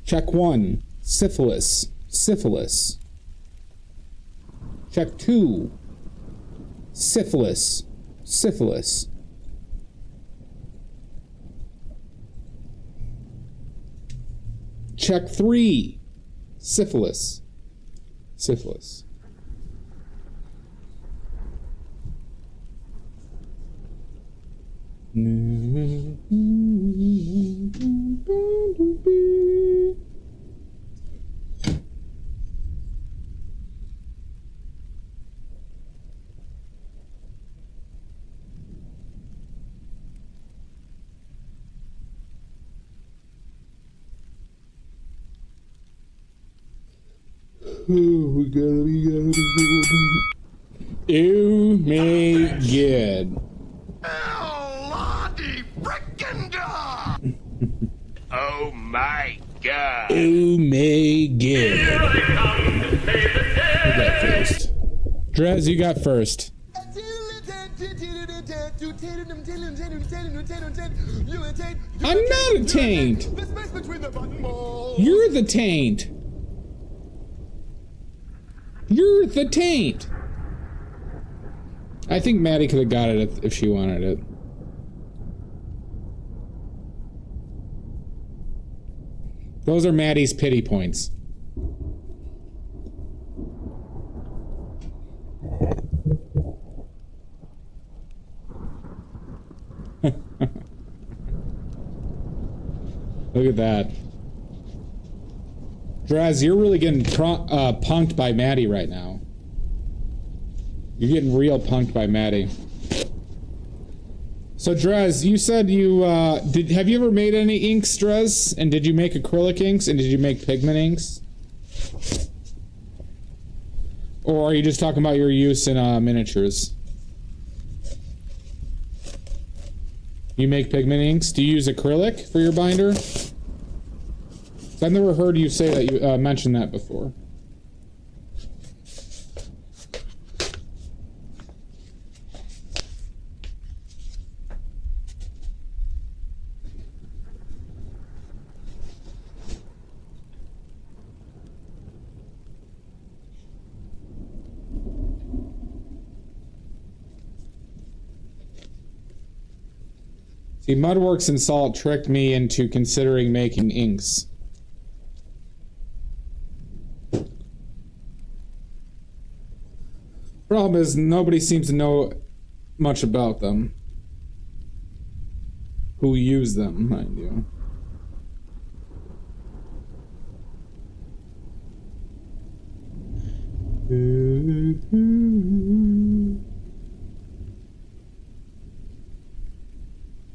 Check 1. Syphilis. Syphilis. Check 2. Syphilis. Syphilis. Check 3. Syphilis. Syphilis. We gotta be good. Oh my god. Lottie frickin' dog! Oh my god. Oh my god. Who got first? Drez, you got first. I'm not a taint. You're the taint. You're the taint. I think Maddie could have got it if she wanted it. Those are Maddie's pity points. Look at that. Draz, you're really getting punked by Maddie right now. You're getting real punked by Maddie. So Draz, you said you have you ever made any inks, Draz? And did you make acrylic inks? And did you make pigment inks? Or are you just talking about your use in miniatures? You make pigment inks? Do you use acrylic for your binder? I've never heard you say that you mentioned that before. See, Mudworks and Salt tricked me into considering making inks. Problem is, nobody seems to know much about them. Who use them, mind you.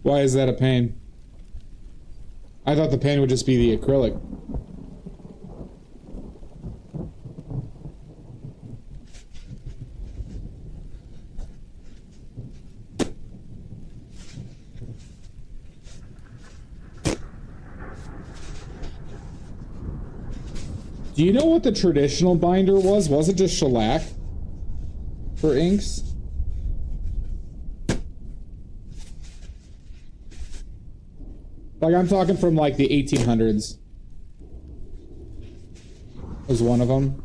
Why is that a pain? I thought the pain would just be the acrylic. Do you know what the traditional binder was? Was it just shellac for inks? Like, I'm talking from, like, the 1800s. Was one of them.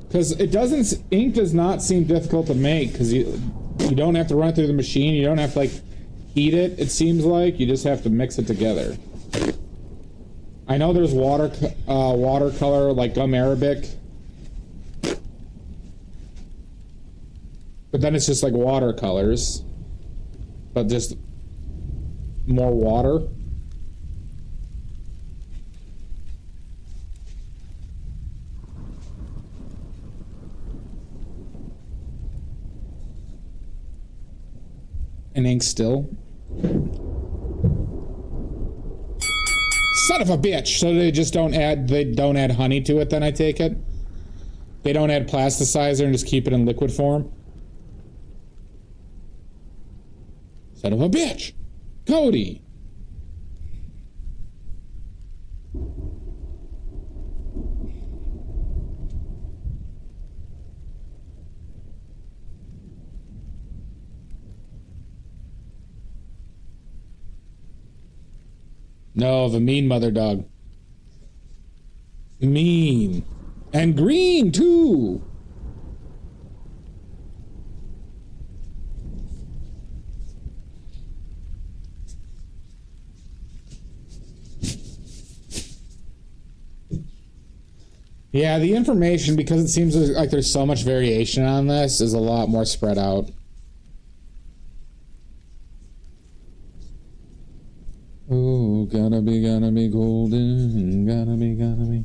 Because it doesn't... Ink does not seem difficult to make, because you don't have to run it through the machine. You don't have to, like, heat it, it seems like. You just have to mix it together. I know there's watercolor, like gum arabic. But then it's just like watercolors. But just more water. And ink still. Son of a bitch! So they just don't add honey to it, then I take it? They don't add plasticizer and just keep it in liquid form? Son of a bitch! Cody! No, of a mean mother dog. Mean. And green, too. Yeah, the information, because it seems like there's so much variation on this, is a lot more spread out. Oh, gotta be golden, gotta be.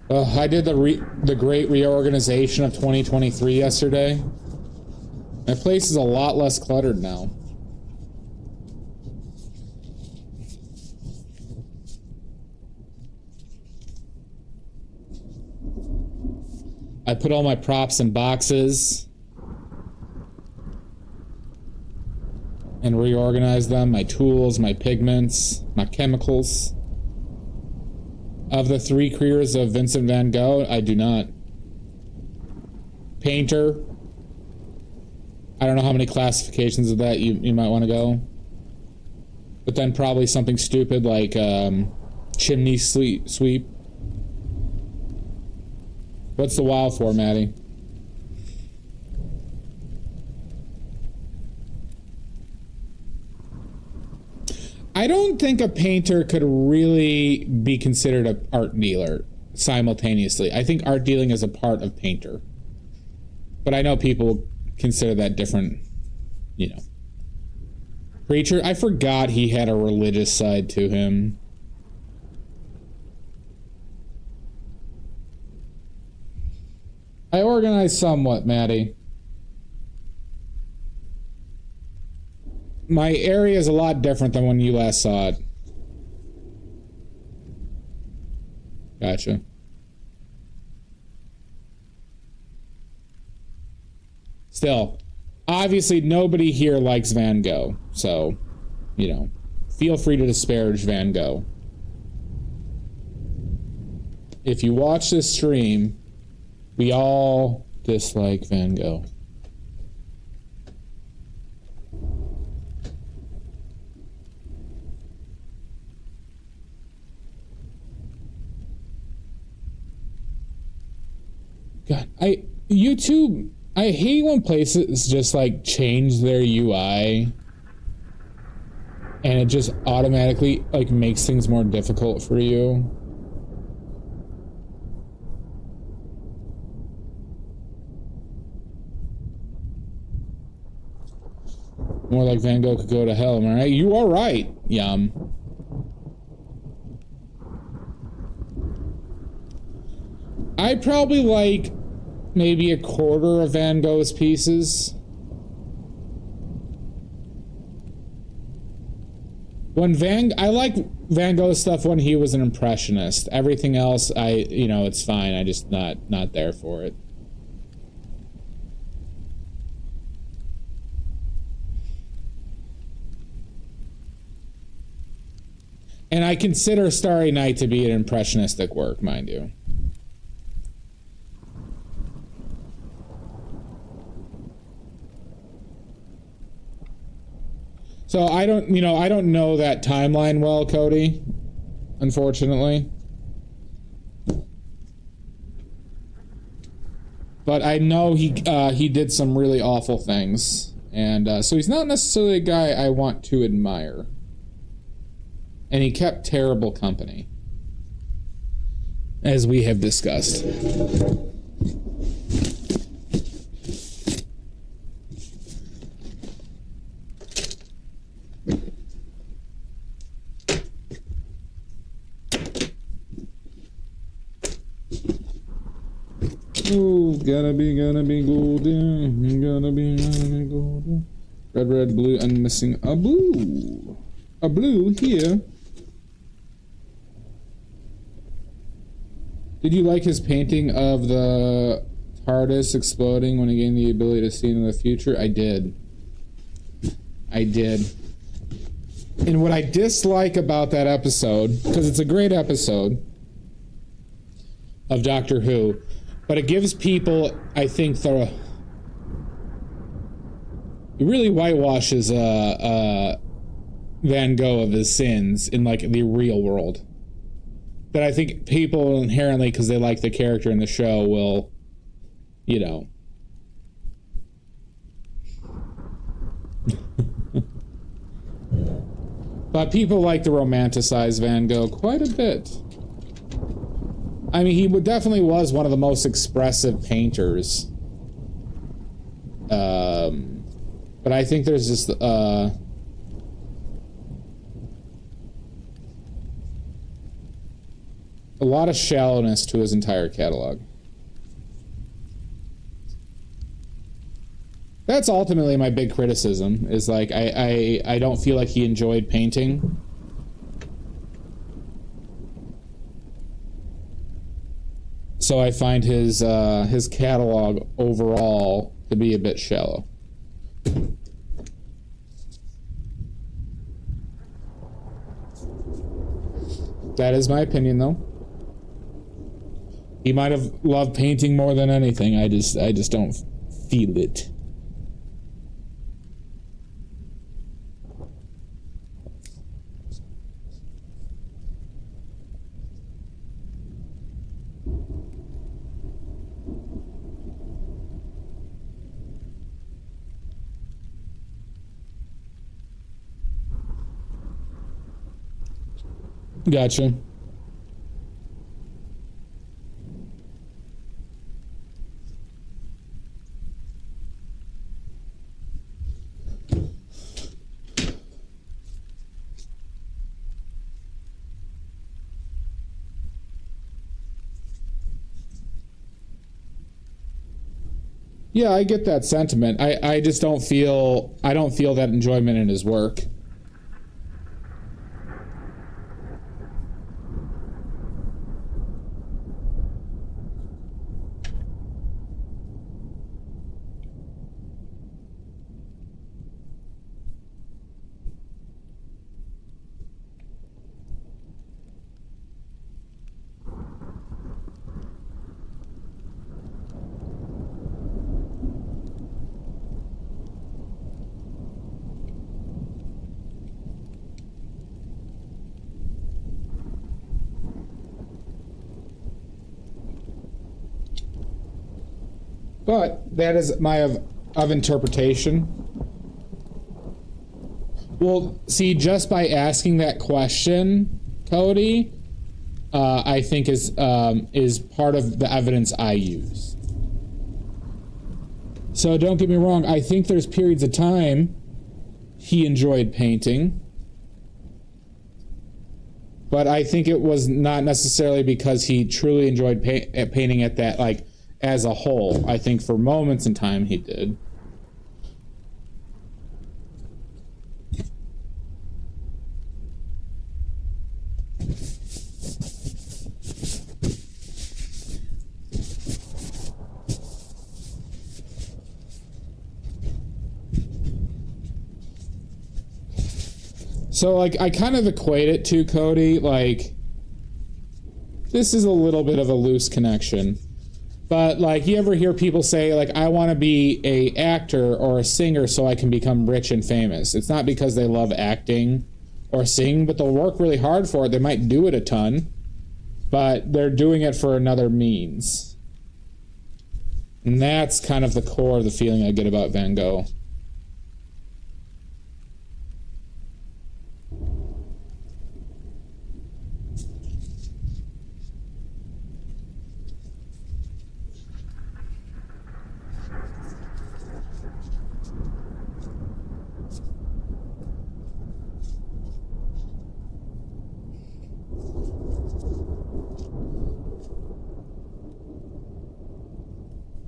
I did the great reorganization of 2023 yesterday. My place is a lot less cluttered now. I put all my props in boxes and reorganized them, my tools, my pigments, my chemicals. Of the 3 careers of Vincent van Gogh, I do not. Painter. I don't know how many classifications of that you might want to go. But then probably something stupid like chimney sweep. What's the wow for, Maddie? I don't think a painter could really be considered an art dealer simultaneously. I think art dealing is a part of painter. But I know people consider that different, you know. Preacher, I forgot he had a religious side to him. I organized somewhat, Maddie. My area is a lot different than when you last saw it. Gotcha. Still, obviously nobody here likes Van Gogh, so, you know, feel free to disparage Van Gogh. If you watch this stream, we all dislike Van Gogh. God, YouTube, I hate when places just like change their UI and it just automatically like makes things more difficult for you. More like Van Gogh could go to hell, am I right? You are right, Yum. I probably like maybe a quarter of Van Gogh's pieces. I like Van Gogh's stuff when he was an impressionist. Everything else, it's fine. I just not there for it. And I consider Starry Night to be an impressionistic work, mind you. So I don't know that timeline well, Cody, unfortunately. But I know he did some really awful things, and so he's not necessarily a guy I want to admire. And he kept terrible company, as we have discussed. Ooh, gotta be golden, gotta be golden. Red, blue, and missing a blue. A blue here. Did you like his painting of the TARDIS exploding when he gained the ability to see into the future? I did. And what I dislike about that episode, because it's a great episode of Doctor Who, but it gives people, I think, it really whitewashes Van Gogh of his sins in like the real world. That I think people inherently, because they like the character in the show, will, you know. But people like to romanticize Van Gogh quite a bit. I mean, he definitely was one of the most expressive painters. But I think there's just a lot of shallowness to his entire catalog. That's ultimately my big criticism, is like I don't feel like he enjoyed painting. So I find his catalog overall to be a bit shallow. That is my opinion, though. He might have loved painting more than anything. I just don't feel it. Gotcha. Yeah, I get that sentiment. I just don't feel that enjoyment in his work. But that is my of interpretation. Well, see, just by asking that question, Cody, I think is part of the evidence I use. So don't get me wrong. I think there's periods of time he enjoyed painting, but I think it was not necessarily because he truly enjoyed painting at that, like, as a whole. I think for moments in time he did. So, like, I kind of equate it to, Cody, like, this is a little bit of a loose connection. But, like, you ever hear people say, like, I want to be a actor or a singer so I can become rich and famous. It's not because they love acting or singing, but they'll work really hard for it. They might do it a ton, but they're doing it for another means. And that's kind of the core of the feeling I get about Van Gogh.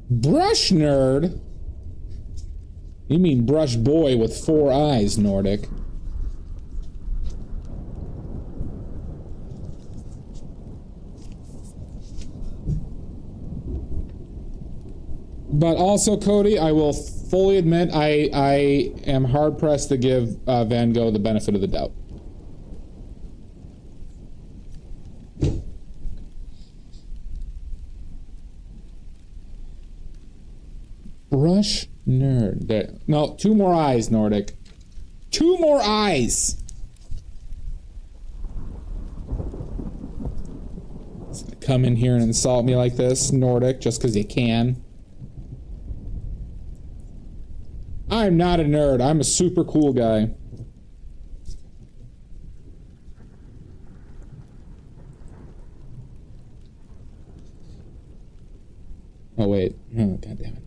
Brush nerd? You mean brush boy with 4 eyes, Nordic. But also, Cody, I will fully admit I am hard-pressed to give Van Gogh the benefit of the doubt. Brush nerd. There. No, 2 more eyes, Nordic. 2 more eyes! come in here and insult me like this, Nordic, just because you can. I'm not a nerd. I'm a super cool guy. Oh, wait. Oh, God damn it.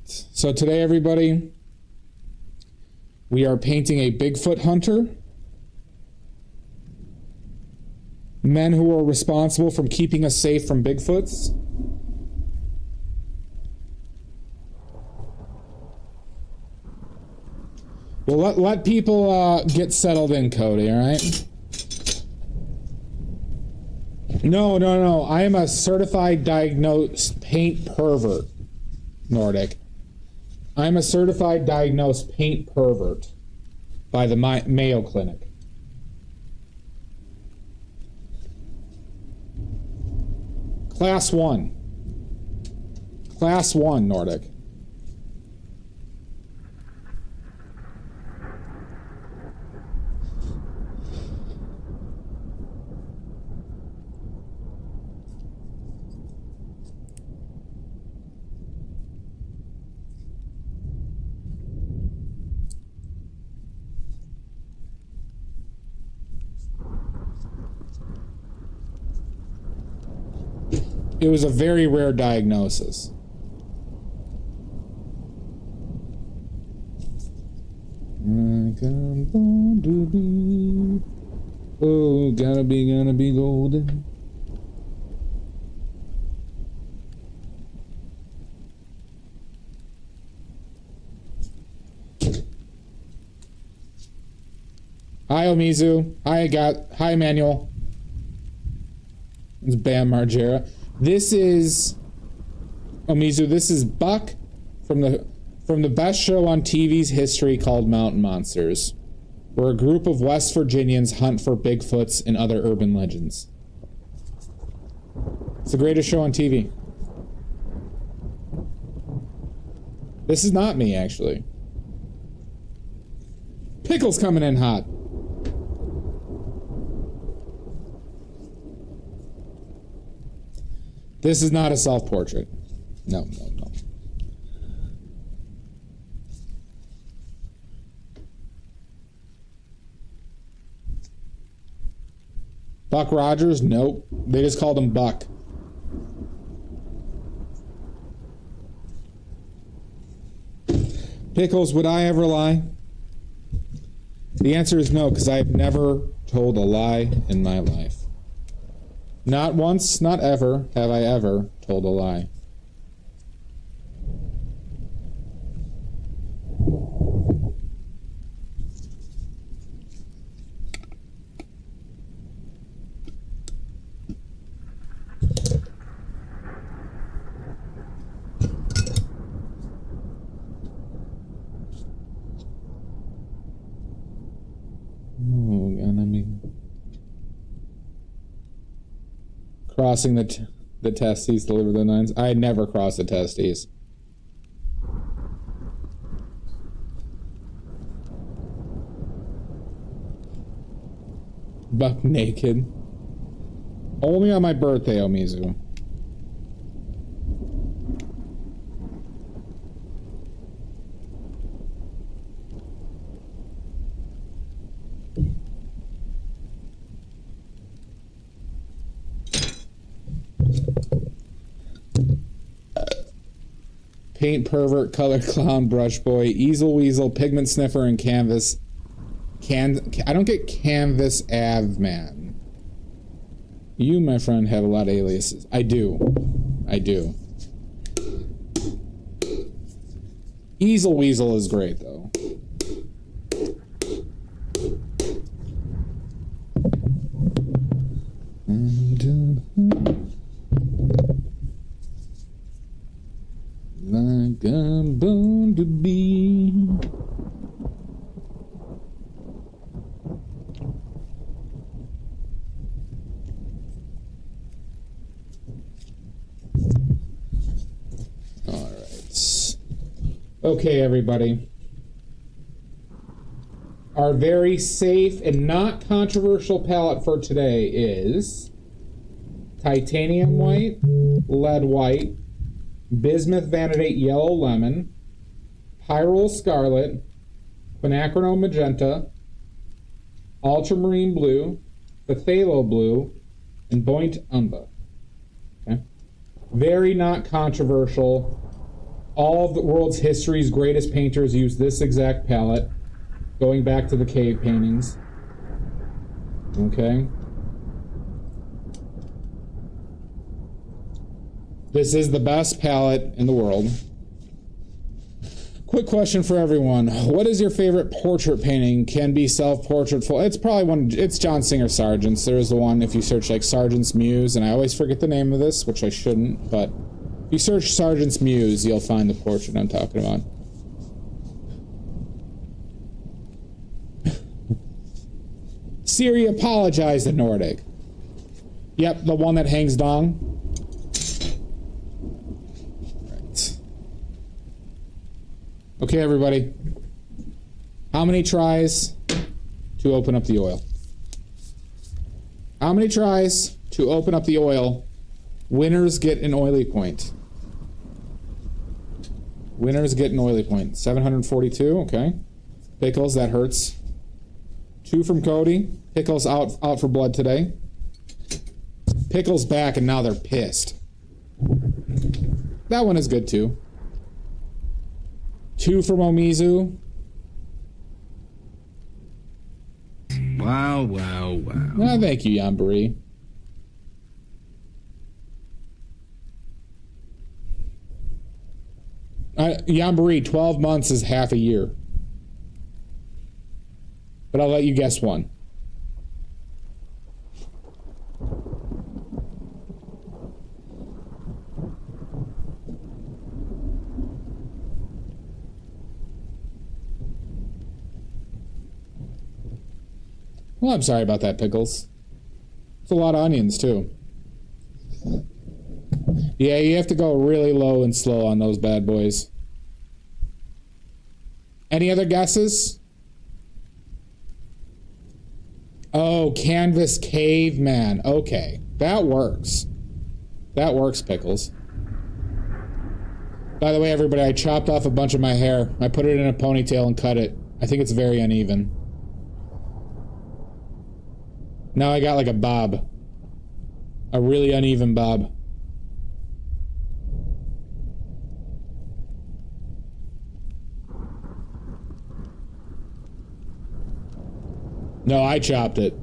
So today, everybody, we are painting a Bigfoot hunter. Men who are responsible for keeping us safe from Bigfoots. Well, let people get settled in, Cody, all right? No. I am a certified diagnosed paint pervert, Nordic. I'm a certified diagnosed paint pervert by the Mayo Clinic. Class 1. Class 1, Nordic. It was a very rare diagnosis. Oh, gonna be golden. Hi, Omizu. Hi, Emmanuel. It's Bam Margera. This is Omizu. This is Buck from the best show on TV's history called Mountain Monsters, where a group of West Virginians hunt for Bigfoots and other urban legends. It's the greatest show on TV. This is not me, actually. Pickle's coming in hot. This is not a self-portrait. No. Buck Rogers? Nope. They just called him Buck. Pickles, would I ever lie? The answer is no, because I have never told a lie in my life. Not once, not ever, have I ever told a lie. Crossing the testes, deliver the nines. I never crossed the testes. Buck naked. Only on my birthday, Omizu. Paint pervert, color clown, brush boy, easel weasel, pigment sniffer, and canvas. I don't get canvas av man. You, my friend, have a lot of aliases. I do. Easel weasel is great, though. Like I'm born to be. All right. Okay, everybody. Our very safe and not controversial palette for today is titanium white, lead white, bismuth vanadate yellow lemon, pyrrole scarlet, quinacridone magenta, ultramarine blue, phthalo blue, and buoyant umber. Okay. Very not controversial. All of the world's history's greatest painters use this exact palette, going back to the cave paintings. Okay. This is the best palette in the world. Quick question for everyone. What is your favorite portrait painting? Can be self-portrait full. It's probably one, it's John Singer Sargent's. There's the one if you search like Sargent's Muse, and I always forget the name of this, which I shouldn't, but if you search Sargent's Muse, you'll find the portrait I'm talking about. Siri apologized to Nordic. Yep, the one that hangs dong. Right. Okay, everybody. How many tries to open up the oil? How many tries to open up the oil? Winners get an oily point. Winners get an oily point. 742, okay. Pickles, that hurts. 2 from Cody. Pickles out for blood today. Pickles back and now they're pissed. That one is good too. 2 from Omizu. Wow, wow, wow. Ah, thank you, Yambari. Yambari, 12 months is half a year. But I'll let you guess one. Well, I'm sorry about that, Pickles. It's a lot of onions, too. Yeah, you have to go really low and slow on those bad boys. Any other guesses? Oh, Canvas Caveman. Okay, that works. That works, Pickles. By the way, everybody, I chopped off a bunch of my hair. I put it in a ponytail and cut it. I think it's very uneven. Now I got like a bob. A really uneven bob. No, I chopped it.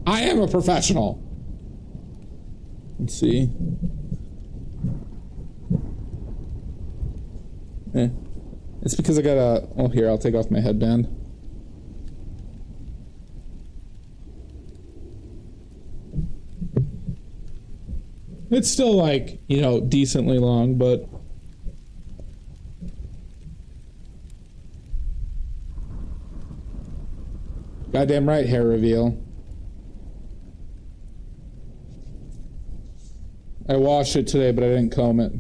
I am a professional. Let's see. It's because I got a... Oh, here, I'll take off my headband. It's still like, you know, decently long, but... Goddamn right, hair reveal. I washed it today, but I didn't comb it.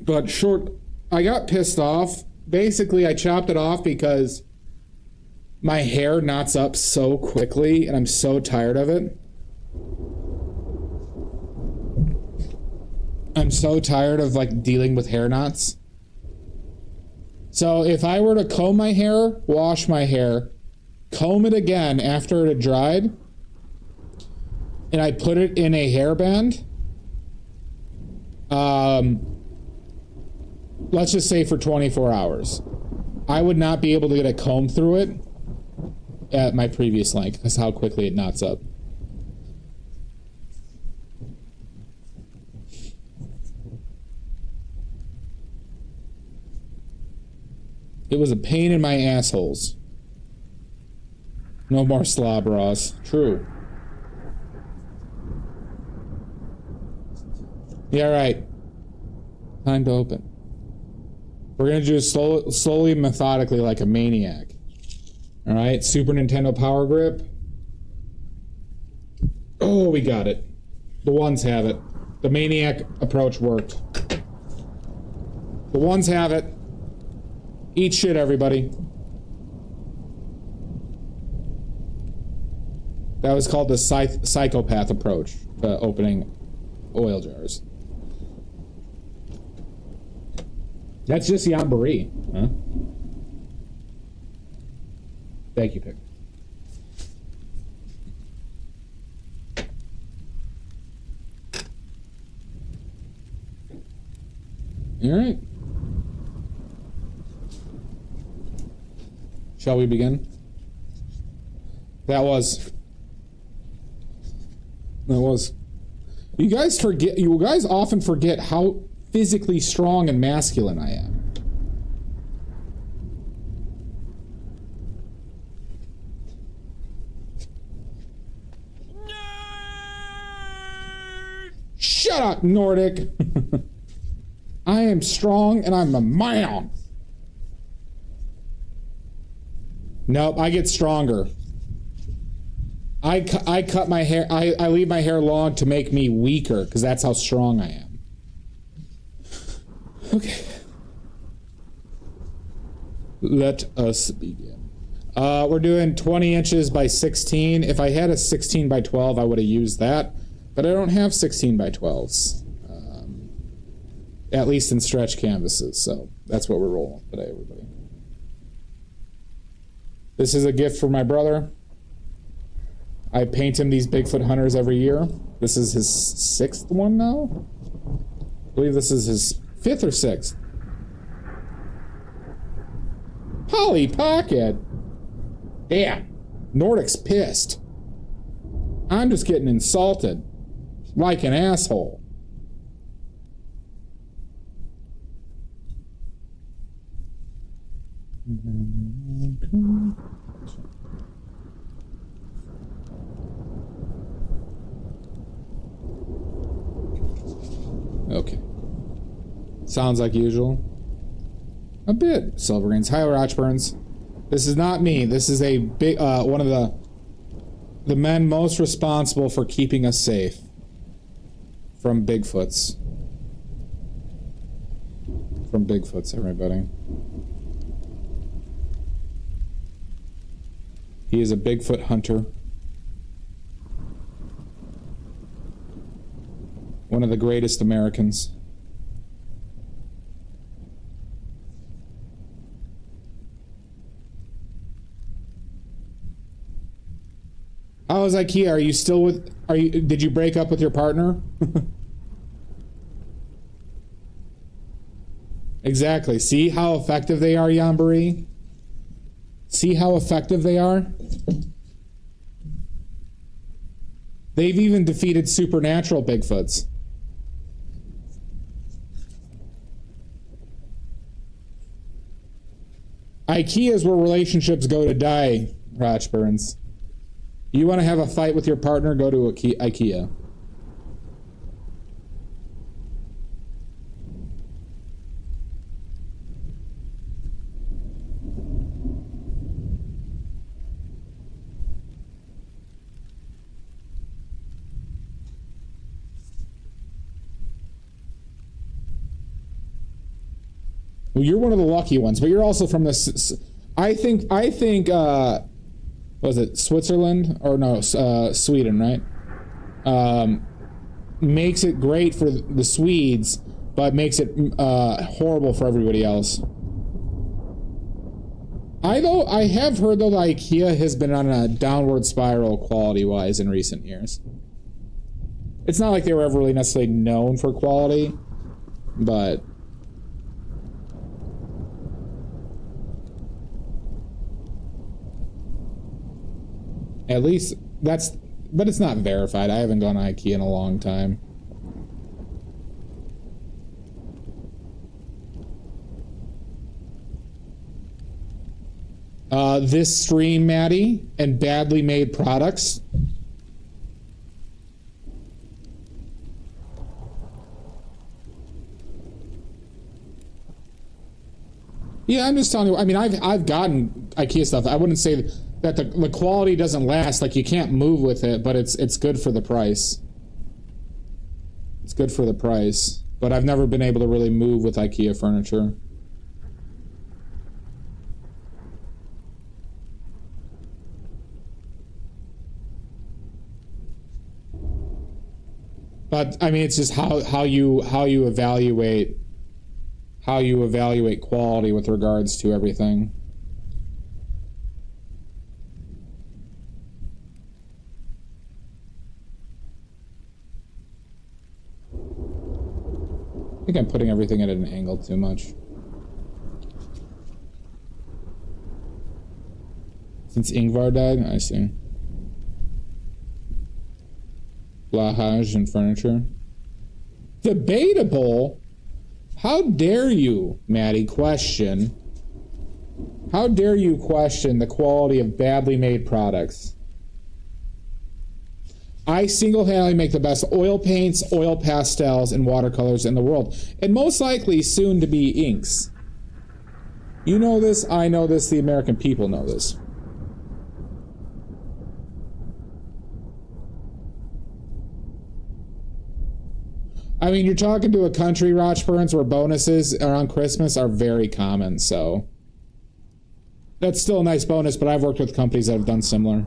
But I got pissed off. Basically, I chopped it off because my hair knots up so quickly, and I'm so tired of it. I'm so tired of like dealing with hair knots. So if I were to comb my hair, wash my hair, comb it again after it had dried, and I put it in a hairband, let's just say for 24 hours, I would not be able to get a comb through it at my previous length. That's how quickly it knots up. It was a pain in my assholes. No more slob, Ross. True. Yeah, right. Time to open. We're going to do it slowly, methodically, like a maniac. All right, Super Nintendo Power Grip. Oh, we got it. The ones have it. The Maniac approach worked. The ones have it. Eat shit, everybody. That was called the psychopath approach to opening oil jars. That's just Yamboree, huh? Thank you, Pick. All right. Shall we begin? That was. You guys often forget how physically strong and masculine I am. Shut up, Nordic. I am strong and I'm a man. Nope, I get stronger. I cut my hair. I leave my hair long to make me weaker because that's how strong I am. Okay. Let us begin. We're doing 20 inches by 16. If I had a 16 by 12, I would have used that. But I don't have 16 by 12s. At least in stretch canvases. So that's what we're rolling today, everybody. This is a gift for my brother. I paint him these Bigfoot hunters every year. This is his 6th one now? I believe this is his 5th or 6th. Polly Pocket! Damn. Nordic's pissed. I'm just getting insulted. Like an asshole. Okay. Sounds like usual. A bit. Silvergrains. Hi, Rochburns. This is not me. This is a big one of the men most responsible for keeping us safe from Bigfoots. From Bigfoots, everybody. He is a Bigfoot hunter. One of the greatest Americans. How is IKEA? Are you still with... Did you break up with your partner? Exactly. See how effective they are, Yamboree? See how effective they are? They've even defeated supernatural Bigfoots. IKEA is where relationships go to die, Rochburns. You want to have a fight with your partner, go to IKEA. Well, you're one of the lucky ones, but you're also from this. I think. Was it Switzerland or no? Sweden, right? Makes it great for the Swedes, but makes it horrible for everybody else. I have heard though that IKEA has been on a downward spiral quality-wise in recent years. It's not like they were ever really necessarily known for quality, but. At least that's, but it's not verified. I haven't gone to IKEA in a long time. This stream, Maddie, and badly made products. Yeah, I'm just telling you. I mean, I've gotten IKEA stuff. I wouldn't say that the quality doesn't last. Like, you can't move with it, but it's good for the price. It's good for the price. But I've never been able to really move with IKEA furniture. But I mean, it's just how you evaluate quality with regards to everything. I think I'm putting everything at an angle too much. Since Ingvar died, I see. Blahage and furniture. Debatable? How dare you, Maddie, question? How dare you question the quality of badly made products? I single-handedly make the best oil paints, oil pastels, and watercolors in the world. And most likely soon to be inks. You know this, I know this, the American people know this. I mean, you're talking to a country, Rochburns, where bonuses around Christmas are very common, so that's still a nice bonus, but I've worked with companies that have done similar.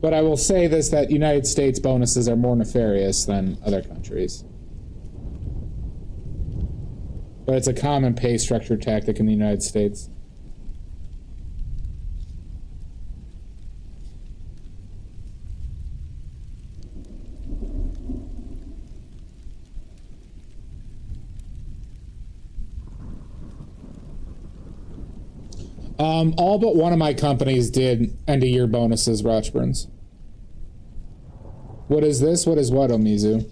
But I will say this, that United States bonuses are more nefarious than other countries. But it's a common pay structure tactic in the United States. All but one of my companies did end-of-year bonuses, Rochburns. What is this? What is what, Omizu?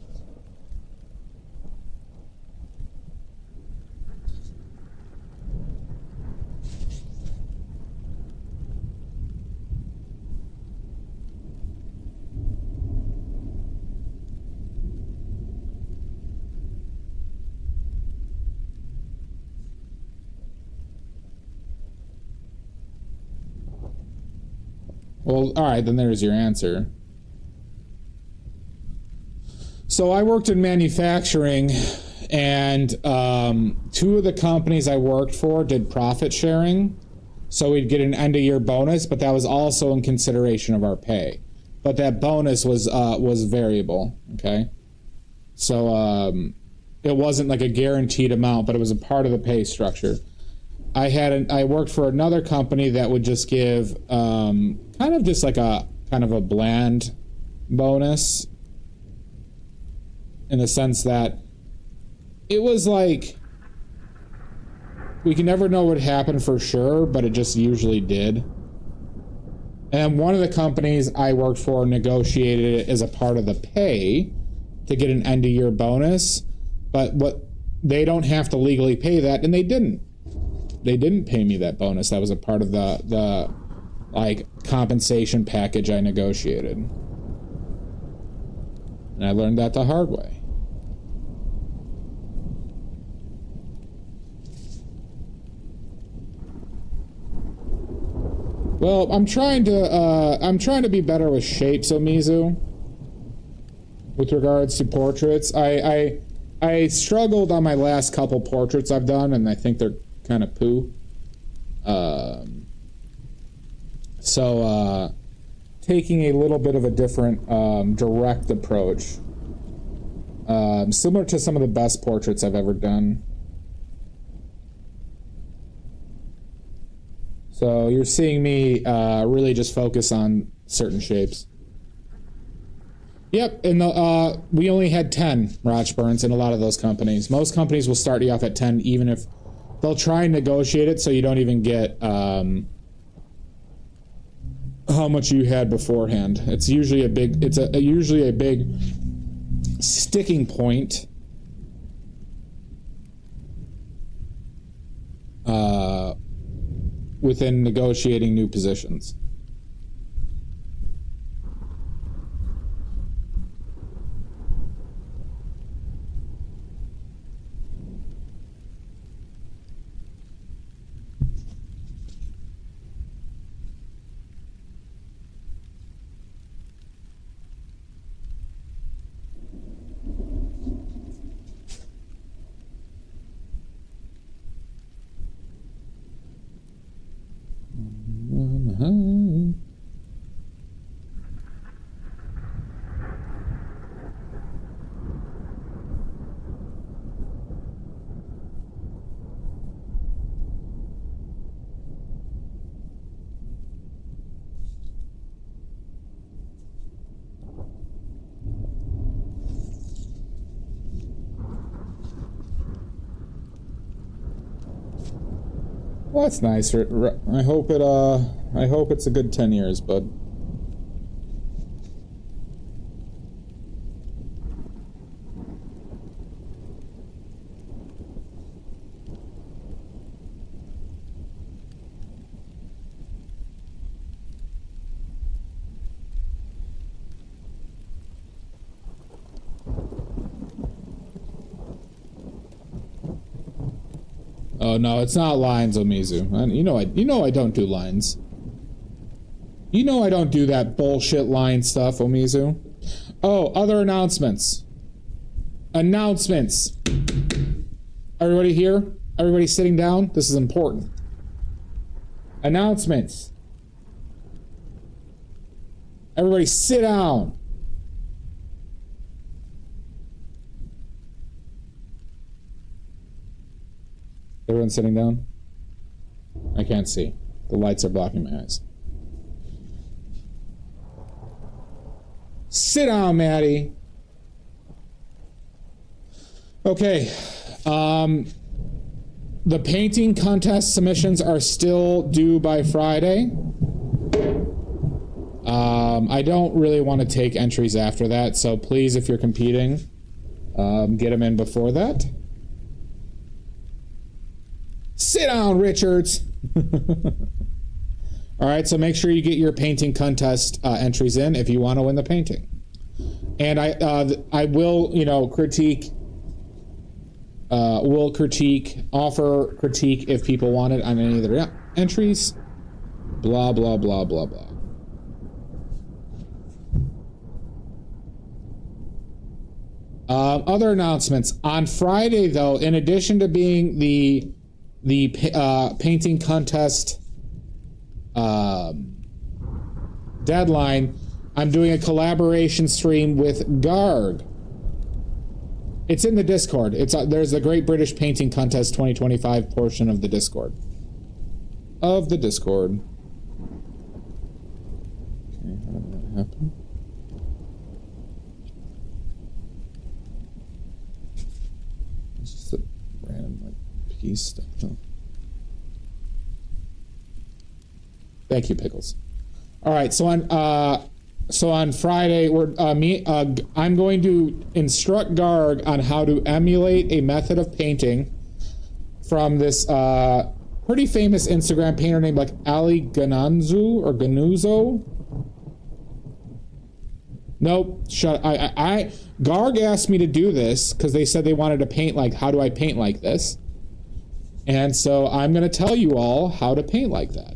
Well, all right, then there's your answer. So I worked in manufacturing, and two of the companies I worked for did profit sharing. So we'd get an end-of-year bonus, but that was also in consideration of our pay. But that bonus was variable, okay? So it wasn't like a guaranteed amount, but it was a part of the pay structure. I worked for another company that would just give kind of just like a kind of a bland bonus, in the sense that it was like we can never know what happened for sure, but it just usually did. And one of the companies I worked for negotiated it as a part of the pay to get an end-of-year bonus, but what they don't have to legally pay that, and they didn't. They didn't pay me that bonus. That was a part of the like compensation package I negotiated. And I learned that the hard way. Well, I'm trying to be better with shapes, Omizu. With regards to portraits, I struggled on my last couple portraits I've done, and I think they're kind of poo. So taking a little bit of a different direct approach, similar to some of the best portraits I've ever done. So you're seeing me really just focus on certain shapes. Yep, and we only had 10 Rochburns in a lot of those companies. Most companies will start you off at 10, even if they'll try and negotiate it so you don't even get how much you had beforehand. It's usually usually a big sticking point within negotiating new positions. Well, that's nice. I hope it's a good 10 years, bud. Oh no, it's not lines, Omizu. You know I don't do lines. You know I don't do that bullshit line stuff, Omizu. Oh, other announcements. Announcements. Everybody here? Everybody sitting down? This is important. Announcements. Everybody sit down. Everyone sitting down? I can't see. The lights are blocking my eyes. Sit down, Maddie. Okay. The painting contest submissions are still due by Friday. I don't really want to take entries after that, so please, if you're competing, get them in before that. Sit down, Richards. All right, so make sure you get your painting contest entries in if you want to win the painting. And I will, critique. Offer critique if people want it on any of their entries. Blah blah blah blah blah. Other announcements on Friday, though. In addition to being the painting contest deadline, I'm doing a collaboration stream with Garg. It's in the Discord. There's the Great British Painting Contest 2025 portion of the Discord. Okay, how did that happen? It's just a random piece stuff. Oh. Thank you, Pickles. All right, so on Friday, I'm going to instruct Garg on how to emulate a method of painting from this pretty famous Instagram painter named like Ali Ganuzo. Nope, Garg asked me to do this because they said they wanted to paint like, how do I paint like this? And so I'm going to tell you all how to paint like that.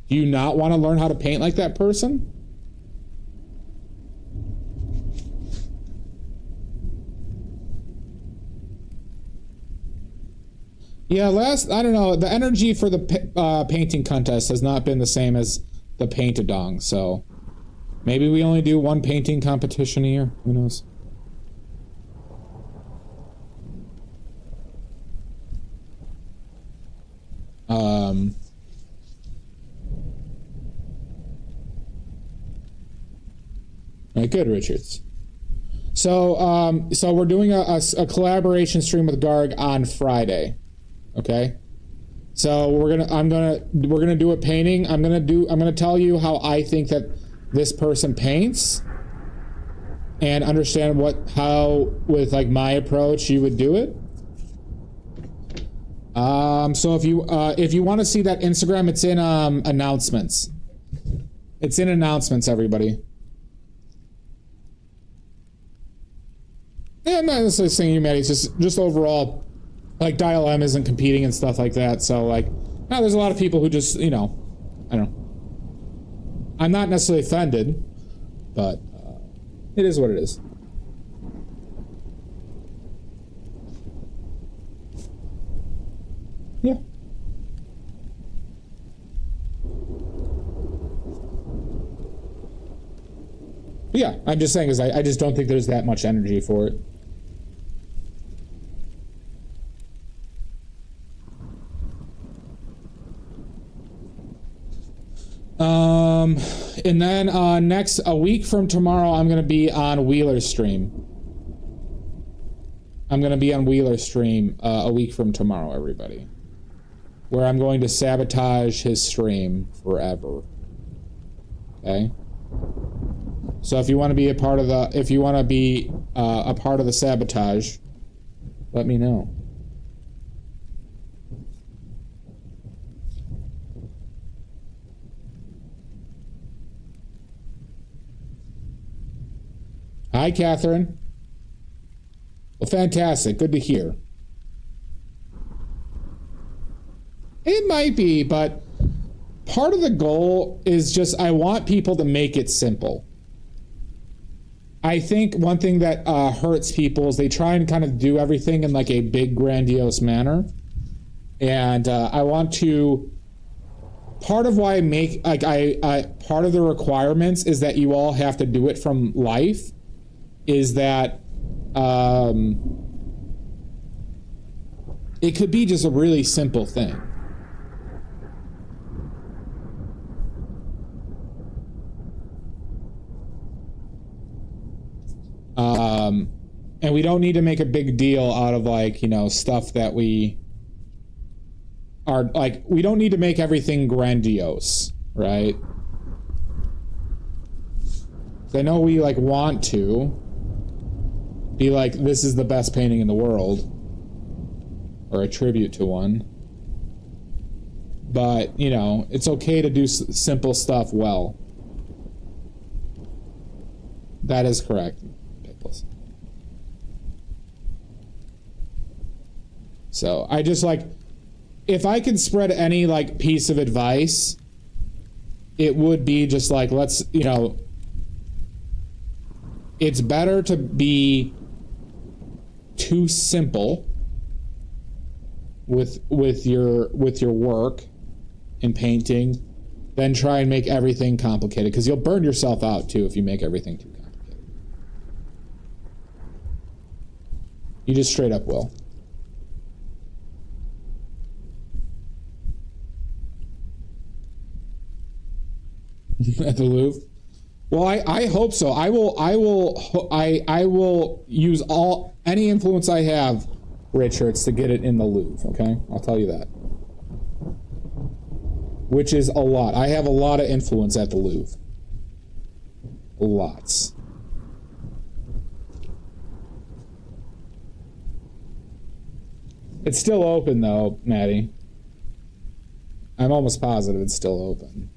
Do you not want to learn how to paint like that person? Yeah, I don't know, the energy for the painting contest has not been the same as the paint-a-dong, so maybe we only do one painting competition a year. Who knows? All right, good, Richards. So we're doing a collaboration stream with Garg on Friday. Okay. So we're gonna do a painting. I'm gonna tell you how I think that this person paints, and understand how with like my approach you would do it. So if you want to see that Instagram, it's in announcements. It's in announcements, everybody. Yeah, I'm not necessarily saying you, Maddie. It's just overall, like Dial M isn't competing and stuff like that. So like, no, there's a lot of people who just, I don't know. I'm not necessarily offended, but it is what it is. Yeah. Yeah, I'm just saying is I just don't think there's that much energy for it. And then a week from tomorrow, I'm gonna be on Wheeler's stream. I'm gonna be on Wheeler's stream a week from tomorrow, everybody. Where I'm going to sabotage his stream forever. Okay? So if you want to be a part of the, a part of the sabotage, let me know. Hi, Catherine. Well, fantastic. Good to hear. It might be, but part of the goal is just I want people to make it simple. I think one thing that hurts people is they try and kind of do everything in like a big, grandiose manner. And I want to... Part of why I make... part of the requirements is that you all have to do it from life. Is that... it could be just a really simple thing. And we don't need to make a big deal out of like, you know, stuff that we are like, we don't need to make everything grandiose, right? I know we like want to be like, this is the best painting in the world, or a tribute to one. But, you know, it's okay to do simple stuff well. That is correct. So I just like, if I could spread any like piece of advice, it would be just like, let's, you know, it's better to be too simple with your work in painting than try and make everything complicated, because you'll burn yourself out too if you make everything too complicated. You just straight up will. At the Louvre? Well, I hope so. I will use any influence I have, Richards, to get it in the Louvre, okay? I'll tell you that. Which is a lot. I have a lot of influence at the Louvre. Lots. It's still open though, Maddie. I'm almost positive it's still open.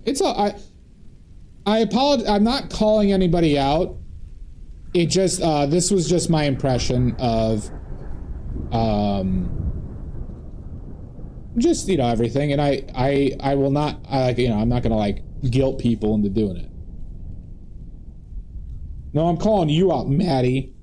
It's I apologize. I'm not calling anybody out. It just this was just my impression of just, you know, everything, and I will not, you know, I'm not gonna like guilt people into doing it. No, I'm calling you out, Maddie.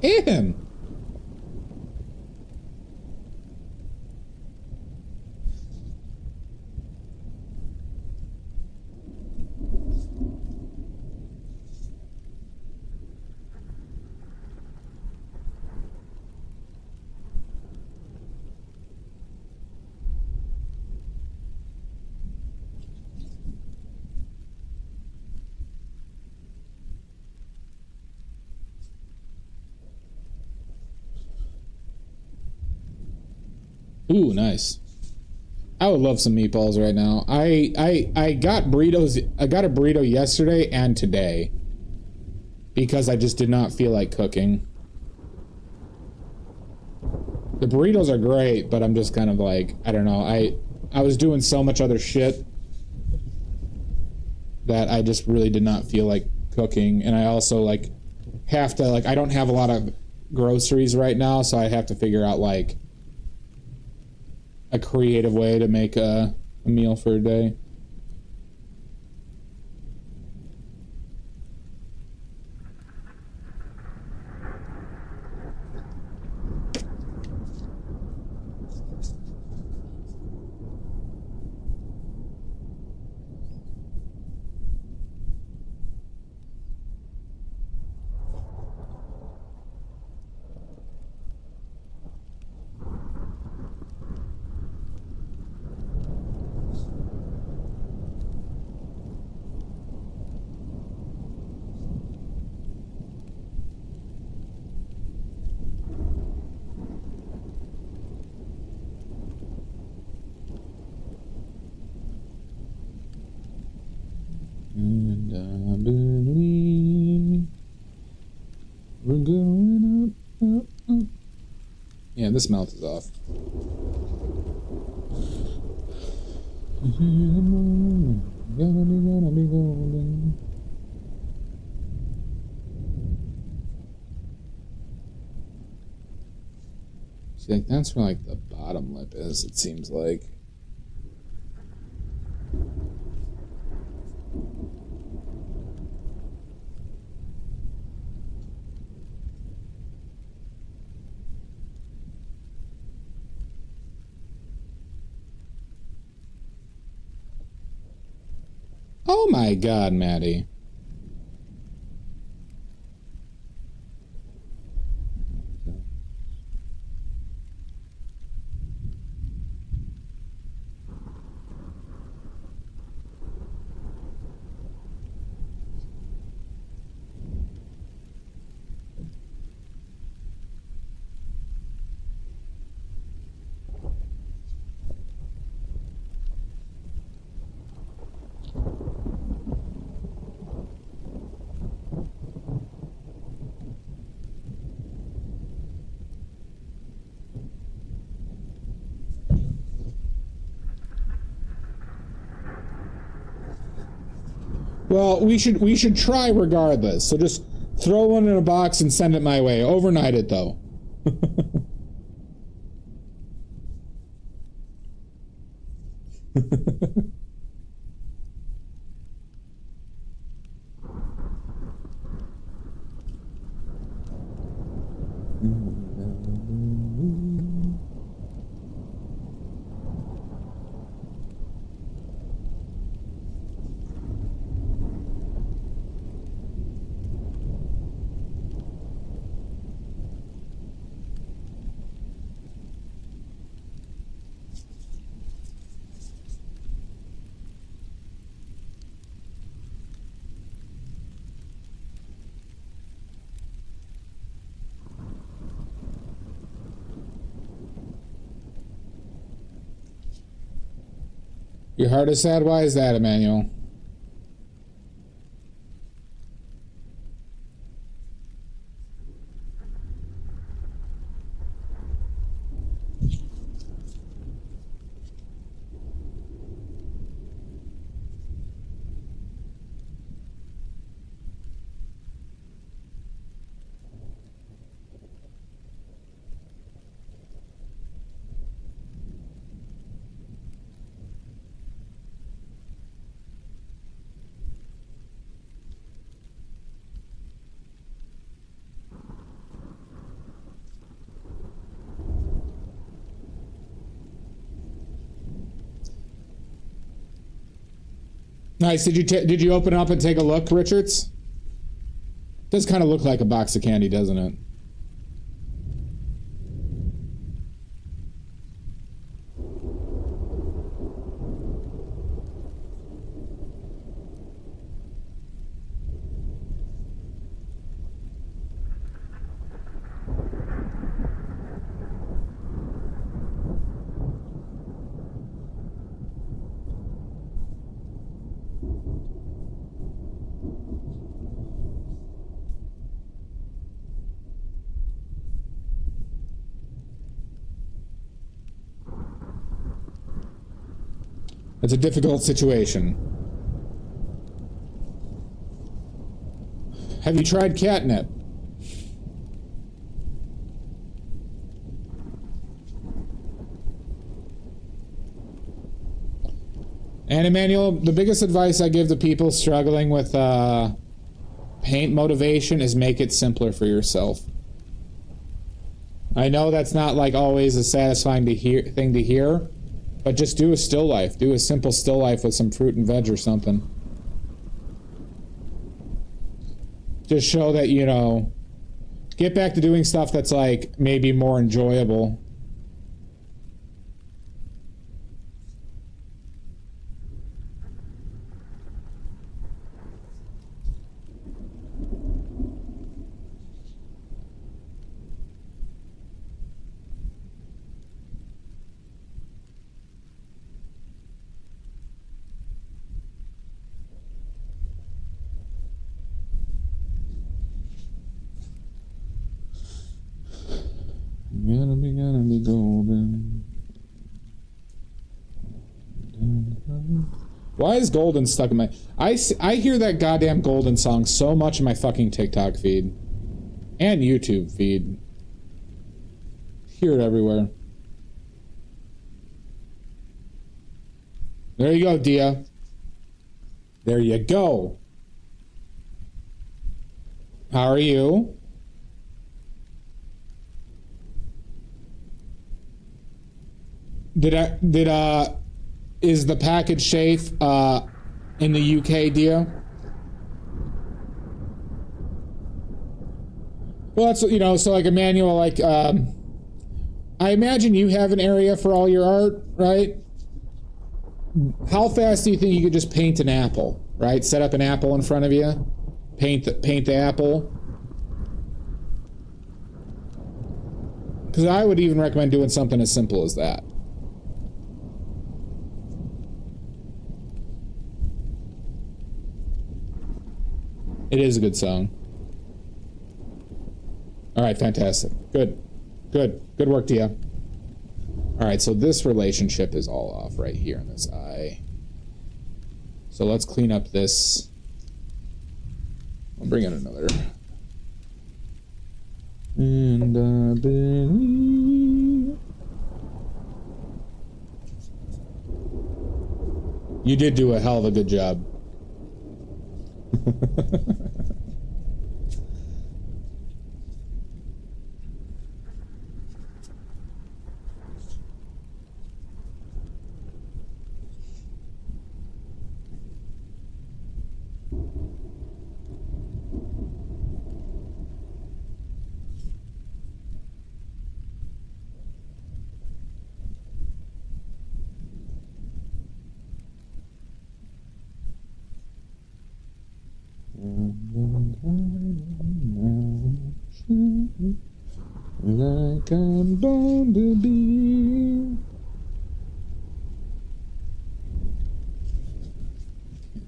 Him. Ooh, nice. I would love some meatballs right now. I got burritos. I got a burrito yesterday and today because I just did not feel like cooking. The burritos are great, but I'm just kind of like, I don't know. I was doing so much other shit that I just really did not feel like cooking, and I also like have to like I don't have a lot of groceries right now, so I have to figure out like a creative way to make a meal for a day. And I believe we're going up, up, up. Yeah, this mouth is off. Gonna be golden. See, like that's where like the bottom lip is. It seems like. Oh my God, Maddie. Well, we should try regardless. So just throw one in a box and send it my way. Overnight it though. Your heart is sad? Why is that, Emmanuel? Nice. Did you open it up and take a look, Richards? Does kind of look like a box of candy, doesn't it? It's a difficult situation. Have you tried catnip? And Emmanuel, the biggest advice I give to people struggling with paint motivation is make it simpler for yourself. I know that's not like always a satisfying thing to hear, but just do a still life. Do a simple still life with some fruit and veg or something. Just show that, you know, get back to doing stuff that's like maybe more enjoyable. Gonna be golden. Why is golden stuck in my... I hear that goddamn golden song so much in my fucking TikTok feed. And YouTube feed. Hear it everywhere. There you go, Dia. There you go. How are you? Is the package safe in the UK, Dia? Well, that's, you know, so like Emmanuel, like, I imagine you have an area for all your art, right? How fast do you think you could just paint an apple, right? Set up an apple in front of you, paint the apple. Because I would even recommend doing something as simple as that. It is a good song. All right, fantastic. Good work, Tia. All right, so this relationship is all off right here in this eye. So let's clean up this. I'll bring in another. And I believe you did do a hell of a good job. Like I'm born to be.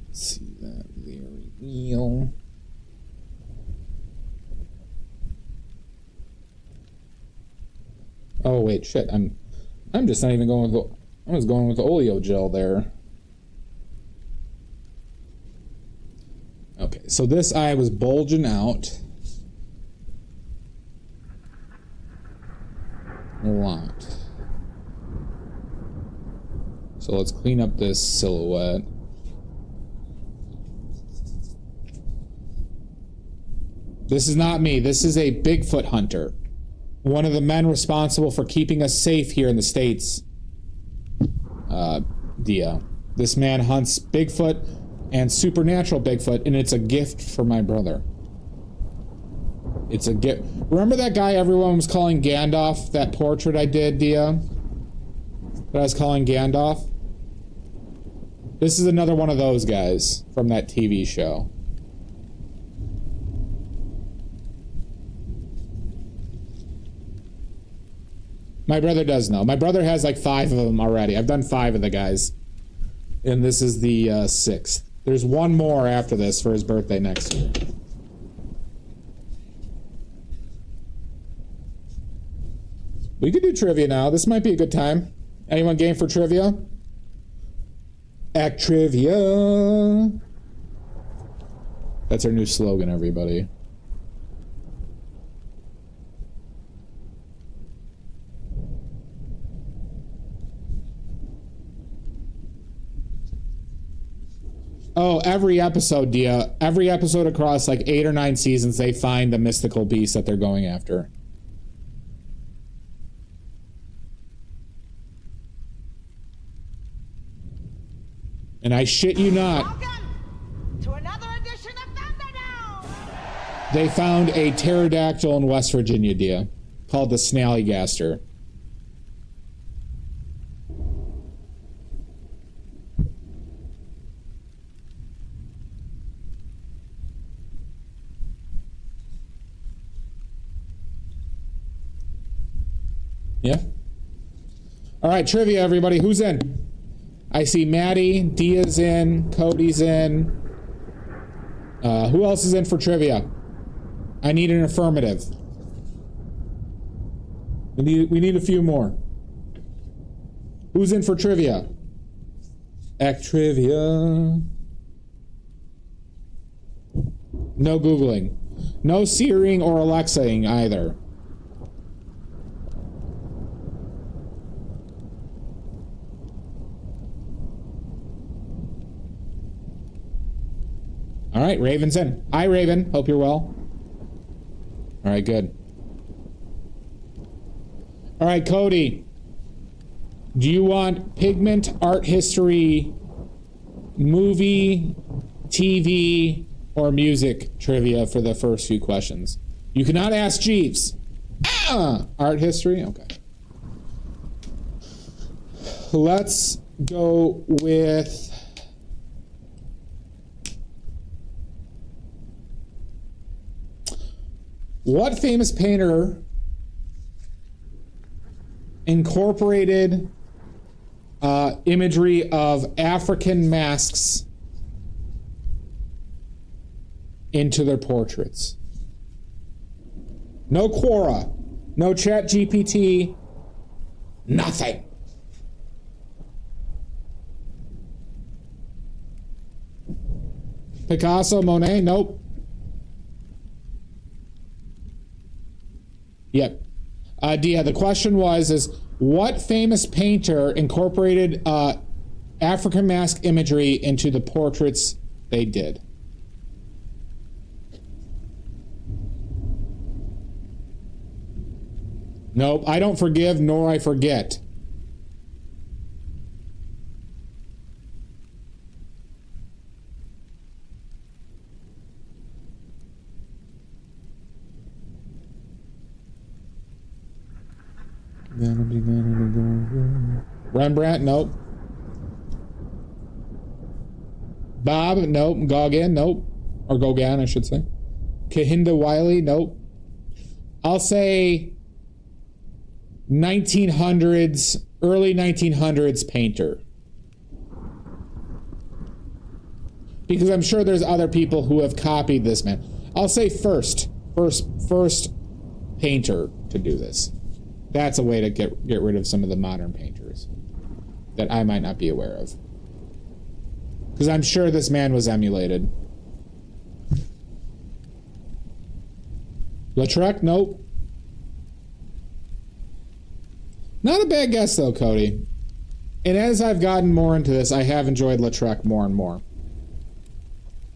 Let's see that very real. Oh wait, shit! I'm just not even going with the. I was going with the oleo gel there. Okay, so this eye was bulging out a lot. So let's clean up this silhouette. This is not me. This is a Bigfoot hunter. One of the men responsible for keeping us safe here in the States. Dia. This man hunts Bigfoot and supernatural Bigfoot, and it's a gift for my brother. It's a gift. Remember that guy everyone was calling Gandalf? That portrait I did, Dia? That I was calling Gandalf? This is another one of those guys from that TV show. My brother does know. My brother has like 5 of them already. I've done 5 of the guys. And this is the 6th. There's one more after this for his birthday next year. We could do trivia now. This might be a good time. Anyone game for trivia? Act Trivia. That's our new slogan, everybody. Oh, every episode, Dia. Every episode across like 8 or 9 seasons, they find the mystical beast that they're going after. And I shit you not. Welcome to another edition of Thunderdome. They found a pterodactyl in West Virginia, Dia, called the Snallygaster. Yeah. All right, trivia, everybody. Who's in? I see Maddie, Dia's in, Cody's in. Who else is in for trivia? I need an affirmative. We need a few more. Who's in for trivia? Act Trivia. No Googling. No Siriing or Alexaing either. All right, Raven's in. Hi, Raven. Hope you're well. All right, good. All right, Cody. Do you want pigment, art history, movie, TV, or music trivia for the first few questions? You cannot ask Jeeves. Art history? Okay. Let's go with... What famous painter incorporated imagery of African masks into their portraits? No Quora, no Chat GPT, nothing. Picasso, Monet, nope. Yep. Dia, the question was, what famous painter incorporated African mask imagery into the portraits they did? Nope, I don't forgive nor I forget. Rembrandt, nope. Bob, nope. Gauguin, nope. Or Gauguin, I should say. Kehinde Wiley, nope. I'll say 1900s, early 1900s painter. Because I'm sure there's other people who have copied this man. I'll say first painter to do this. That's a way to get rid of some of the modern painters that I might not be aware of. Because I'm sure this man was emulated. Lautrec? Nope. Not a bad guess, though, Cody. And as I've gotten more into this, I have enjoyed Lautrec more and more.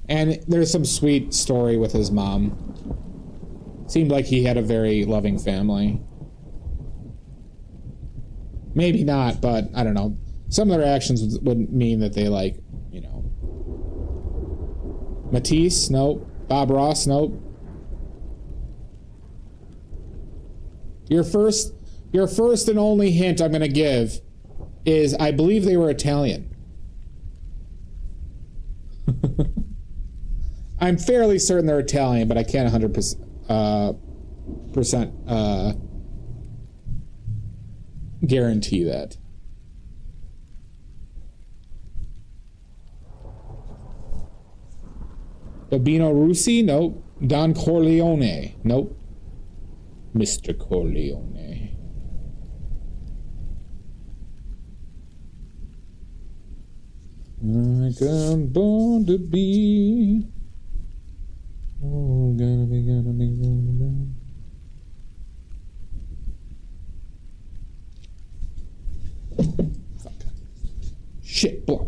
And there's some sweet story with his mom. Seemed like he had a very loving family. Maybe not, but I don't know. Some of their actions would mean that they, like, you know. Matisse? Nope. Bob Ross? Nope. Your first and only hint I'm going to give is I believe they were Italian. I'm fairly certain they're Italian, but I can't 100% guarantee that. Babino Russi? Nope. Don Corleone? Nope. Mr. Corleone. like I'm born to be. Oh, gonna be. Fuck. Shit, block.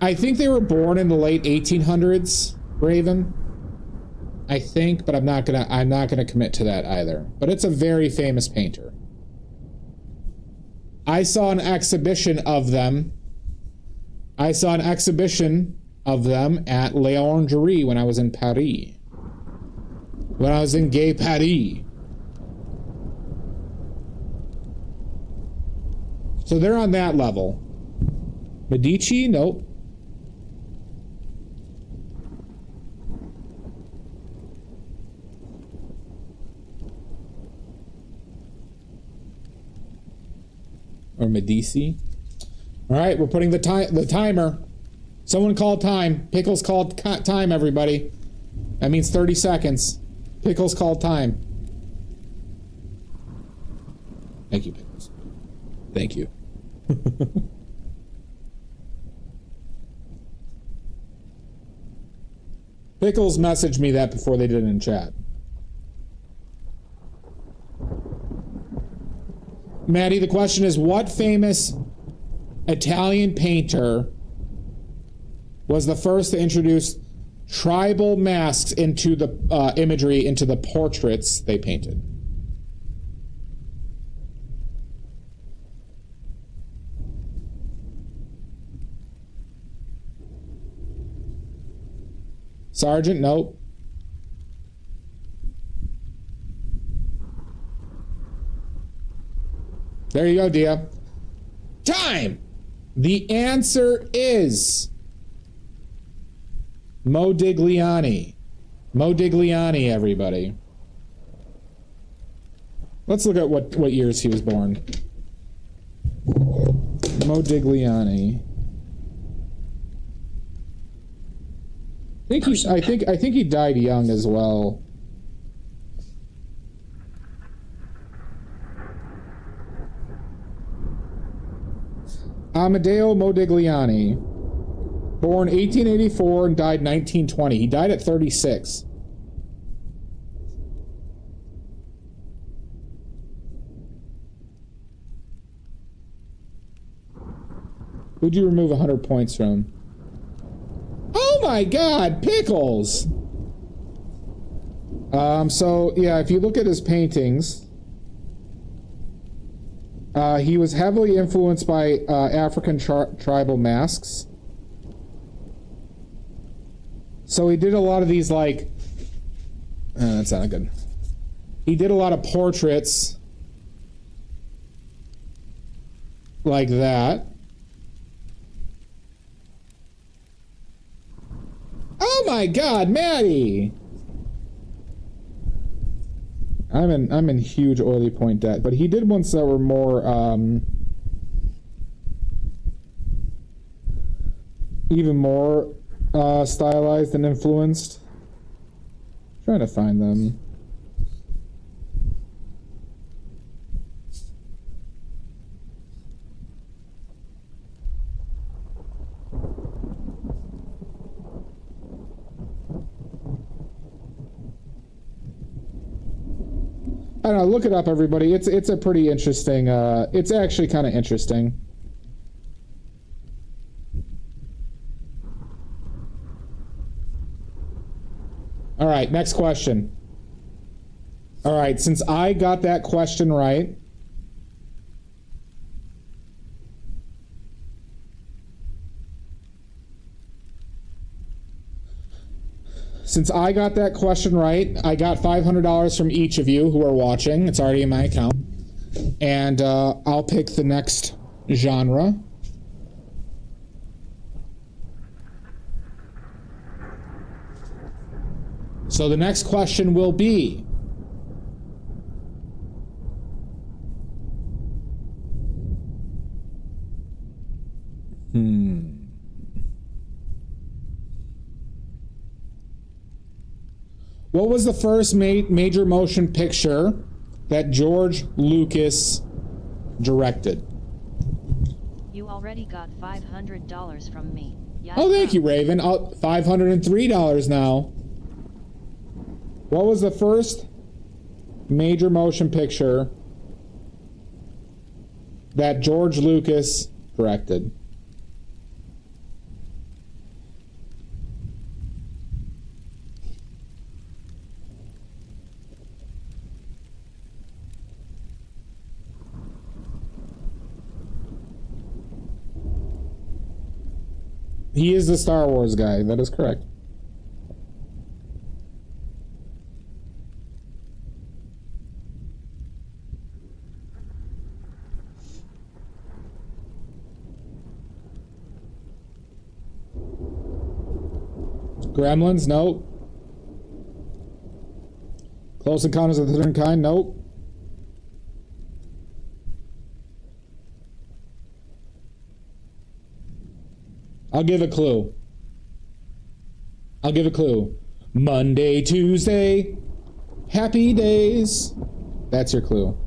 I think they were born in the late 1800s, Raven. I think, but I'm not gonna commit to that either. But it's a very famous painter. I saw an exhibition of them. I saw an exhibition of them at L'Orangerie when I was in Paris. When I was in Gay Paris. So they're on that level. Medici? Nope. Or Medici. All right, we're putting the timer. Someone called time. Pickles called time, everybody. That means 30 seconds. Pickles called time. Thank you, Pickles. Thank you. Pickles messaged me that before they did it in chat. Maddie, the question is, what famous Italian painter was the first to introduce tribal masks into the imagery into the portraits they painted? Sergeant, nope. There you go, Dia. Time! The answer is Modigliani. Modigliani, everybody. Let's look at what years he was born. Modigliani. I think he died young as well. Amedeo Modigliani, born 1884 and died 1920. He died at 36. Who'd you remove 100 points from? Oh my God, Pickles! So yeah, if you look at his paintings, he was heavily influenced by African tribal masks. So he did a lot of these, like... that's not good. He did a lot of portraits like that. Oh my God, Maddie! I'm in huge oily point debt, but he did ones that were more even more stylized and influenced. I'm trying to find them. I don't know, look it up, everybody. It's a pretty interesting, it's actually kind of interesting. All right, next question. All right, since I got that question right, I got $500 from each of you who are watching. It's already in my account. And I'll pick the next genre. So the next question will be... What was the first major motion picture that George Lucas directed? You already got $500 from me. Yeah. Oh, thank you, Raven. $503 now. What was the first major motion picture that George Lucas directed? He is the Star Wars guy. That is correct. Gremlins? Nope. Close Encounters of the Third Kind? Nope. I'll give a clue. Monday, Tuesday, happy days. That's your clue.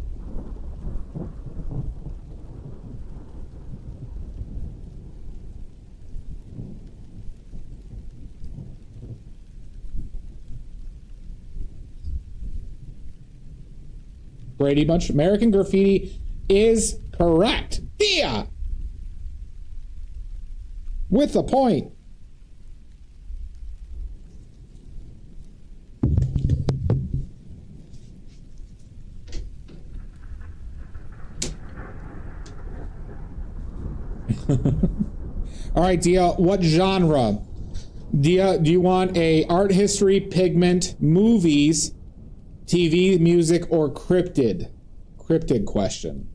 Brady Bunch. American Graffiti is correct. Thea! With a point. All right, Dia, what genre? Dia, do you want a art history, pigment, movies, TV, music, or cryptid? Cryptid question.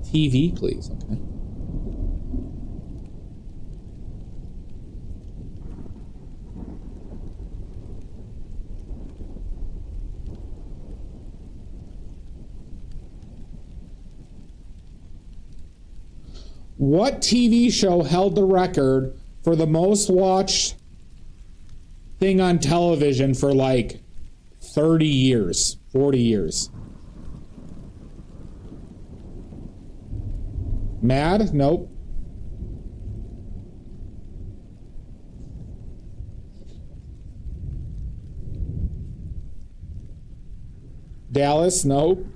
TV, please. Okay. What TV show held the record for the most watched thing on television for like 30 years, 40 years? Mad? Nope. Dallas? Nope.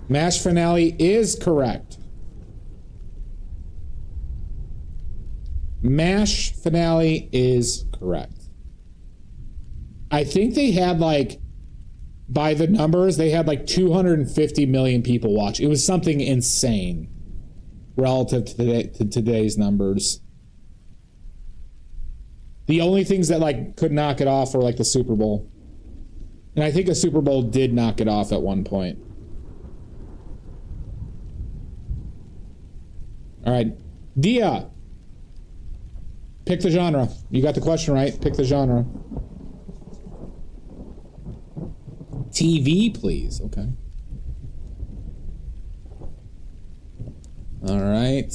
MASH finale is correct. MASH finale is correct. I think they had like, by the numbers, they had like 250 million people watch. It was something insane relative to today's numbers. The only things that like could knock it off were like the Super Bowl. And I think a Super Bowl did knock it off at one point. All right. Dia. Pick the genre. You got the question right. Pick the genre. TV, please. Okay. All right.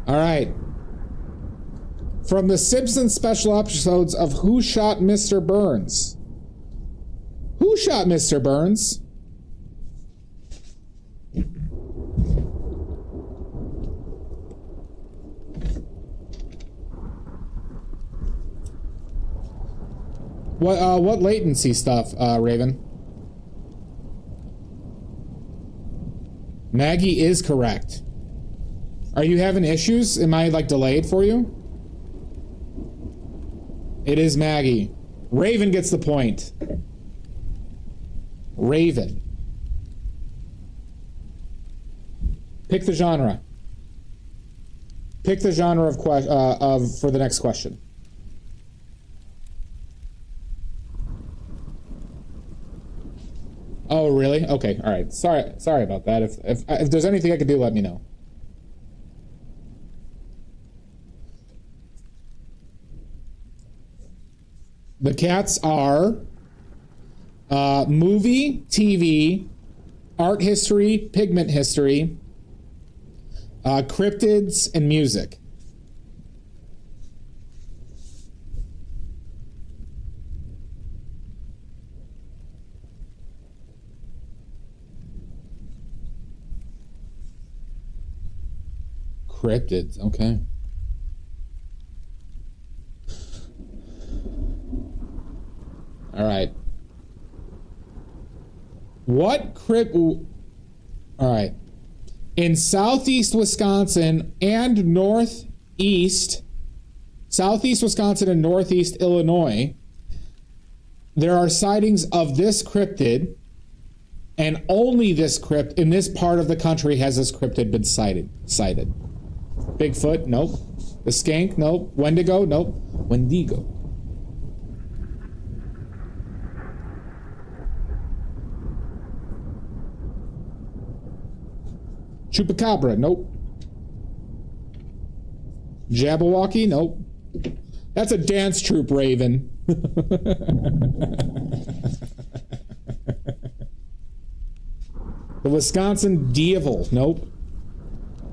All right. From the Simpsons special episodes of Who Shot Mr. Burns? Who shot Mr. Burns? What latency stuff, Raven? Maggie is correct. Are you having issues? Am I like delayed for you? It is Maggie. Raven gets the point. Raven. Pick the genre. Pick the genre of for the next question. Oh, really? Okay, all right. Sorry about that. If there's anything I could do, let me know. The cats are Movie, TV, art history, pigment history, cryptids, and music. Cryptids, okay. All right. What all right. In southeast Wisconsin and southeast Wisconsin and northeast Illinois, there are sightings of this cryptid, and only this crypt in this part of the country has this cryptid been sighted. Bigfoot, nope. The skink, nope. Wendigo, nope. Wendigo. Chupacabra, nope. Jabberwocky, nope. That's a dance troupe, Raven. The Wisconsin Devil, nope.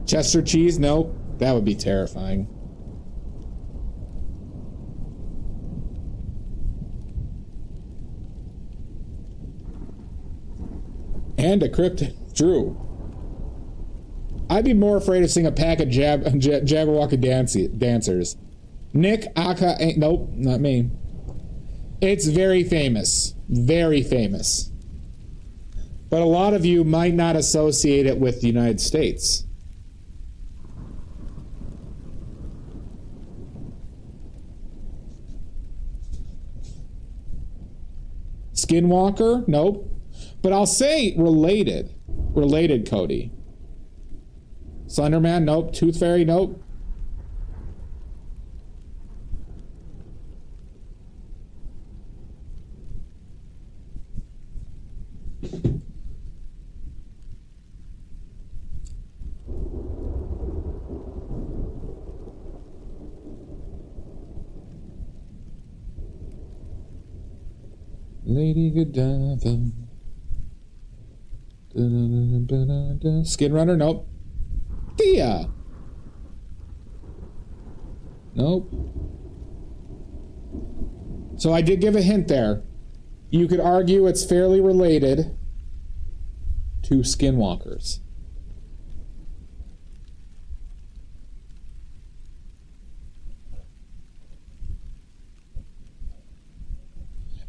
Chester cheese, nope. That would be terrifying. And a cryptid, Drew. I'd be more afraid of seeing a pack of Jabberwocky dancers. Nick Aka ain't, nope, not me. It's very famous. Very famous. But a lot of you might not associate it with the United States. Skinwalker? Nope. But I'll say related. Related, Cody. Slenderman? Nope. Tooth Fairy? Nope. Lady Godiva. Skin Runner? Nope. Thea. Nope. So I did give a hint there. You could argue it's fairly related to skinwalkers.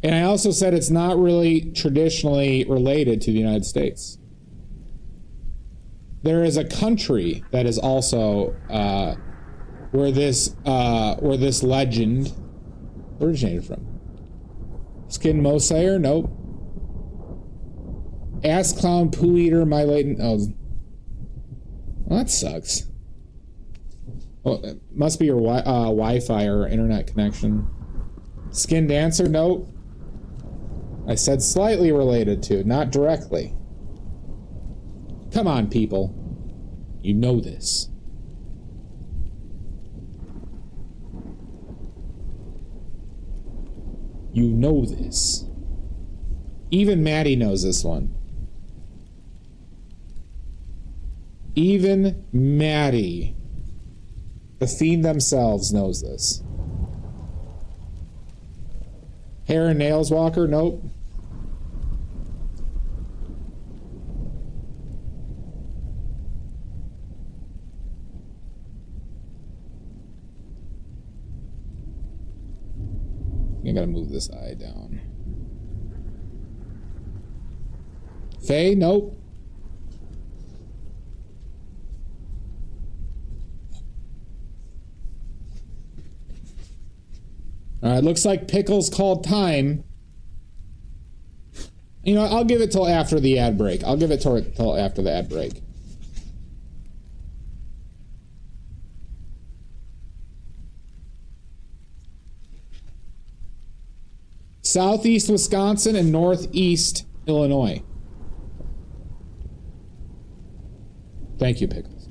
And I also said it's not really traditionally related to the United States. There is a country that is also where this legend originated from. Skin Mosair? Nope. Ass Clown, Poo Eater, My Latent. Oh, well, that sucks. Well, it must be your Wi-Fi or internet connection. Skin Dancer? Nope. I said slightly related to, not directly. Come on, people. You know this. You know this. Even Maddie knows this one. Even Maddie, the Fiend themselves, knows this. Hair and Nails Walker? Nope. I gotta move this eye down. Faye? Nope. Alright, looks like Pickles called time. You know, I'll give it till after the ad break. I'll give it till after the ad break. Southeast Wisconsin and northeast Illinois. Thank you, Pickles.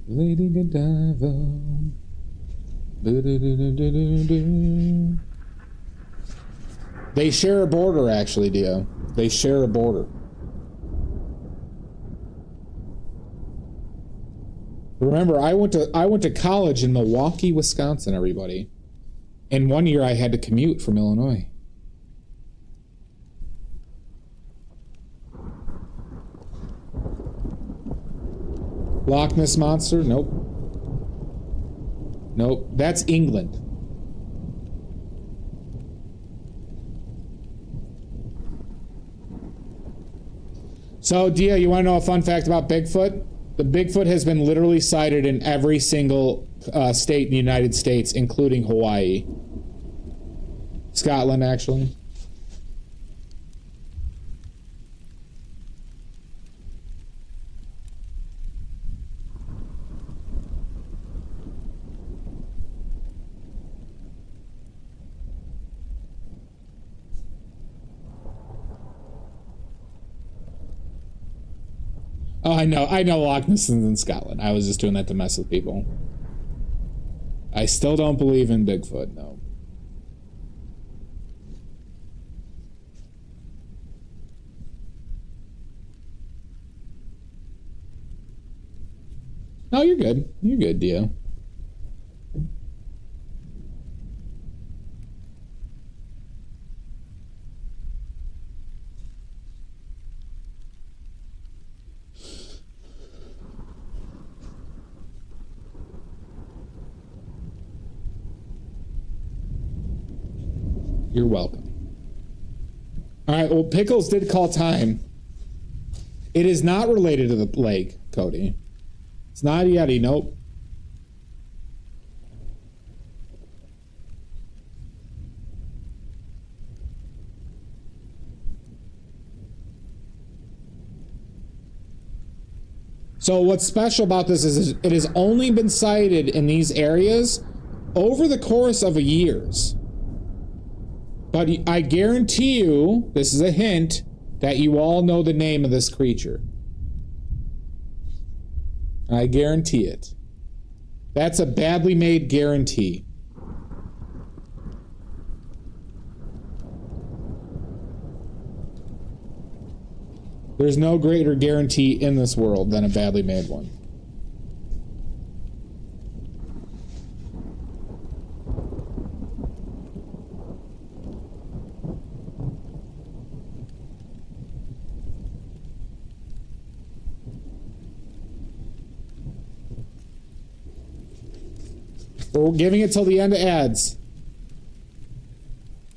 Lady Godiva. Do-do-do-do-do-do-do. They share a border, actually, Dio. They share a border. Remember, I went to college in Milwaukee, Wisconsin, everybody. And one year I had to commute from Illinois. Loch Ness Monster? Nope. Nope. That's England. So, Dia, you want to know a fun fact about Bigfoot? The Bigfoot has been literally sighted in every single state in the United States, including Hawaii. Scotland, actually. Oh, I know Loch Ness is in Scotland. I was just doing that to mess with people. I still don't believe in Bigfoot, no. No, you're good. You're good, Dio. You're welcome. All right, well, Pickles did call time. It is not related to the lake, Cody. It's not a Yeti, nope. So what's special about this is it has only been sighted in these areas over the course of years. But I guarantee you, this is a hint, that you all know the name of this creature. I guarantee it. That's a badly made guarantee. There's no greater guarantee in this world than a badly made one. We're giving it till the end of ads.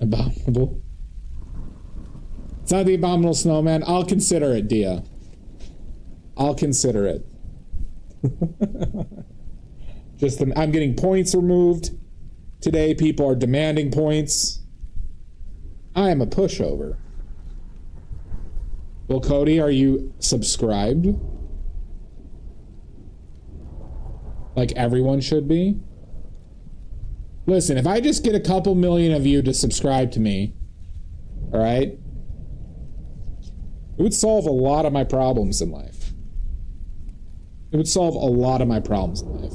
Abominable. It's not the Abominable Snowman. I'll consider it, Dia. I'll consider it. I'm getting points removed today. People are demanding points. I am a pushover. Well, Cody, are you subscribed? Like everyone should be? Listen, if I just get a couple million of you to subscribe to me, all right, it would solve a lot of my problems in life. It would solve a lot of my problems in life.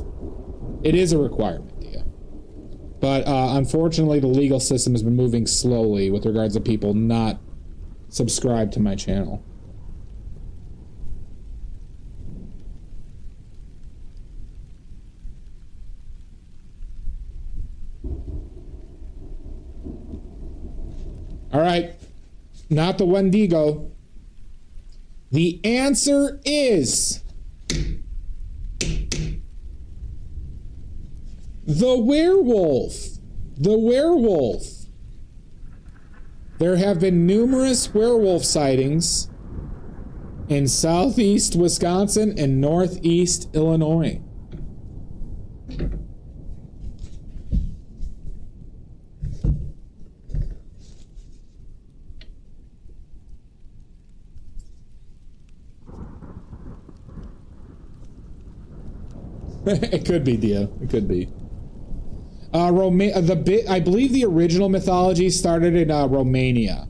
It is a requirement, Dia. But unfortunately, the legal system has been moving slowly with regards to people not subscribed to my channel. All right, not the Wendigo. The answer is the werewolf. The werewolf. There have been numerous werewolf sightings in southeast Wisconsin and northeast Illinois. It could be, Dia. It could be. I believe the original mythology started in Romania.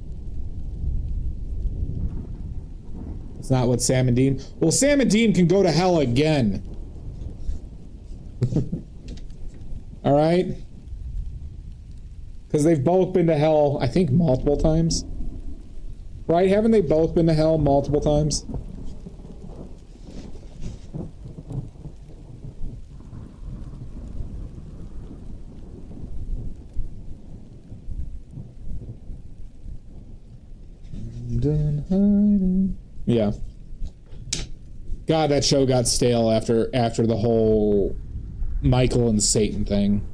It's not what Sam and Dean... Well, Sam and Dean can go to hell again. All right? Because they've both been to hell, I think, multiple times. Right? Haven't they both been to hell multiple times? Yeah. God, that show got stale after the whole Michael and Satan thing.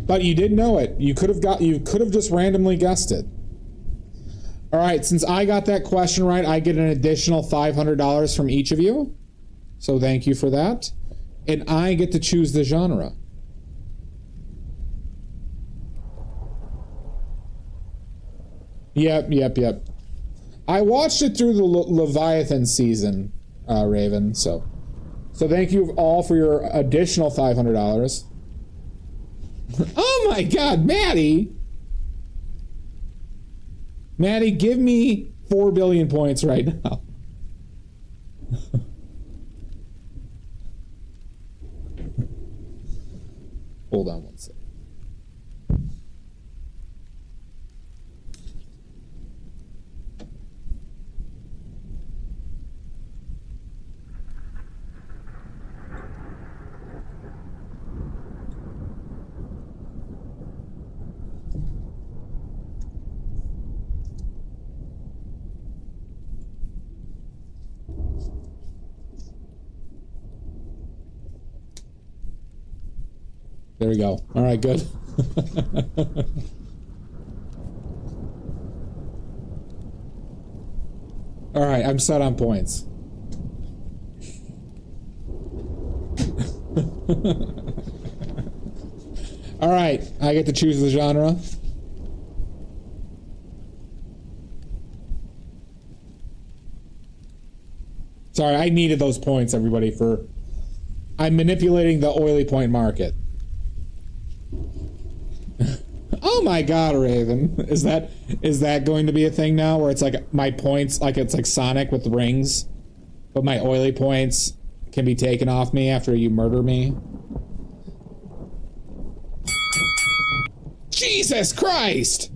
But you did know it. You could have just randomly guessed it. All right, since I got that question right, I get an additional $500 from each of you. So thank you for that. And I get to choose the genre. Yep. I watched it through the Leviathan season, Raven, so thank you all for your additional $500. Oh my God, Maddie! Maddie, give me 4 billion points right now. Hold on one second. There we go. All right, good. All right, I'm set on points. All right, I get to choose the genre. Sorry, I needed those points, everybody, for... I'm manipulating the oily point market. Oh my God, Raven. Is that going to be a thing now where it's like my points, like it's like Sonic with the rings, but my oily points can be taken off me after you murder me? Jesus Christ!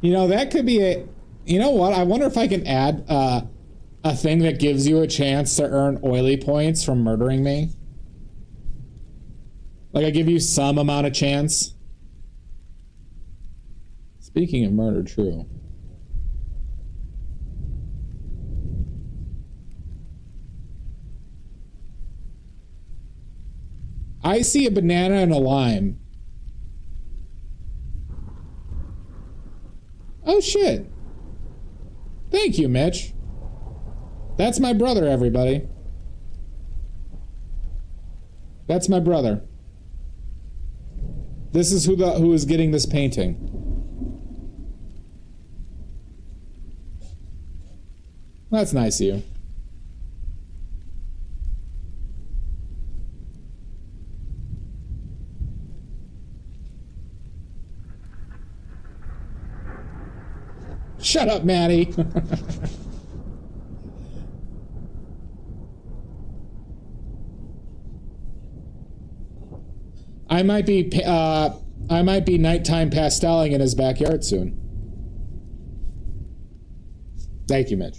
You know, that could be a... You know what? I wonder if I can add a thing that gives you a chance to earn oily points from murdering me. Like, I give you some amount of chance. Speaking of murder, true. I see a banana and a lime. Oh, shit. Thank you, Mitch. That's my brother, everybody. That's my brother. This is who is getting this painting. That's nice of you. Shut up, Maddie. I might be nighttime pasteling in his backyard soon. Thank you, Mitch.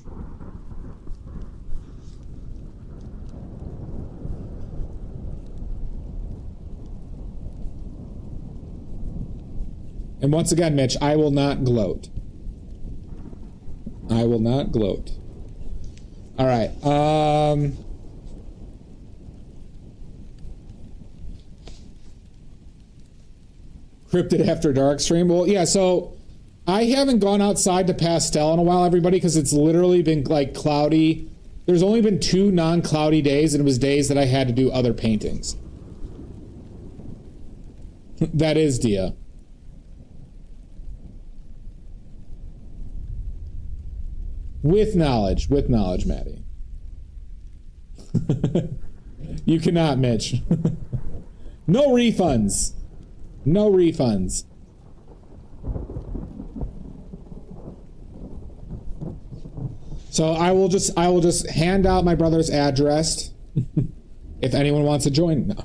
And once again, Mitch, I will not gloat. I will not gloat. All right. Cryptid After Dark stream. Well, yeah, so I haven't gone outside to pastel in a while, everybody, because it's literally been like cloudy. There's only been 2 non-cloudy days, and it was days that I had to do other paintings. That is Dia. With knowledge, Maddie. You cannot, Mitch. No refunds. No refunds. So I will just hand out my brother's address If anyone wants to join, no.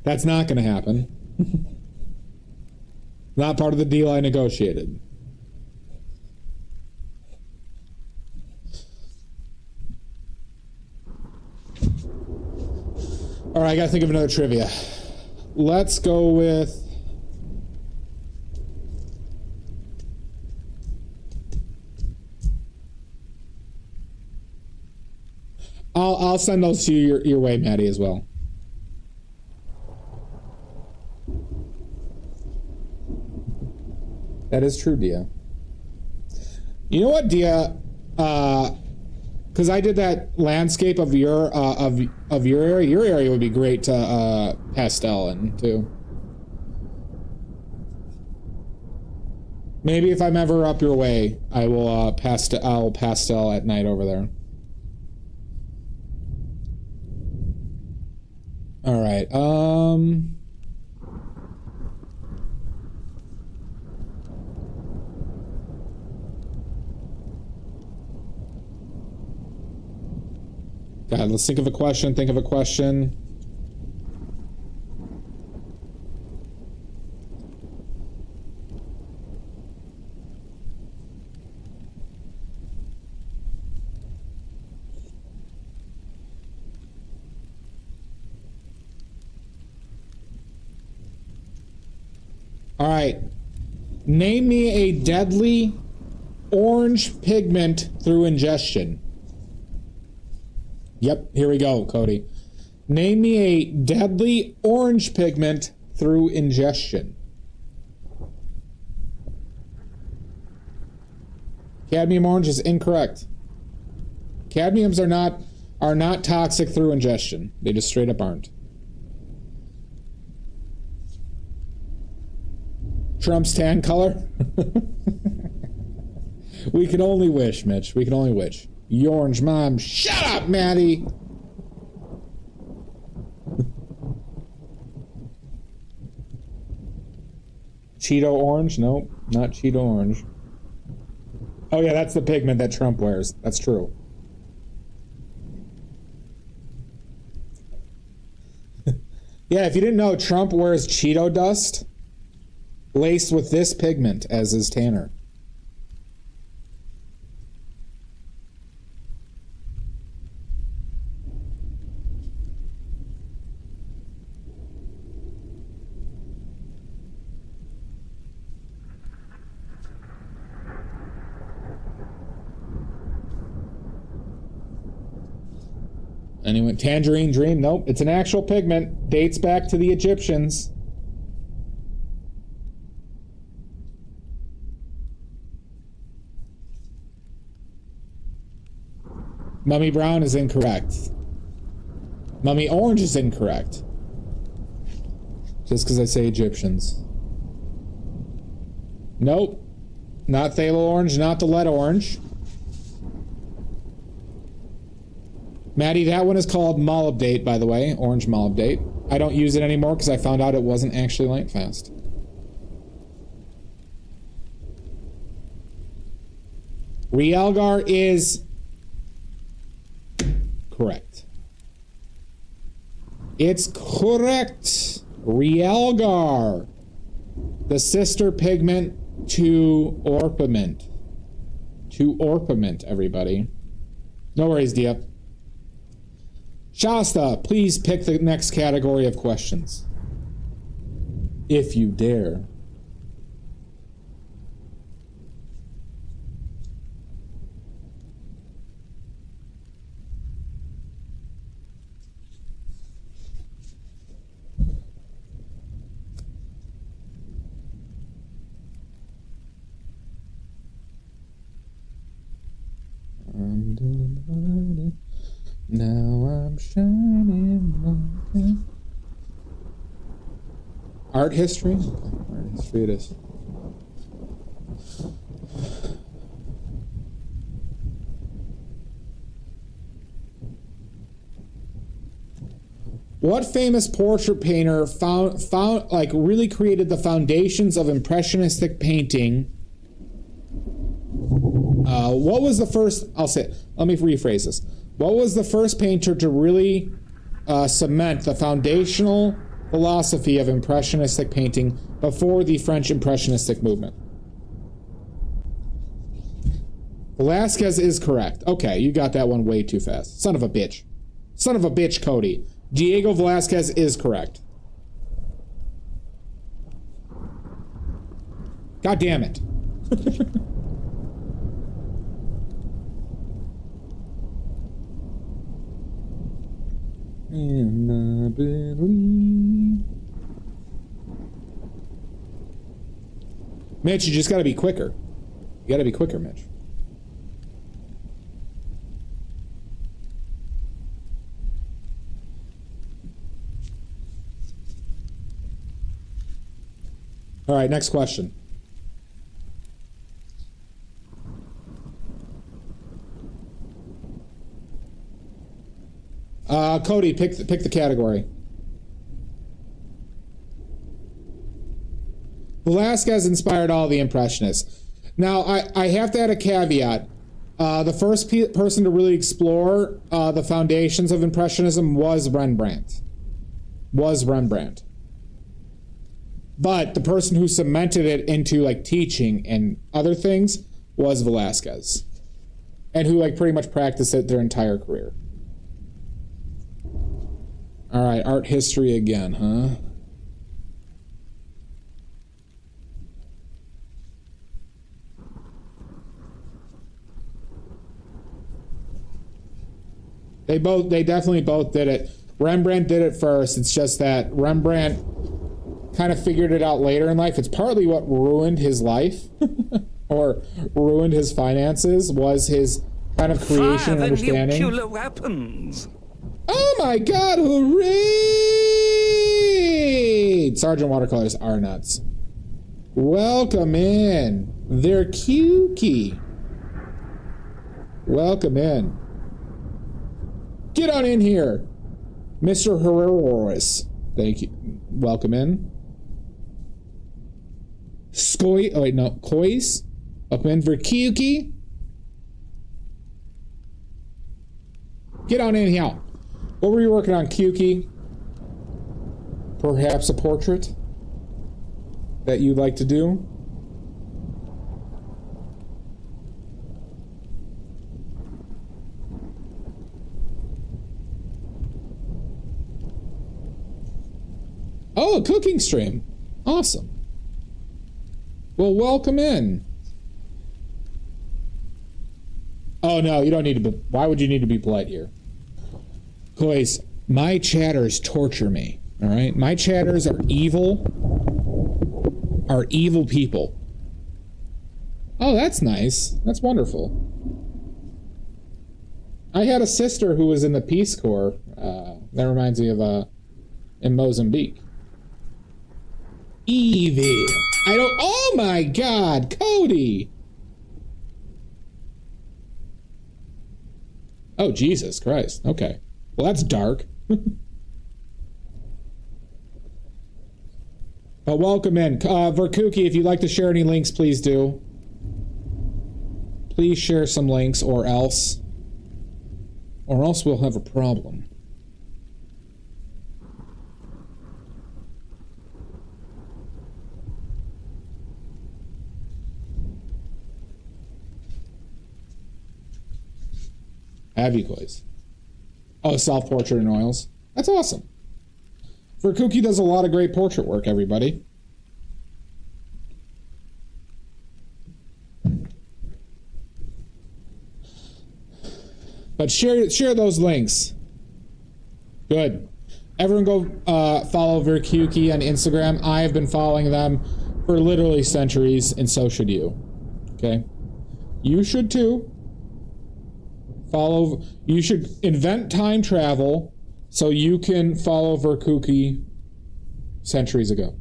That's not going to happen. Not part of the deal I negotiated. All right, I got to think of another trivia. Let's go with... I'll send those to you your way, Maddie, as well. That is true, Dia. You know what, Dia? Because I did that landscape of your area. Your area would be great to pastel in too. Maybe if I'm ever up your way, I will I'll pastel at night over there. All right. God, let's think of a question. Think of a question. All right. Name me a deadly orange pigment through ingestion. Yep, here we go, Cody. Name me a deadly orange pigment through ingestion. Cadmium orange is incorrect. Cadmiums are not toxic through ingestion. They just straight up aren't. Trump's tan color? We can only wish, Mitch. We can only wish. You orange mom. Shut up, Maddie! Cheeto orange? Nope, not Cheeto orange. Oh yeah, that's the pigment that Trump wears. That's true. Yeah, if you didn't know, Trump wears Cheeto dust laced with this pigment as his tanner. Anyone? Tangerine Dream? Nope, it's an actual pigment. Dates back to the Egyptians. Mummy Brown is incorrect. Mummy Orange is incorrect. Just because I say Egyptians. Nope. Not Phthalo Orange, not the Lead Orange. Maddie, that one is called molybdate, by the way. Orange molybdate. I don't use it anymore because I found out it wasn't actually light fast. Realgar is correct. It's correct. Realgar. The sister pigment to orpiment. To orpiment, everybody. No worries, Dia. Shasta, please pick the next category of questions. If you dare. Now I'm shining like art history? Art history it is. What famous portrait painter found really created the foundations of impressionistic painting? What was the first, let me rephrase this. What was the first painter to really cement the foundational philosophy of Impressionistic painting before the French Impressionistic movement? Velázquez is correct. Okay, you got that one way too fast. Son of a bitch. Son of a bitch, Cody. Diego Velázquez is correct. God damn it. And I believe. Mitch, you just gotta be quicker. You gotta be quicker, Mitch. All right, next question. Cody, pick the category. Velázquez inspired all the Impressionists. Now, I have to add a caveat. The first person to really explore the foundations of Impressionism was Rembrandt. But the person who cemented it into like teaching and other things was Velázquez, and who like pretty much practiced it their entire career. All right, art history again, huh? They definitely both did it. Rembrandt did it first. It's just that Rembrandt kind of figured it out later in life. It's partly what ruined his life or ruined his finances was his kind of creation and understanding. Nuclear weapons. Oh my god, hooray! Sergeant Watercolors are nuts. Welcome in. They're cukey. Welcome in. Get on in here. Mr. Herreros. Thank you. Welcome in. Kois. Up in for Kyuki. Get on in here. What were you working on, Kyuki? Perhaps a portrait that you'd like to do? Oh, a cooking stream. Awesome. Well, welcome in. Oh, no, you don't need to be... Why would you need to be polite here? Boys, my chatters torture me, all right? My chatters are evil people. Oh, that's nice. That's wonderful. I had a sister who was in the Peace Corps. That reminds me of, in Mozambique. Evie. I don't... Oh, my God, Cody. Oh, Jesus Christ. Okay. Well, that's dark. But welcome in. Verkuki, if you'd like to share any links, please do. Please share some links, or else. Or else we'll have a problem. Aviclois. Oh, self-portrait in oils. That's awesome. Verkuki does a lot of great portrait work, everybody. But share those links. Good. Everyone go follow Verkuki on Instagram. I have been following them for literally centuries, and so should you. Okay? You should too. You should invent time travel so you can follow Verkuki centuries ago.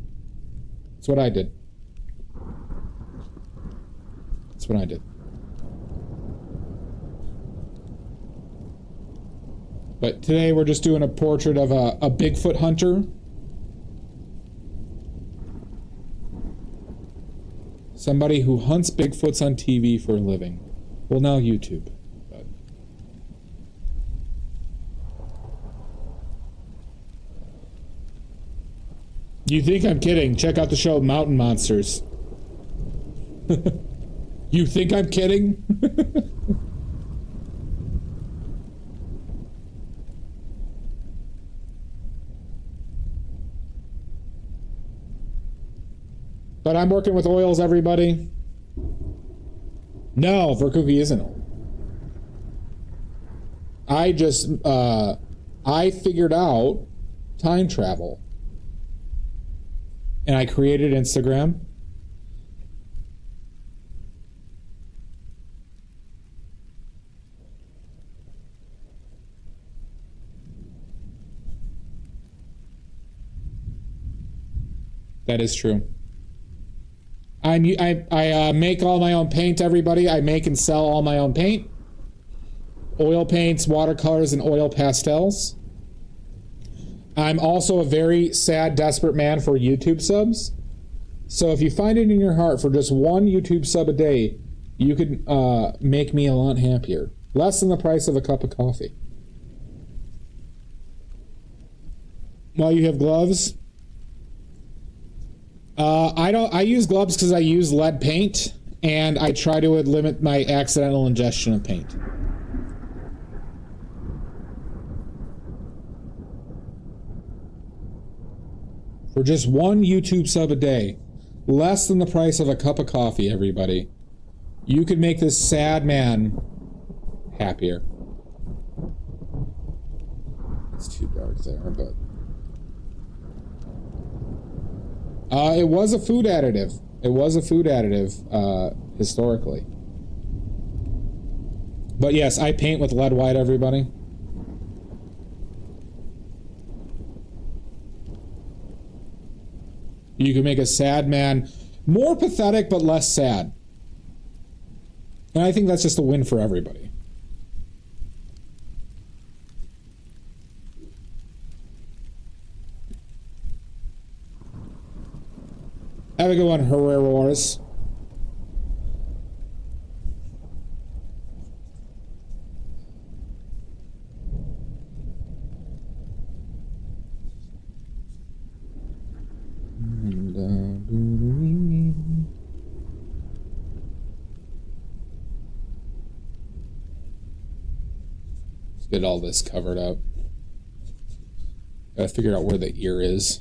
That's what I did. That's what I did. But today we're just doing a portrait of a Bigfoot hunter. Somebody who hunts Bigfoots on TV for a living. Well, now YouTube. You think I'm kidding? Check out the show Mountain Monsters. You think I'm kidding? But I'm working with oils, everybody. No, Verkuki isn't old. I just, I figured out time travel. And I created Instagram. That is true. I make all my own paint, everybody. I make and sell all my own paint. Oil paints, watercolors, and oil pastels. I'm also a very sad, desperate man for YouTube subs. So if you find it in your heart for just one YouTube sub a day, you could make me a lot happier. Less than the price of a cup of coffee. While you have gloves, I use gloves because I use lead paint, and I try to limit my accidental ingestion of paint. For just one YouTube sub a day, less than the price of a cup of coffee, everybody, you could make this sad man happier. It's too dark there, but... it was a food additive. It was a food additive, historically. But yes, I paint with lead white, everybody. You can make a sad man more pathetic, but less sad. And I think that's just a win for everybody. Have a good one, Herreros. Let's get all this covered up. Gotta figure out where the ear is.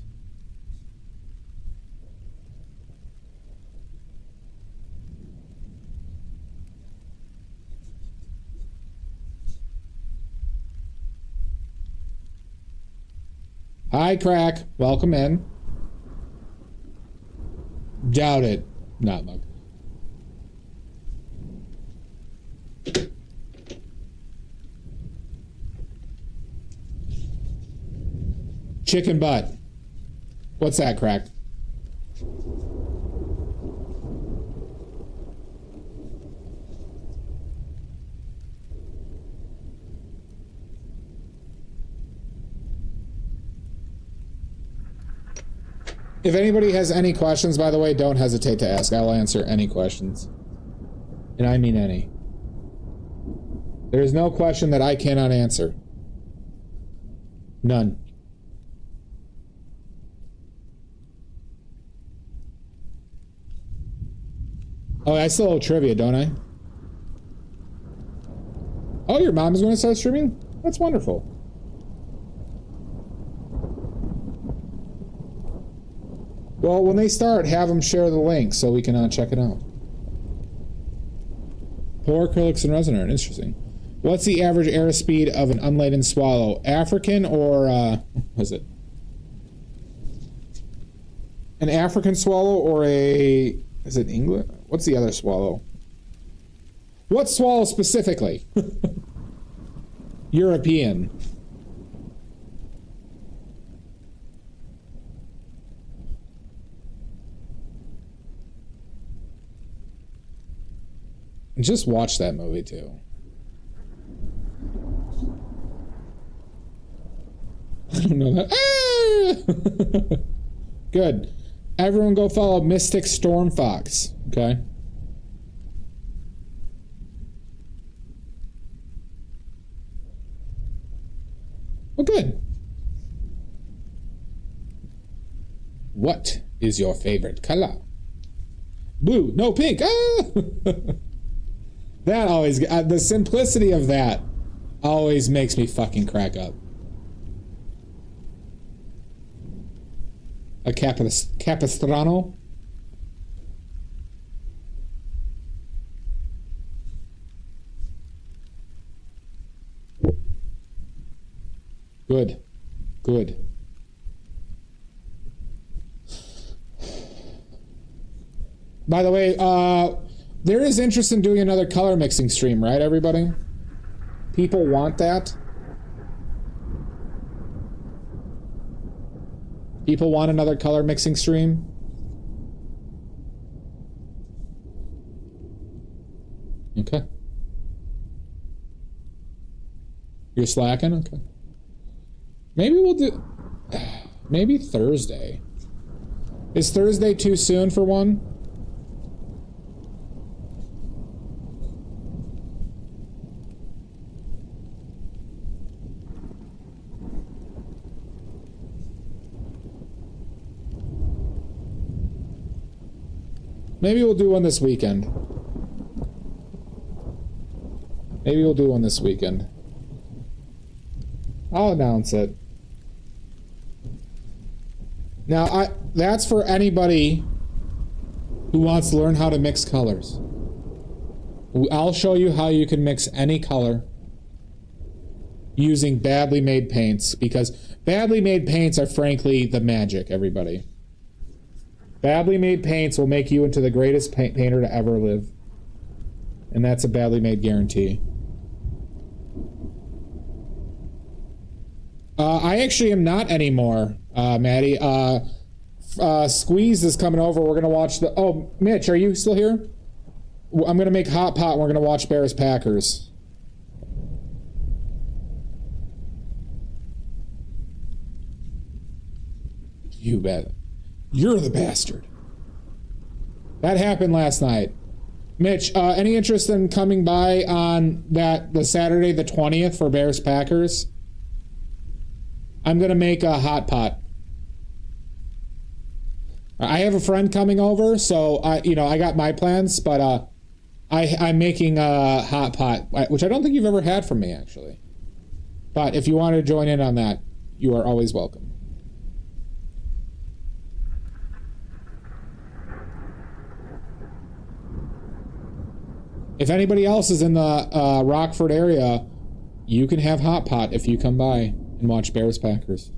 Hi, Crack. Welcome in. Doubt it. Not mug. Chicken butt. What's that, Crack? If anybody has any questions, by the way, don't hesitate to ask. I'll answer any questions. And I mean any. There is no question that I cannot answer. None. Oh, I still owe trivia, don't I? Oh, your mom is going to start streaming? That's wonderful. Well, when they start, have them share the link so we can check it out. Poor acrylics and resin art. Interesting. What's the average airspeed of an unladen swallow? African or, what is it? An African swallow or a, is it England? What's the other swallow? What swallow specifically? European. Just watch that movie too. I don't know that. Ah! Good. Everyone go follow Mystic Storm Fox. Okay. Well, good. What is your favorite color? Blue, no pink. Ah! That always, the simplicity of that always makes me fucking crack up. A Capistrano? Good. Good. By the way, there is interest in doing another color mixing stream, right, everybody? People want that. People want another color mixing stream. Okay. You're slacking? Okay. Maybe we'll do... Maybe Thursday. Is Thursday too soon for one? Maybe we'll do one this weekend. Maybe we'll do one this weekend. I'll announce it. Now, that's for anybody who wants to learn how to mix colors. I'll show you how you can mix any color using badly made paints, because badly made paints are frankly the magic, everybody. Badly made paints will make you into the greatest painter to ever live. And that's a badly made guarantee. I actually am not anymore, Maddie. Squeeze is coming over. We're going to watch the... Oh, Mitch, are you still here? I'm going to make Hot Pot and we're going to watch Bears Packers. You bet. You're the bastard. That happened last night. Mitch, any interest in coming by on the Saturday the 20th for Bears Packers? I'm going to make a hot pot. I have a friend coming over, so I got my plans, but I'm making a hot pot, which I don't think you've ever had from me, actually. But if you want to join in on that, you are always welcome. If anybody else is in the Rockford area, you can have hot pot if you come by and watch Bears Packers.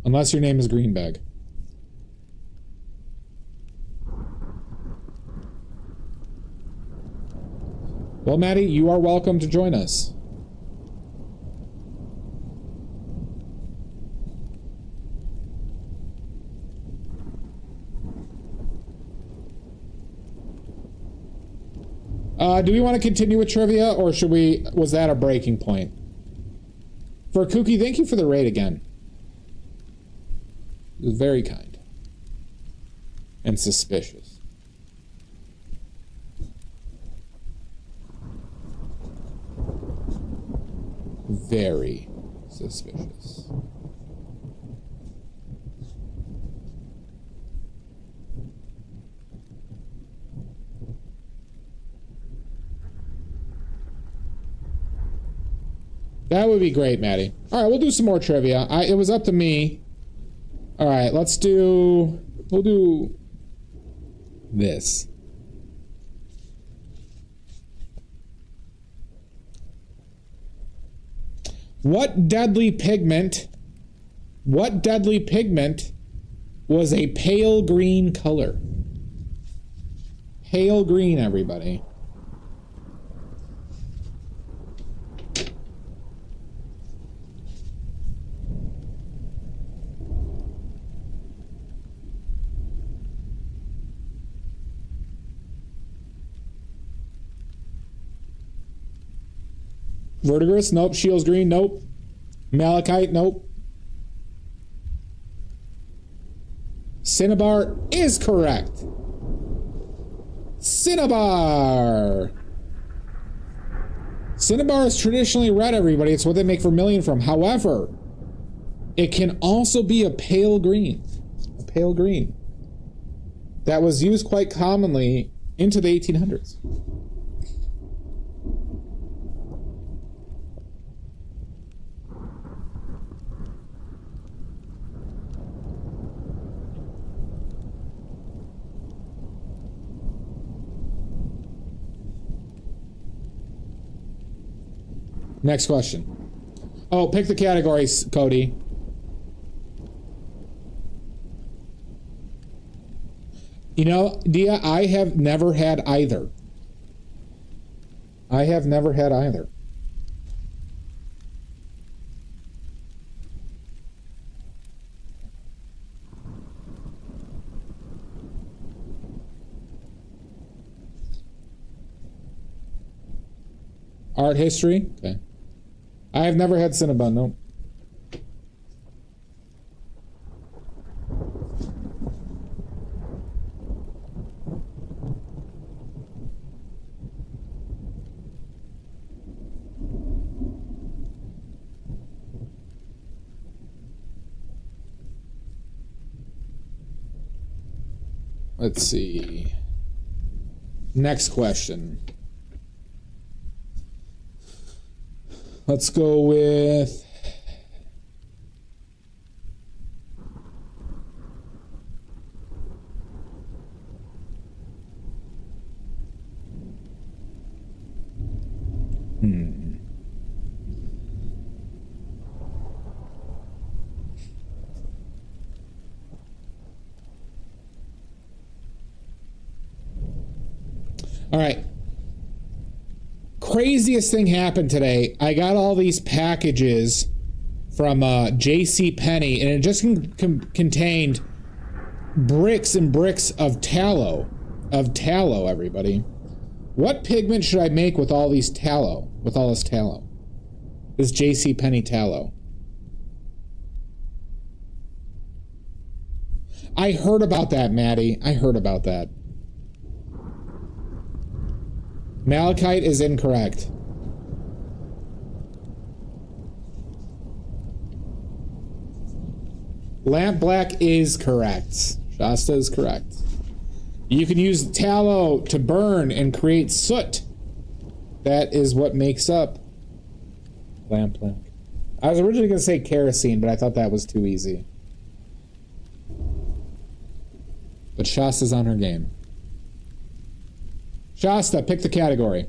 Unless your name is Greenbag. Well, Maddie, you are welcome to join us. Do we want to continue with trivia, or should we... Was that a breaking point? For Kooky, thank you for the raid again. It was very kind. And suspicious. Very suspicious. That would be great, Maddie. All right, we'll do some more trivia. It was up to me. All right, we'll do this. What deadly pigment was a pale green color? Pale green, everybody. Verdigris? Nope. Shields green? Nope. Malachite? Nope. Cinnabar is correct. Cinnabar! Cinnabar is traditionally red, everybody. It's what they make vermilion from. However, It can also be a pale green. A pale green. That was used quite commonly into the 1800s. Next question. Oh, pick the categories, Cody. You know, Dia, I have never had either. I have never had either. Art history? Okay. I have never had Cinnabon, no. Let's see. Next question. Let's go with All right. Craziest thing happened today. I got all these packages from J.C. Penney, and it just contained bricks and bricks of tallow. Everybody. What pigment should I make with all these tallow? With all this tallow? This J.C. Penney tallow. I heard about that, Maddie. I heard about that. Malachite is incorrect. Lamp black is correct. Shasta is correct. You can use tallow to burn and create soot. That is what makes up lamp black. I was originally going to say kerosene, but I thought that was too easy. But Shasta's on her game. Shasta, pick the category.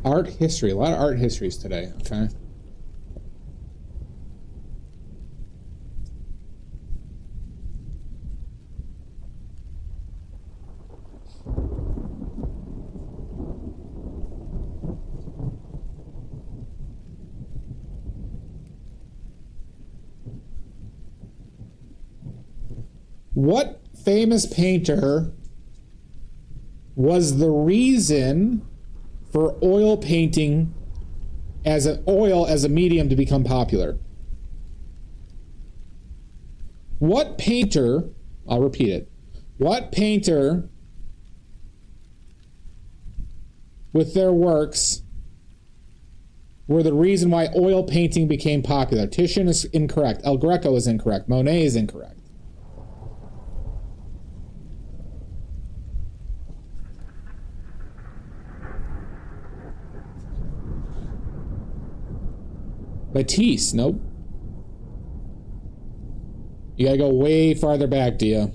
Art history. A lot of art histories today, okay? What famous painter was the reason for oil painting as a medium to become popular? What painter, I'll repeat it, what painter with their works were the reason why oil painting became popular? Titian is incorrect. El Greco is incorrect. Monet is incorrect. Matisse, nope. You gotta go way farther back, Dia.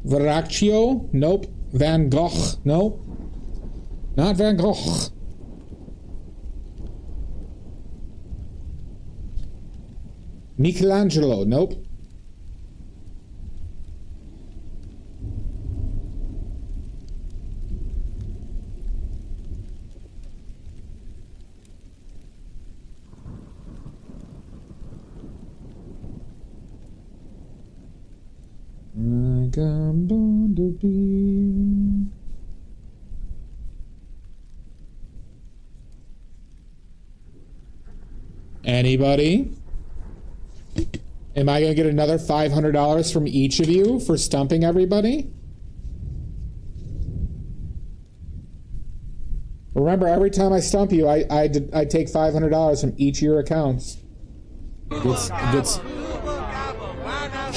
Verrocchio, nope. Van Gogh, nope. Not Van Gogh. Michelangelo, nope. think I'm born to be. Anybody? Am I gonna get another $500 from each of you for stumping everybody? Remember, every time I stump you, I take $500 from each of your accounts. Gets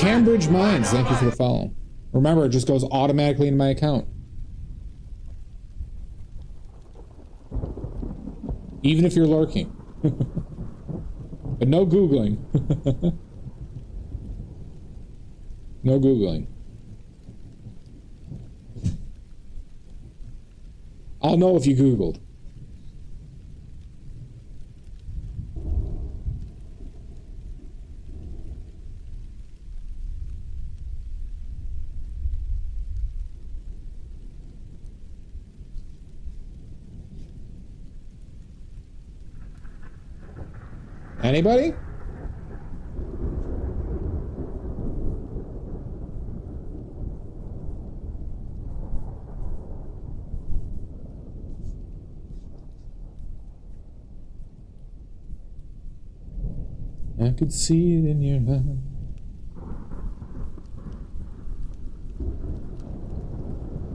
Cambridge Mines, thank you for the follow. Remember, it just goes automatically into my account. Even if you're lurking. But no Googling. No Googling. I'll know if you Googled. Anybody? I could see it in your eyes.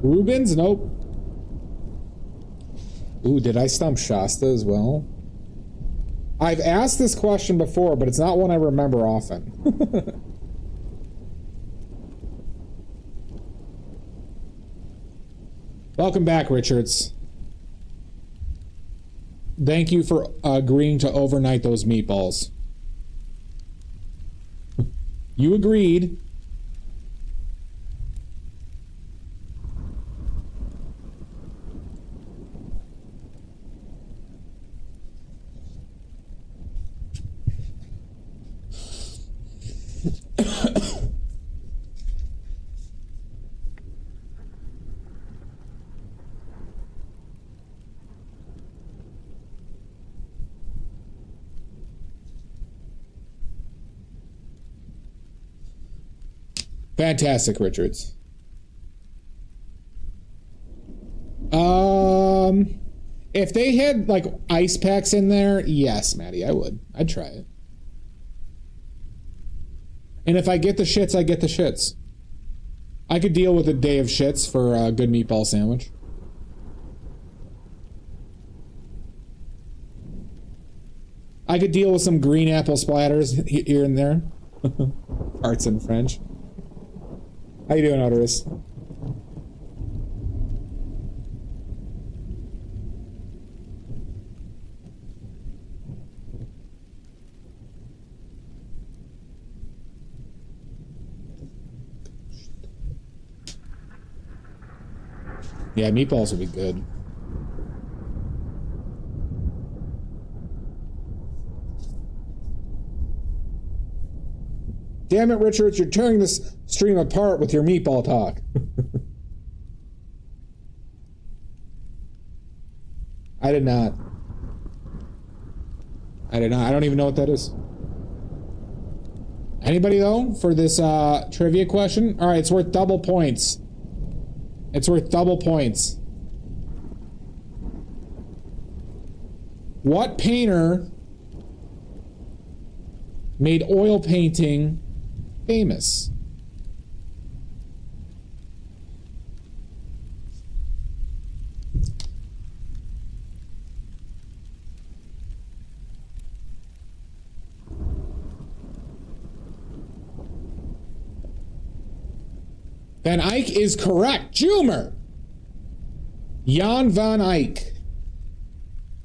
Rubens? Nope. Ooh, did I stump Shasta as well? I've asked this question before, but it's not one I remember often. Welcome back, Richards. Thank you for agreeing to overnight those meatballs. You agreed. Fantastic, Richards. If they had like ice packs in there, yes, Maddie, I would. I'd try it. And if I get the shits, I get the shits. I could deal with a day of shits for a good meatball sandwich. I could deal with some green apple splatters here and there. Arts in French. How you doing, Otis? Yeah, meatballs would be good. Damn it, Richards, you're tearing this stream apart with your meatball talk. I did not. I don't even know what that is. Anybody, though, for this trivia question? All right, it's worth double points. It's worth double points. What painter made oil painting famous? Van Eyck is correct. Jumer. Jan van Eyck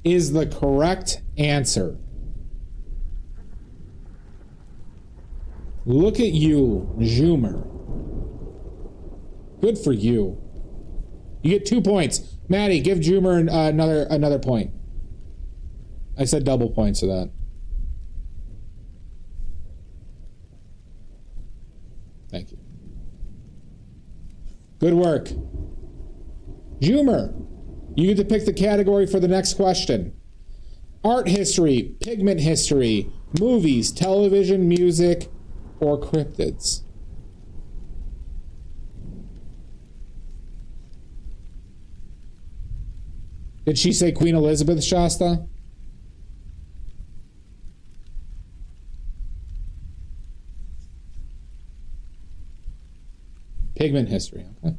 is the correct answer. Look at you, Jumer. Good for you. You get 2 points. Maddie, give Jumer another point. I said double points to that. Thank you. Good work. Jumer, you get to pick the category for the next question. Art history, pigment history, movies, television, music, or cryptids. Did she say Queen Elizabeth, Shasta? Pigment history. Okay.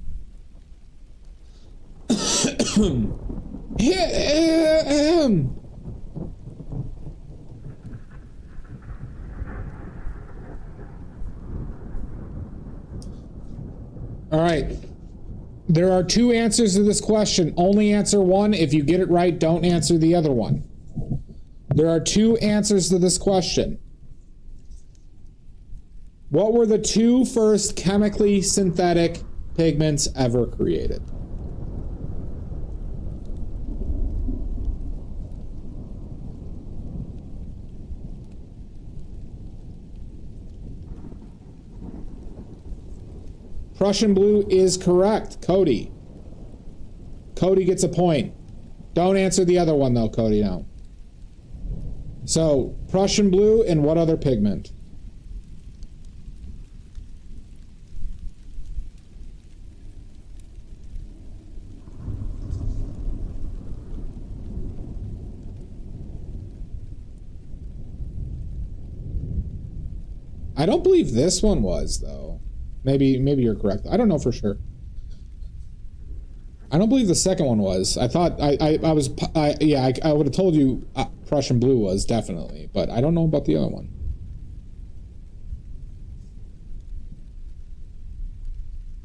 All right. There are two answers to this question. Only answer one. If you get it right, don't answer the other one. There are two answers to this question. What were the two first chemically synthetic pigments ever created? Prussian blue is correct. Cody. Cody gets a point. Don't answer the other one, though, Cody, now. So, Prussian blue and what other pigment? I don't believe this one was, though. Maybe you're correct. I don't know for sure. I don't believe the second one was. I thought I would have told you Prussian blue was definitely, but I don't know about the other one.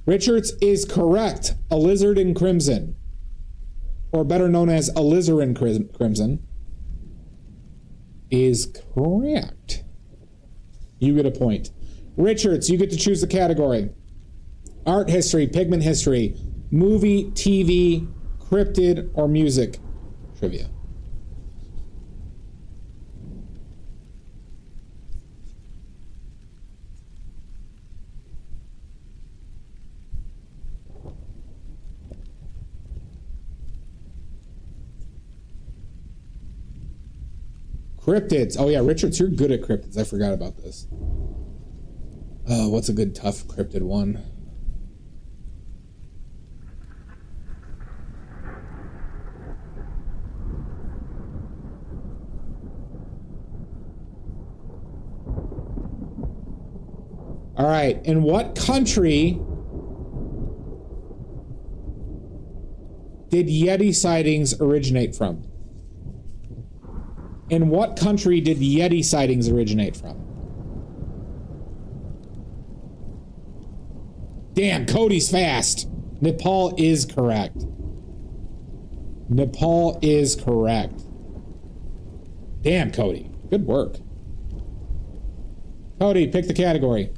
Richards is correct. Alizarin crimson, or better known as alizarin crimson, is correct. You get a point. Richards, you get to choose the category. Art history, pigment history, movie, TV, cryptid, or music trivia. Cryptids. Oh yeah, Richards, you're good at cryptids. I forgot about this. Oh, what's a good tough cryptid one? All right, in what country did Yeti sightings originate from? In what country did Yeti sightings originate from? Damn, Cody's fast. Nepal is correct. Nepal is correct. Damn, Cody. Good work. Cody, pick the category.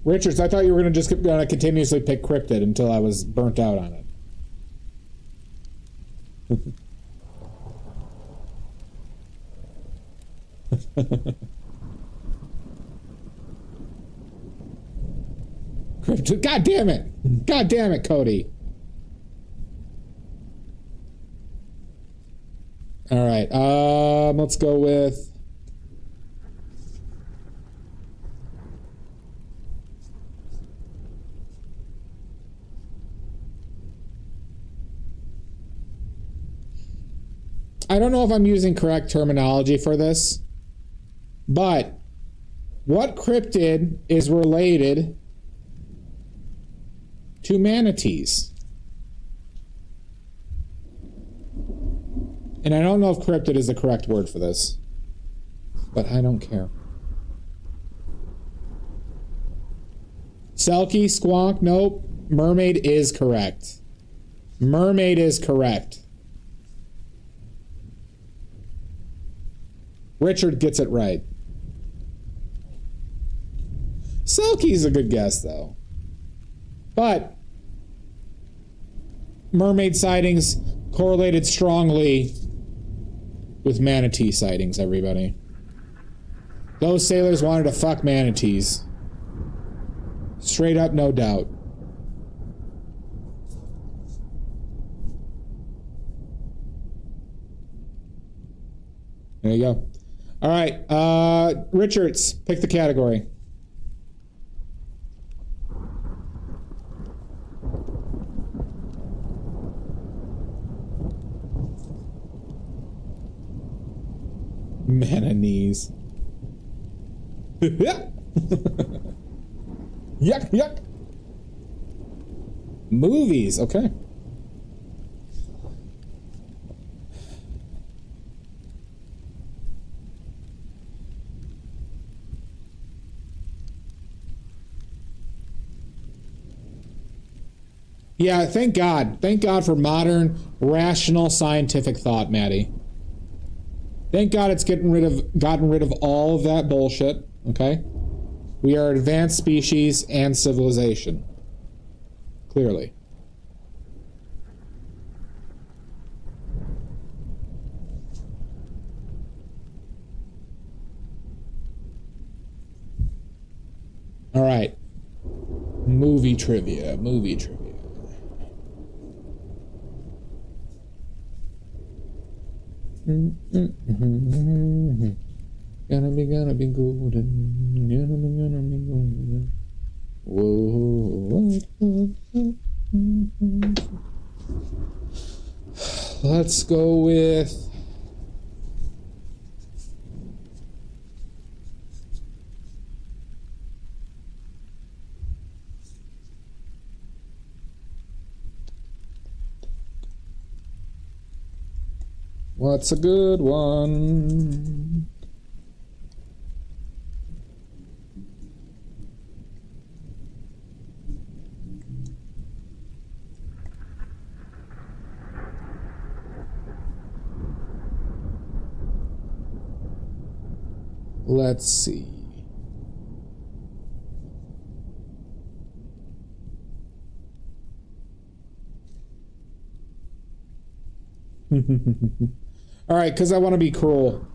Richards, I thought you were going to just continuously pick cryptid until I was burnt out on it. God damn it. God damn it, Cody. All right. Let's go with I don't know if I'm using correct terminology for this, but what cryptid is related to manatees? And I don't know if cryptid is the correct word for this, but I don't care. Selkie, squonk, nope. Mermaid is correct. Mermaid is correct. Richard gets it right. Selkie's a good guess, though. But mermaid sightings correlated strongly with manatee sightings, everybody. Those sailors wanted to fuck manatees. Straight up, no doubt. There you go. All right, Richards, pick the category. Man of knees. Yuck, yuck. Movies, okay. Yeah, thank God. Thank God for modern, rational, scientific thought, Maddie. Thank God it's gotten rid of all of that bullshit, okay? We are an advanced species and civilization. Clearly. All right. Movie trivia. Gonna be golden. Gonna be golden. Whoa. Let's go with. What's a good one? Let's see. All right, because I want to be cruel.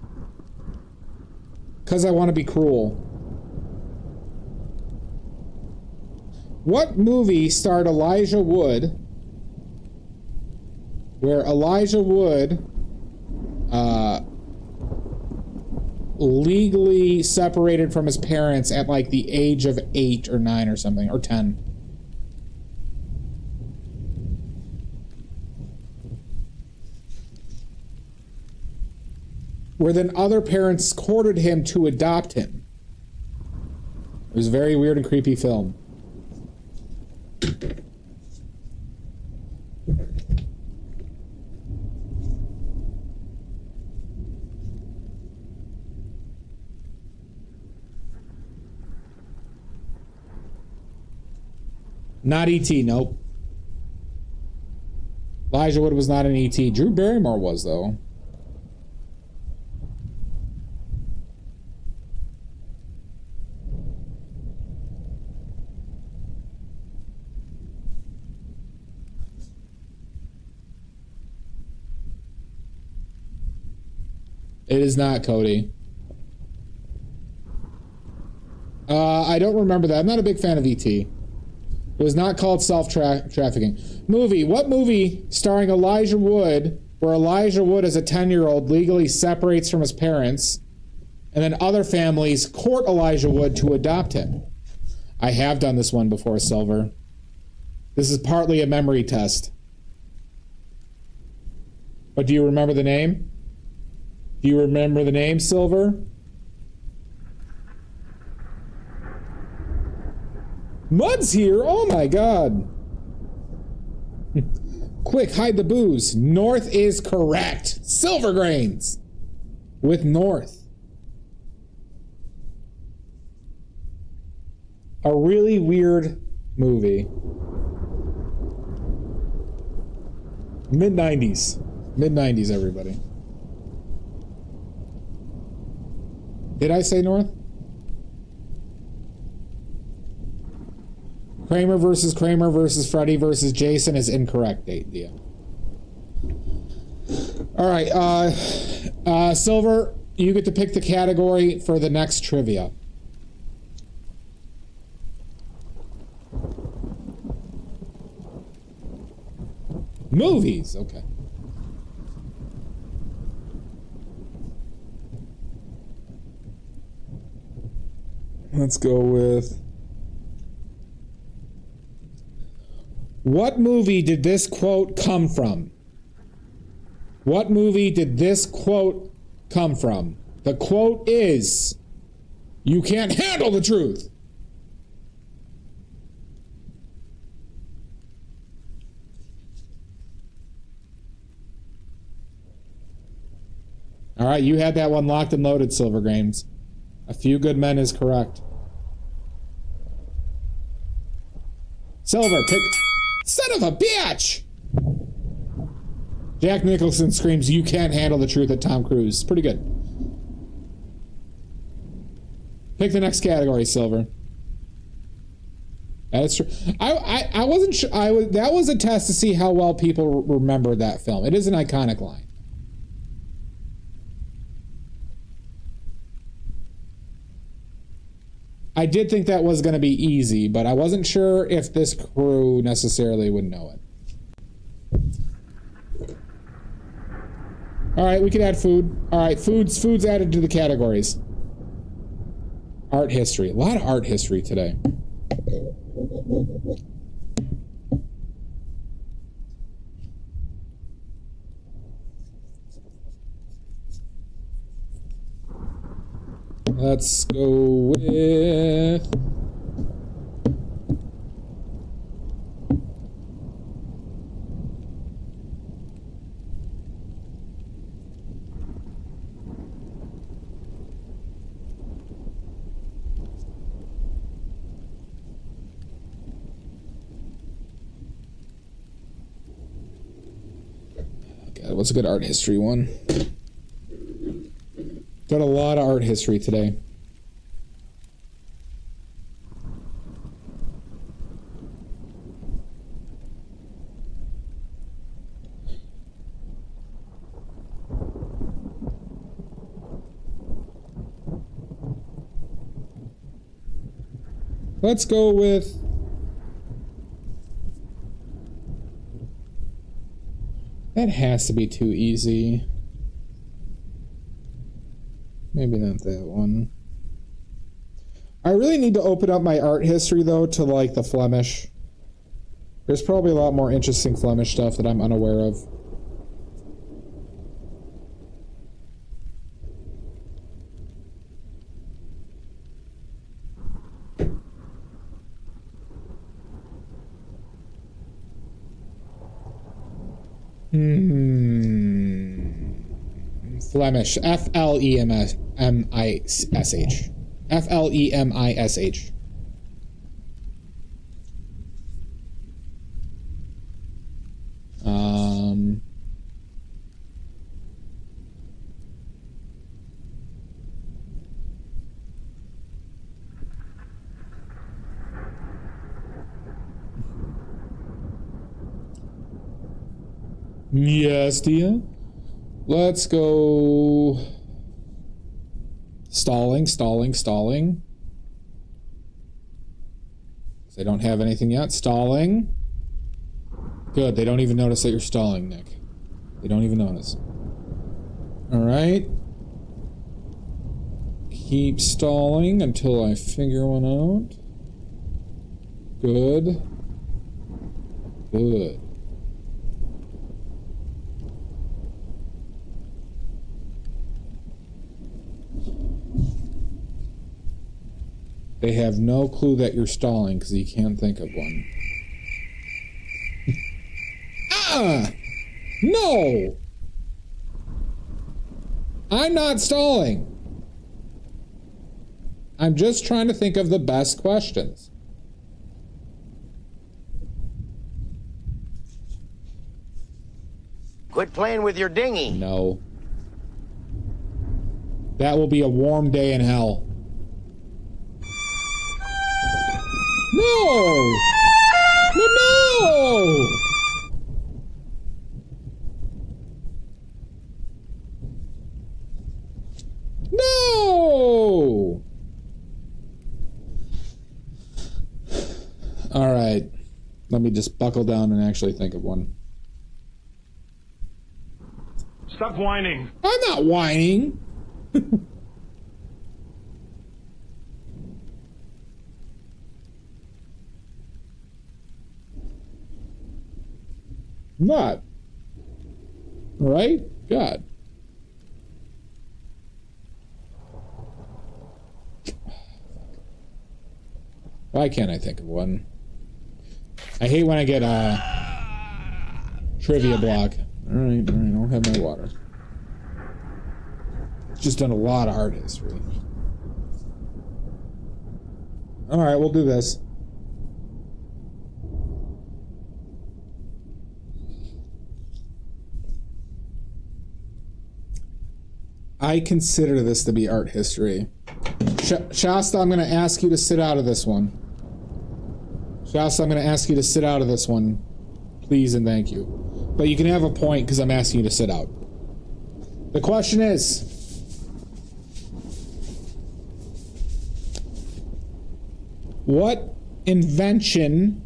What movie starred Elijah Wood where Elijah Wood legally separated from his parents at like the age of 8 or 9 or something, or 10? Where then other parents courted him to adopt him. It was a very weird and creepy film. Not E.T., nope. Elijah Wood was not in E.T. Drew Barrymore was, though. It is not, Cody. I don't remember that. I'm not a big fan of E.T. It was not called self-trafficking. Movie. What movie starring Elijah Wood, where Elijah Wood as a 10-year-old legally separates from his parents, and then other families court Elijah Wood to adopt him? I have done this one before, Silver. This is partly a memory test. But do you remember the name? Do you remember the name, Silver? Mud's here! Oh my god! Quick, hide the booze. North is correct. Silver grains! With North. A really weird movie. Mid-90s. Mid-90s, everybody. Did I say North? Kramer versus Freddy versus Jason is incorrect, Dia. All right, Silver, you get to pick the category for the next trivia. Movies, okay. Let's go with... What movie did this quote come from? What movie did this quote come from? The quote is, "You can't handle the truth." All right, you had that one locked and loaded, Silver Games. A Few Good Men is correct. Silver, pick... Son of a bitch! Jack Nicholson screams, "You can't handle the truth" at Tom Cruise. Pretty good. Pick the next category, Silver. That's true. I wasn't sure. That was a test to see how well people remember that film. It is an iconic line. I did think that was going to be easy, but I wasn't sure if this crew necessarily would know it. All right, we can add food. All right, food's added to the categories. Art history. A lot of art history today. Let's go with... God, what's a good art history one? Got a lot of art history today. Let's go with... That has to be too easy. Maybe not that one. I really need to open up my art history, though, to, like, the Flemish. There's probably a lot more interesting Flemish stuff that I'm unaware of. Flemish. Flemish. Flemish. Yes, dear. Let's go... Stalling. They don't have anything yet. Stalling. Good, they don't even notice that you're stalling, Nick. They don't even notice. Alright. Keep stalling until I figure one out. Good. Good. They have no clue that you're stalling because you can't think of one. No! I'm not stalling. I'm just trying to think of the best questions. Quit playing with your dinghy. No. That will be a warm day in hell. No! No! No! All right. Let me just buckle down and actually think of one. Stop whining. I'm not whining. Not. Right? God. Why can't I think of one? I hate when I get a trivia block. Alright, I'll have my water. Just done a lot of art history. Alright, we'll do this. I consider this to be art history. Shasta, I'm going to ask you to sit out of this one. Shasta, I'm going to ask you to sit out of this one. Please and thank you. But you can have a point because I'm asking you to sit out. The question is... what invention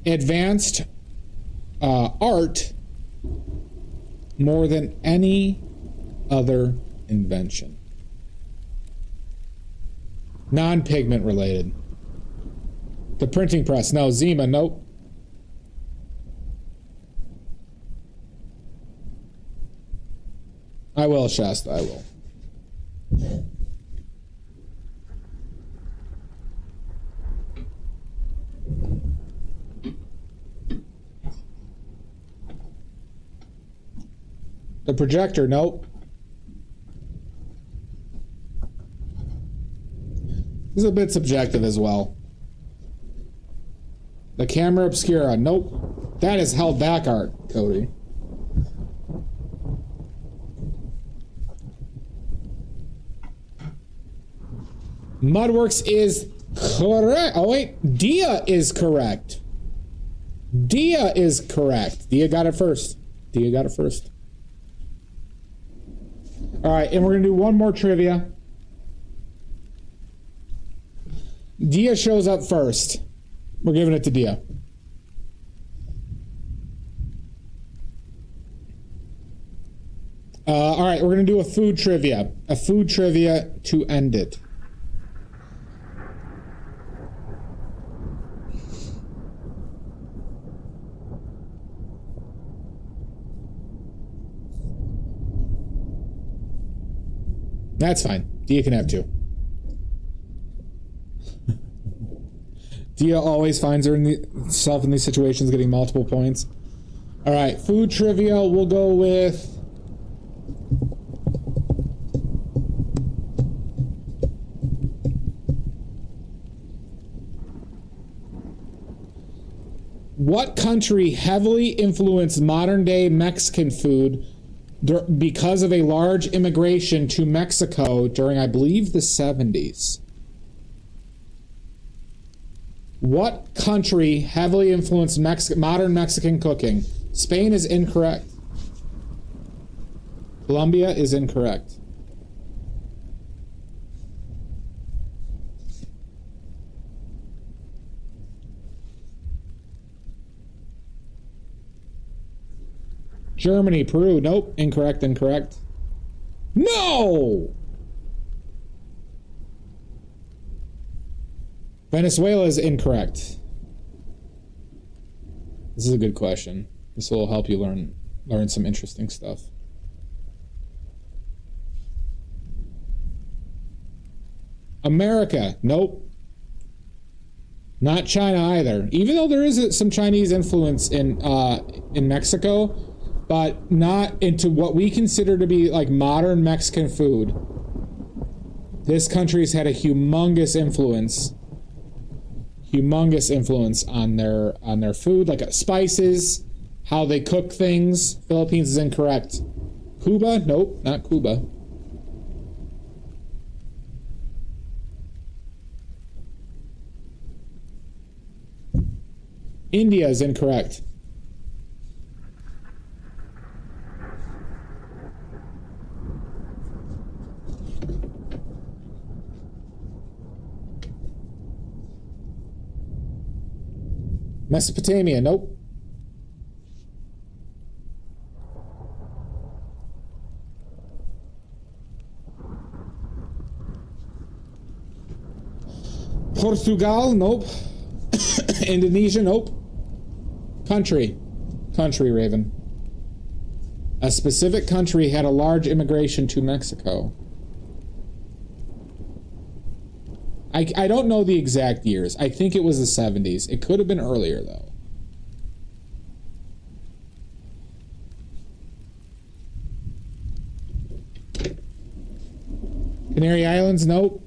advanced art more than any other invention? Non-pigment related. The printing press. No. Zima. Nope. I will, Shasta. I will. The projector. Nope. This is a bit subjective as well. The camera obscura. Nope. That is held back art, Cody. Mudworks is correct. Oh, wait. Dia is correct. Dia is correct. Dia got it first. Dia got it first. All right, and we're going to do one more trivia. Dia shows up first. We're giving it to Dia. All right, we're going to do a food trivia. A food trivia to end it. That's fine. Dia can have two. Dia always finds herself in these situations getting multiple points. All right, food trivia. We'll go with... what country heavily influenced modern-day Mexican food because of a large immigration to Mexico during, I believe, the 70s? What country heavily influenced modern Mexican cooking? Spain is incorrect. Colombia is incorrect. Germany, Peru, nope, incorrect, incorrect. No! Venezuela is incorrect. This is a good question. This will help you learn some interesting stuff. America, nope. Not China either. Even though there is some Chinese influence in Mexico, but not into what we consider to be like modern Mexican food. This country's had a humongous influence on their food, like spices, how they cook things. Philippines is incorrect. Cuba? Nope, not Cuba. India is incorrect. Mesopotamia, nope. Portugal, nope. Indonesia, nope. Country, Raven. A specific country had a large immigration to Mexico. I don't know the exact years. I think it was the 70s. It could have been earlier, though. Canary Islands, nope.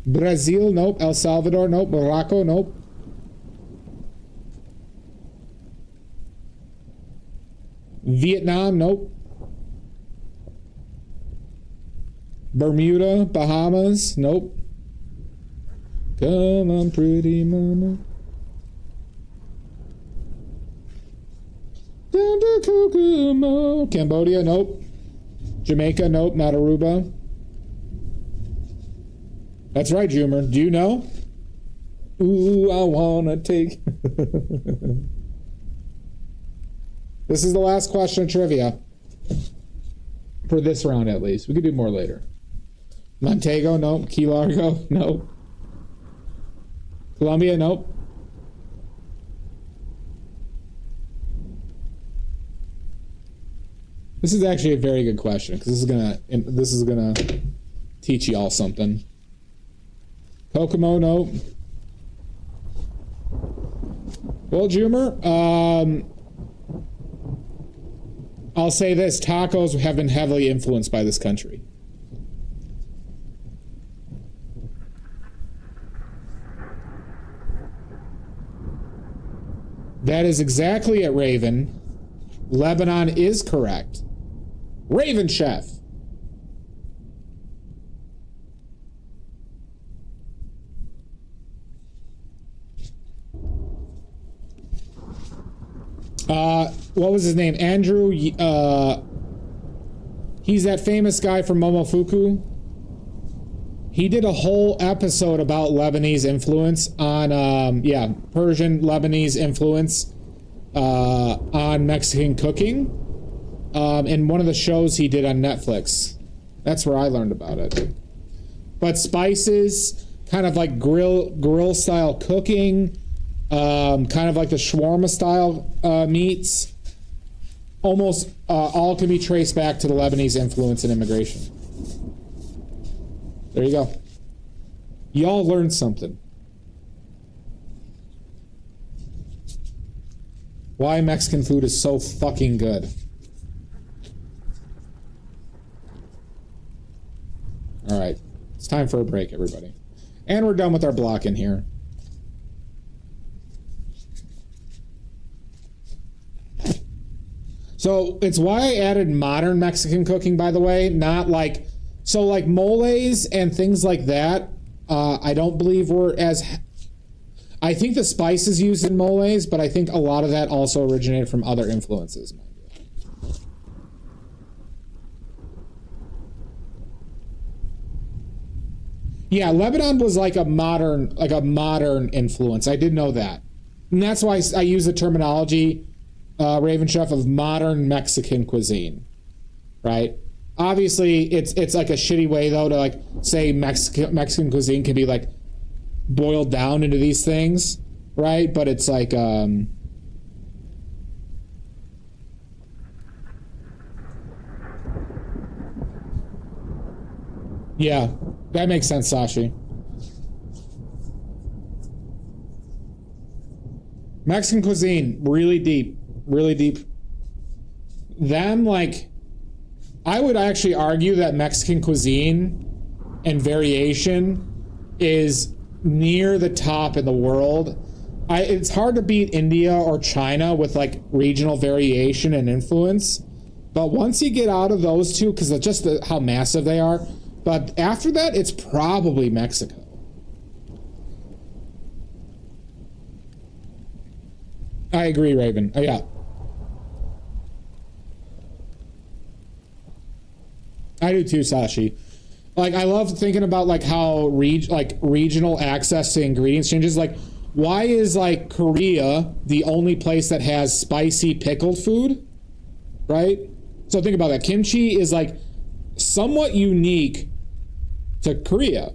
Brazil, nope. El Salvador, nope. Morocco, nope. Vietnam, nope. Bermuda, Bahamas, nope. Come on, pretty mama. Down to Kokomo. Cambodia, nope. Jamaica, nope. Not Aruba. That's right, Jumer. Do you know? Ooh, I wanna take. This is the last question of trivia. For this round, at least. We could do more later. Montego, nope. Key Largo, nope. Colombia, nope. This is actually a very good question because this is gonna teach you all something. Kokomo, nope. Well, Jumer, I'll say this: tacos have been heavily influenced by this country. That is exactly it, Raven. Lebanon is correct. Raven Chef. What was his name? Andrew, he's that famous guy from Momofuku. He did a whole episode about Lebanese influence on, Persian Lebanese influence on Mexican cooking in one of the shows he did on Netflix. That's where I learned about it. But spices, kind of like grill style cooking, kind of like the shawarma style meats, almost all can be traced back to the Lebanese influence and immigration. There you go. Y'all learned something. Why Mexican food is so fucking good. All right. It's time for a break, everybody. And we're done with our block in here. So it's why I added modern Mexican cooking, by the way, not like... So like moles and things like that, I don't believe were as... I think the spices used in moles, but I think a lot of that also originated from other influences. Yeah, Lebanon was like a modern influence. I did know that. And that's why I use the terminology, Raven Chef, of modern Mexican cuisine, right? Obviously, it's like a shitty way, though, to like say Mexican cuisine can be like boiled down into these things, right? But it's like, yeah, that makes sense, Sashi. Mexican cuisine, really deep, really deep. Them, like... I would actually argue that Mexican cuisine and variation is near the top in the world. It's hard to beat India or China with like regional variation and influence. But once you get out of those two, because of just how massive they are, but after that, it's probably Mexico. I agree, Raven. Oh, yeah. I do too, Sashi. Like, I love thinking about like how regional access to ingredients changes. Like, why is like Korea the only place that has spicy pickled food? Right? So think about that. Kimchi is like somewhat unique to Korea.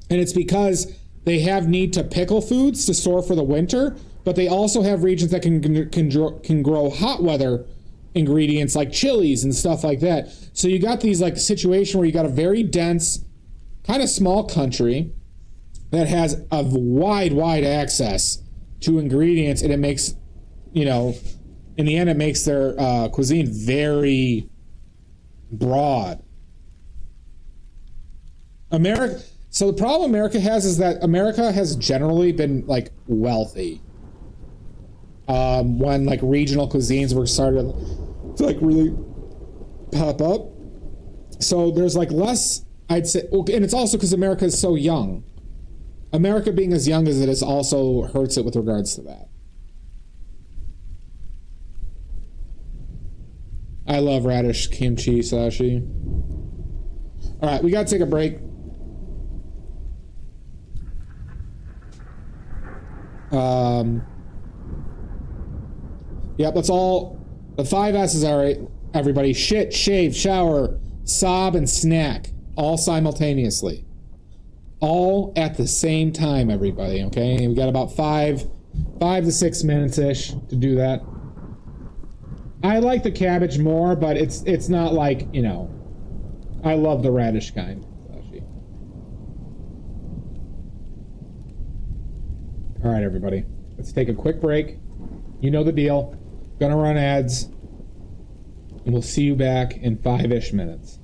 And it's because they have need to pickle foods to store for the winter, but they also have regions that can grow hot weather ingredients like chilies and stuff like that. So you got these like situation where you got a very dense kind of small country that has a wide access to ingredients, and it makes, you know, in the end, it makes their cuisine very broad. America. So the problem America has is that America has generally been like wealthy. When like regional cuisines were started to like really pop up, so there's like less. I'd say, and it's also because America is so young. America being as young as it is also hurts it with regards to that. I love radish kimchi sashi. All right, we gotta take a break. Yep, that's all. The 5 S's are right, everybody. Shit, shave, shower, sob, and snack. All simultaneously. All at the same time, everybody, okay? We got about 5 to 6 minutes-ish to do that. I like the cabbage more, but it's not like, you know, I love the radish kind. All right, everybody. Let's take a quick break. You know the deal. Gonna run ads. And we'll see you back in 5-ish minutes.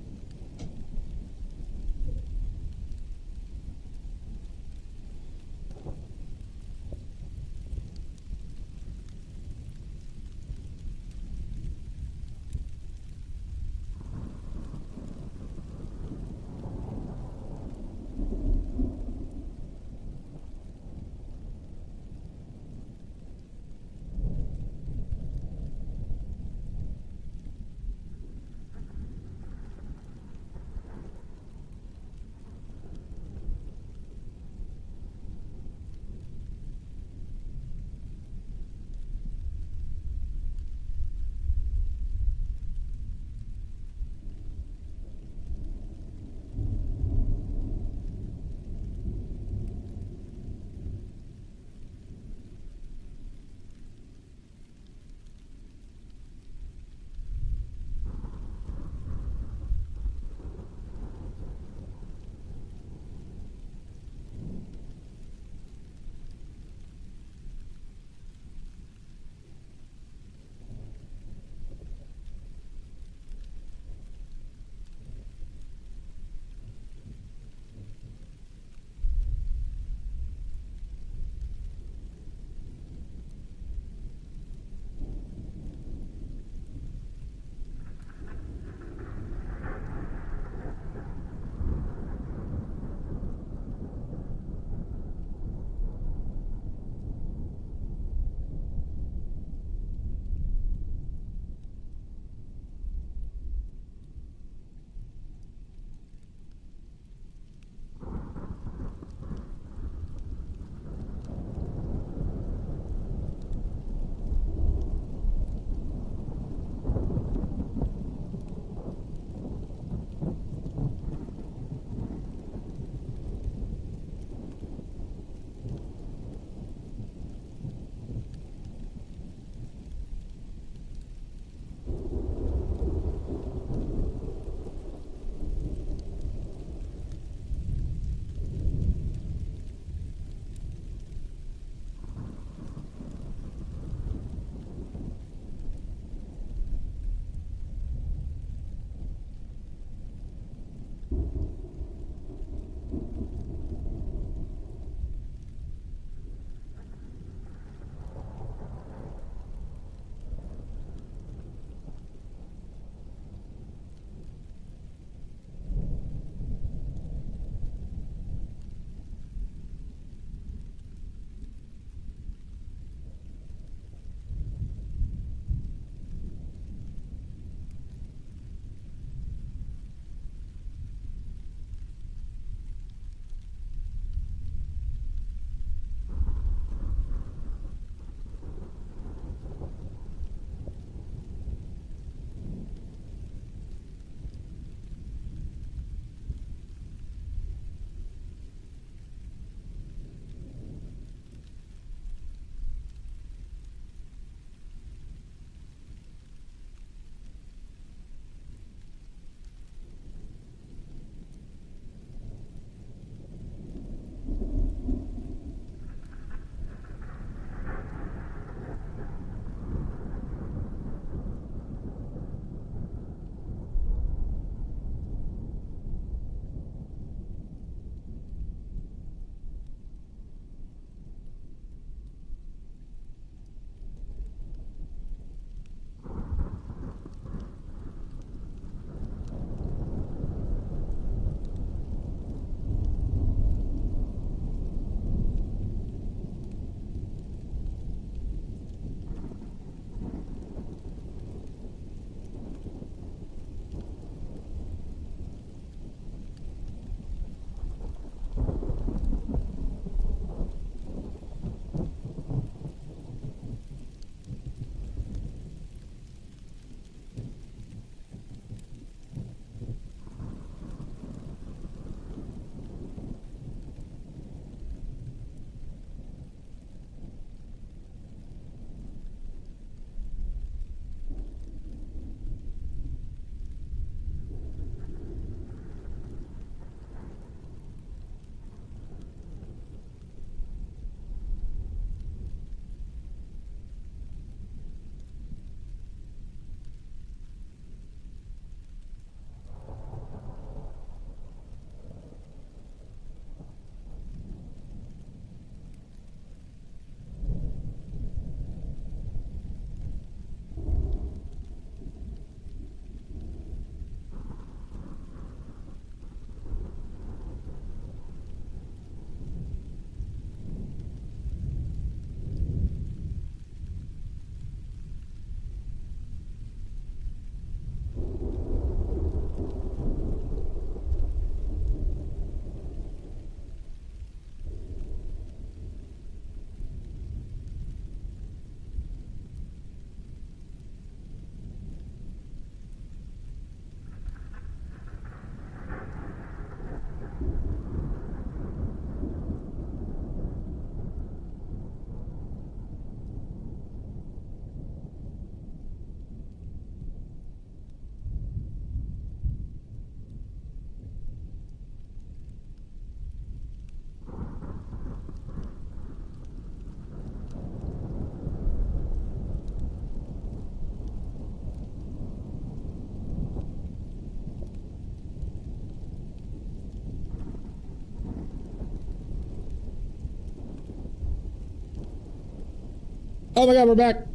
Oh my god, we're back.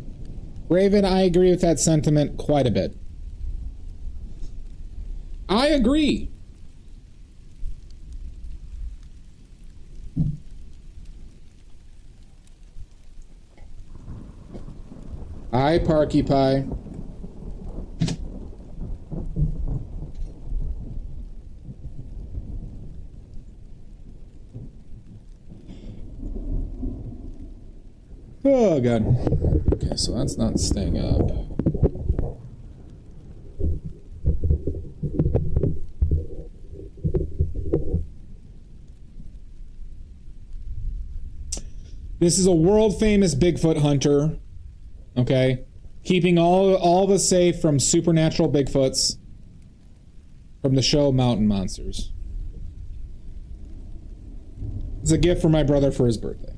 Raven, I agree with that sentiment quite a bit. I agree. Hi, Parky Pie. Oh, God. Okay, so that's not staying up. This is a world-famous Bigfoot hunter, okay? Keeping all of us safe from supernatural Bigfoots from the show Mountain Monsters. It's a gift for my brother for his birthday.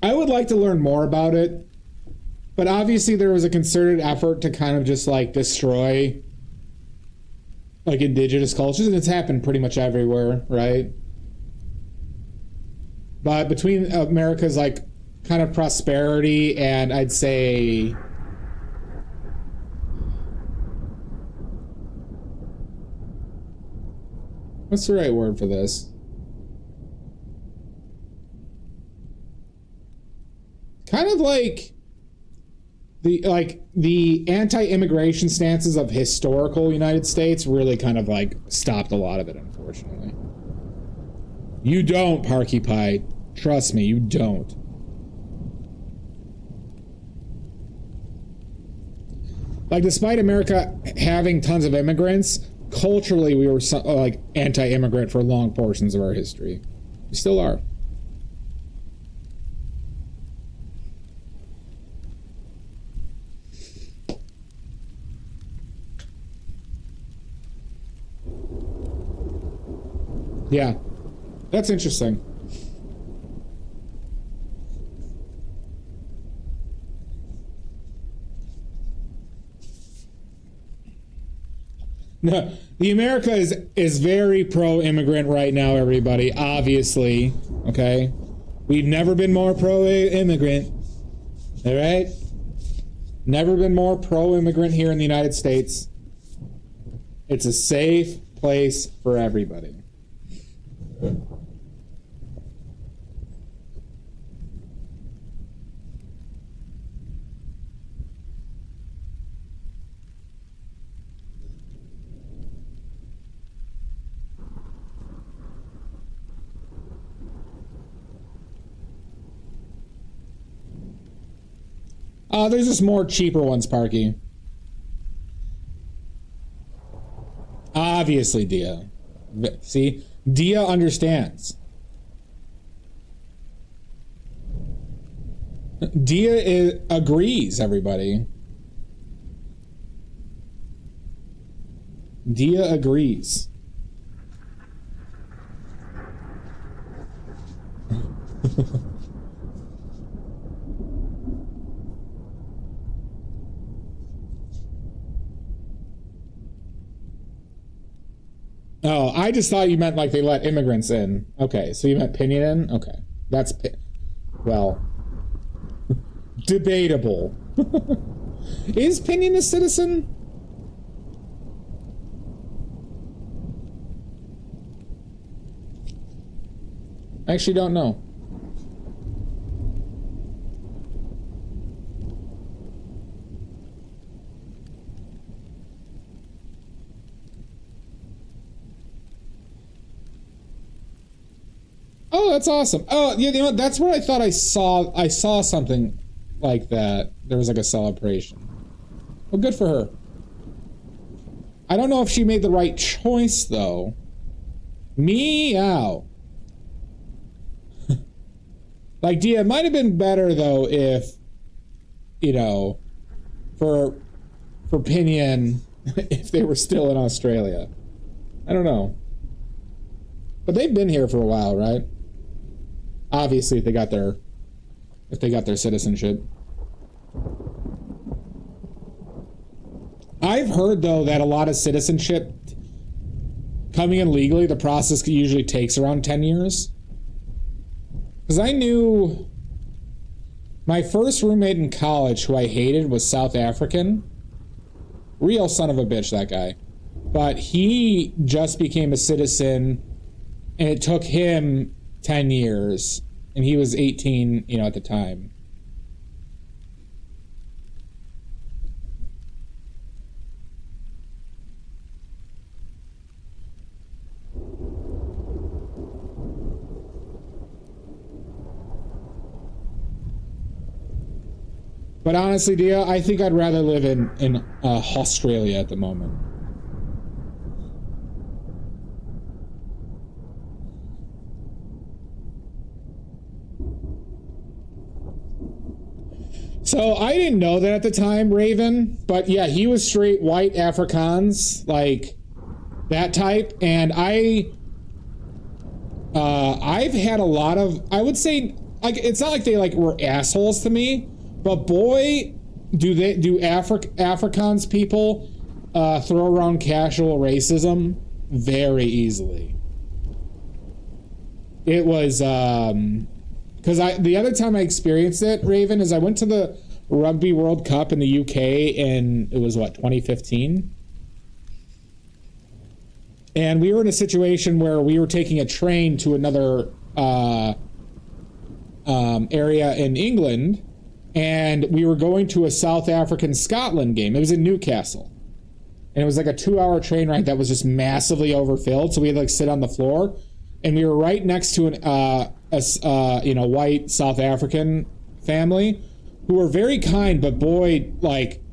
I would like to learn more about it, but obviously there was a concerted effort to kind of just like destroy like indigenous cultures, and it's happened pretty much everywhere, right? But between America's like kind of prosperity and I'd say what's the right word for this? Kind of like the anti-immigration stances of historical United States really kind of like stopped a lot of it, unfortunately. You don't, Parky Pie. Trust me, you don't. Like, despite America having tons of immigrants, culturally we were like anti-immigrant for long portions of our history. We still are. Yeah, that's interesting. No, the America is very pro-immigrant right now, everybody, obviously, okay? We've never been more pro-immigrant, all right? Never been more pro-immigrant here in the United States. It's a safe place for everybody. There's just more cheaper ones, Parky. Obviously, Dia. See? Dia understands. Dia agrees, everybody. Dia agrees. Oh, I just thought you meant like they let immigrants in. Okay, so you meant Pinion in? Okay. That's, well, debatable. Is Pinion a citizen? I actually don't know. Oh, that's awesome. Oh, yeah, you know what? That's what I thought I saw. I saw something like that. There was like a celebration. Well, good for her. I don't know if she made the right choice, though. Meow. Like, Dia, it might have been better, though, if, you know, for Pinion, if they were still in Australia. I don't know. But they've been here for a while, right? Obviously, if they got their citizenship. heard, though, that a lot of citizenship coming in legally, the process usually takes around 10 years. Because I knew my first roommate in college, who I hated, was South African. Real son of a bitch, that guy. But he just became a citizen, and it took him 10 years. And he was 18, at the time. But honestly, Dia, I think I'd rather live in Australia at the moment. So I didn't know that at the time, Raven, but yeah, he was straight white Afrikaans, like that type, and I've had a lot of, I would say, like, it's not like they like were assholes to me, but boy, do Afrikaans people throw around casual racism very easily. It was because the other time I experienced it, Raven, is I went to the Rugby World Cup in the UK, and it was 2015, and we were in a situation where we were taking a train to another area in England. And we were going to a South African-Scotland game. It was in Newcastle. And it was like a 2-hour train ride that was just massively overfilled. So we had to like sit on the floor. And we were right next to a white South African family who were very kind, but boy, like,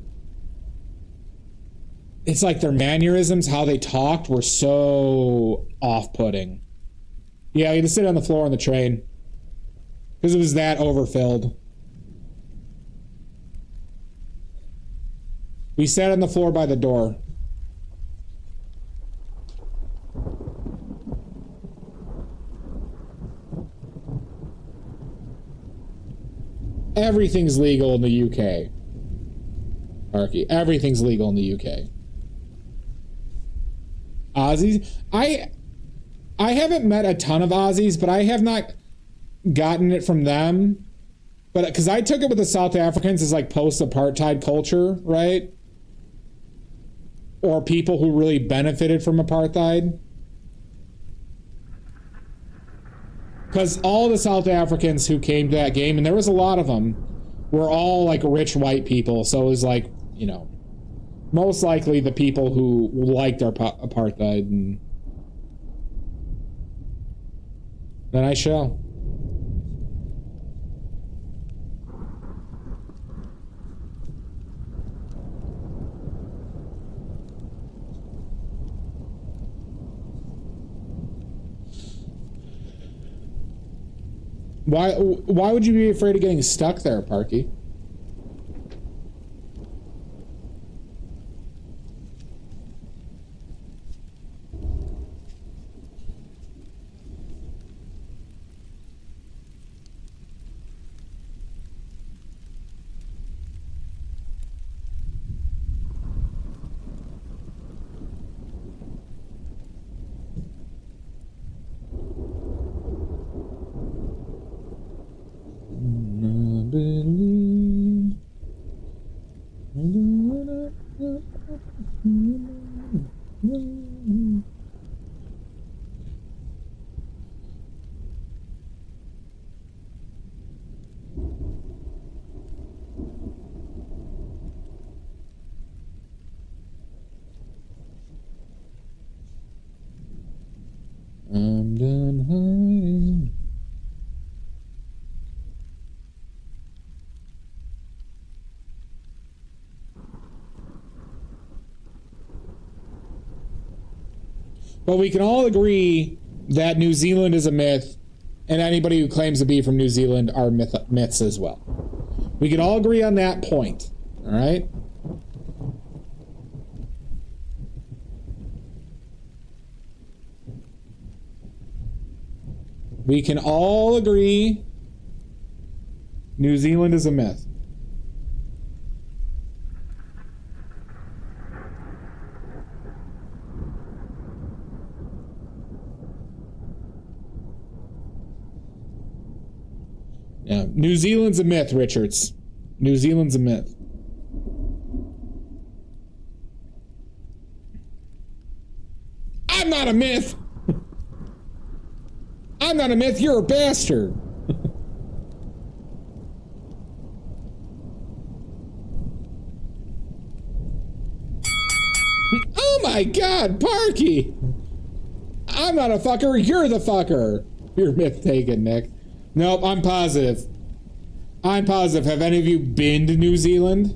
it's like their mannerisms, how they talked, were so off-putting. Yeah, we had to sit on the floor on the train because it was that overfilled. We sat on the floor by the door. Everything's legal in the UK. Arky, everything's legal in the UK. Aussies? I haven't met a ton of Aussies, but I have not gotten it from them. But because I took it with the South Africans as like post-apartheid culture, right? Or people who really benefited from apartheid. Because all the South Africans who came to that game, and there was a lot of them, were all like rich white people. So it was like, most likely the people who liked our apartheid. And then I shall. Why would you be afraid of getting stuck there, Parky? I'm done hiding. But we can all agree that New Zealand is a myth, and anybody who claims to be from New Zealand are myths as well. We can all agree on that point, all right? We can all agree New Zealand is a myth. New Zealand's a myth, Richards. New Zealand's a myth. I'm not a myth. I'm not a myth. You're a bastard. Oh my God, Parky. I'm not a fucker. You're the fucker. Your myth taken, Nick. Nope, I'm positive. I'm positive. Have any of you been to New Zealand?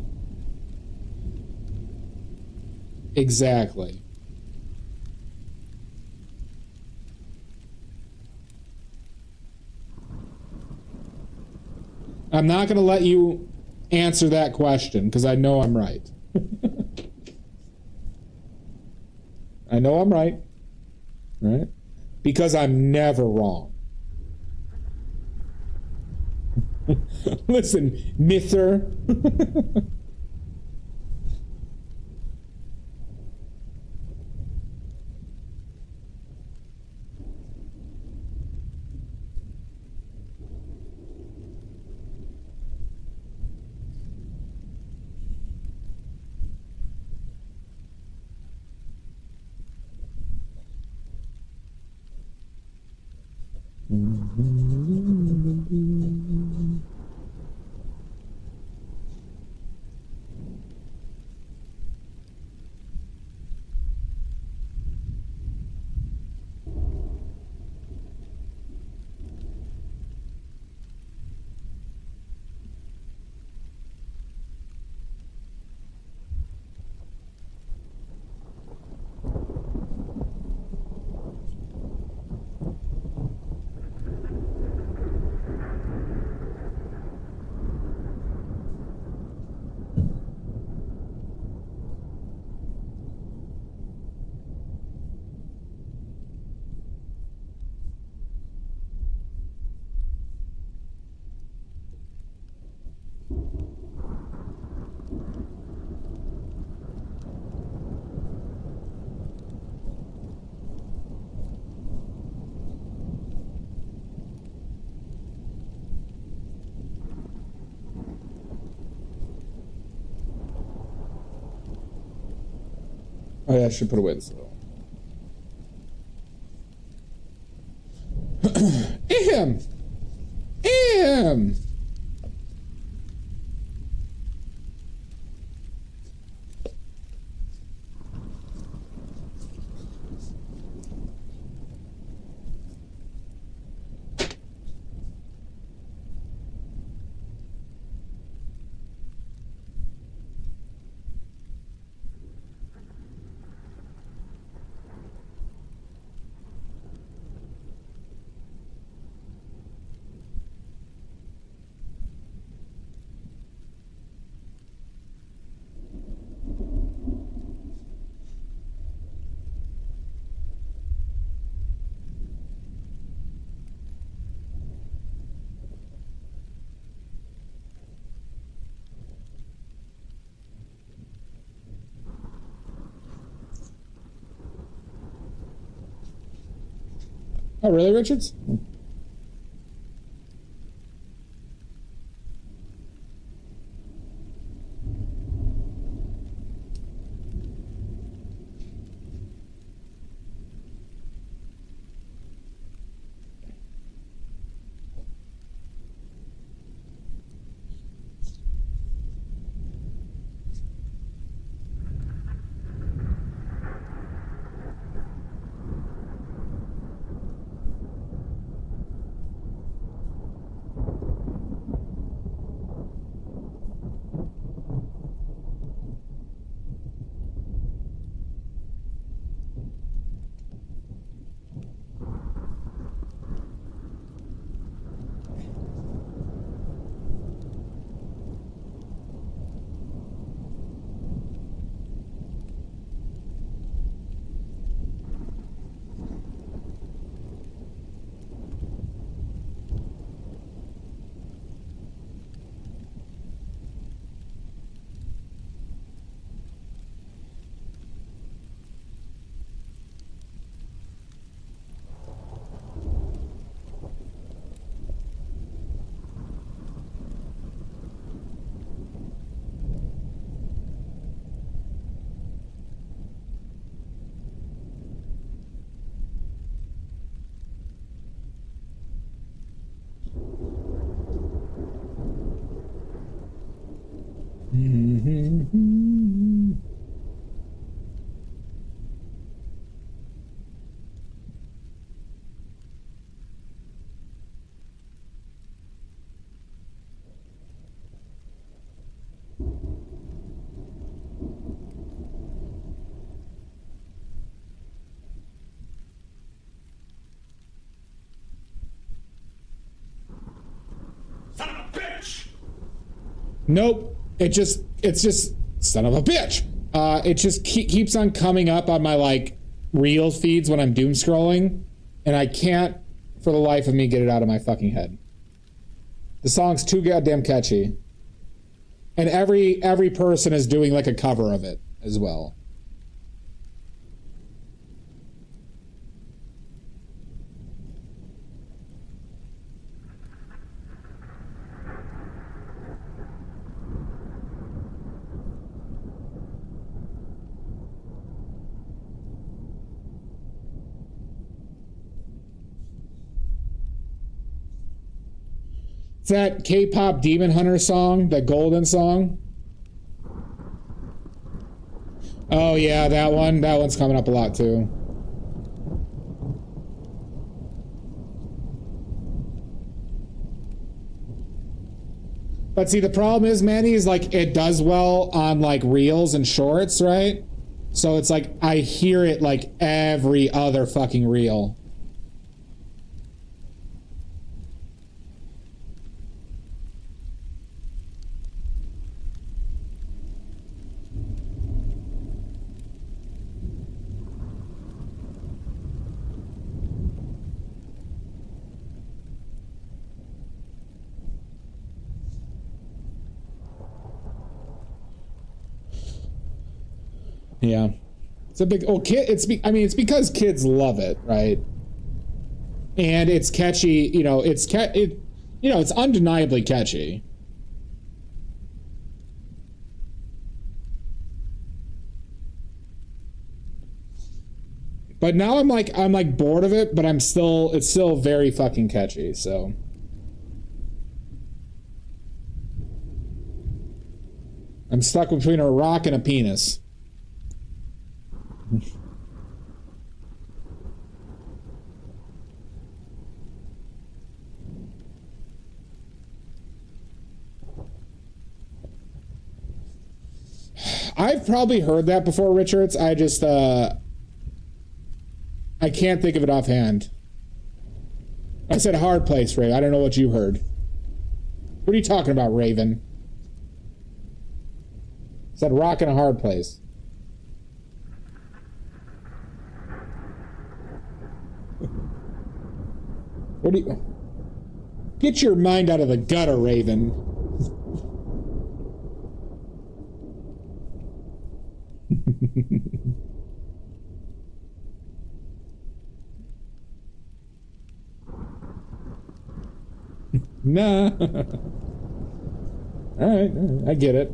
Exactly. I'm not going to let you answer that question because I know I'm right. I know I'm right. Right? Because I'm never wrong. Listen, Mither. Oh yeah, I should put away this little. Ahem! Ahem! Oh, really, Richards? Son of a bitch! Nope. It's just son of a bitch. It just keeps on coming up on my like Reels feeds when I'm doom scrolling, and I can't for the life of me get it out of my fucking head. The song's too goddamn catchy, and every person is doing like a cover of it as well. It's that K-pop Demon Hunter song, that Golden song. Oh yeah, that one. That one's coming up a lot too. But see, the problem is, Manny, is like it does well on like Reels and Shorts, right? So it's like I hear it like every other fucking reel. Yeah, it's a big kid. I mean, it's because kids love it, right? And it's catchy. You know, it's undeniably catchy. But now I'm like bored of it, but it's still very fucking catchy. So. I'm stuck between a rock and a penis. I've probably heard that before, Richards. I just I can't think of it offhand. I said hard place, Ray. I don't know what you heard. What are you talking about, Raven? I said rock in a hard place. What do you... Get your mind out of the gutter, Raven. Nah. All right, I get it.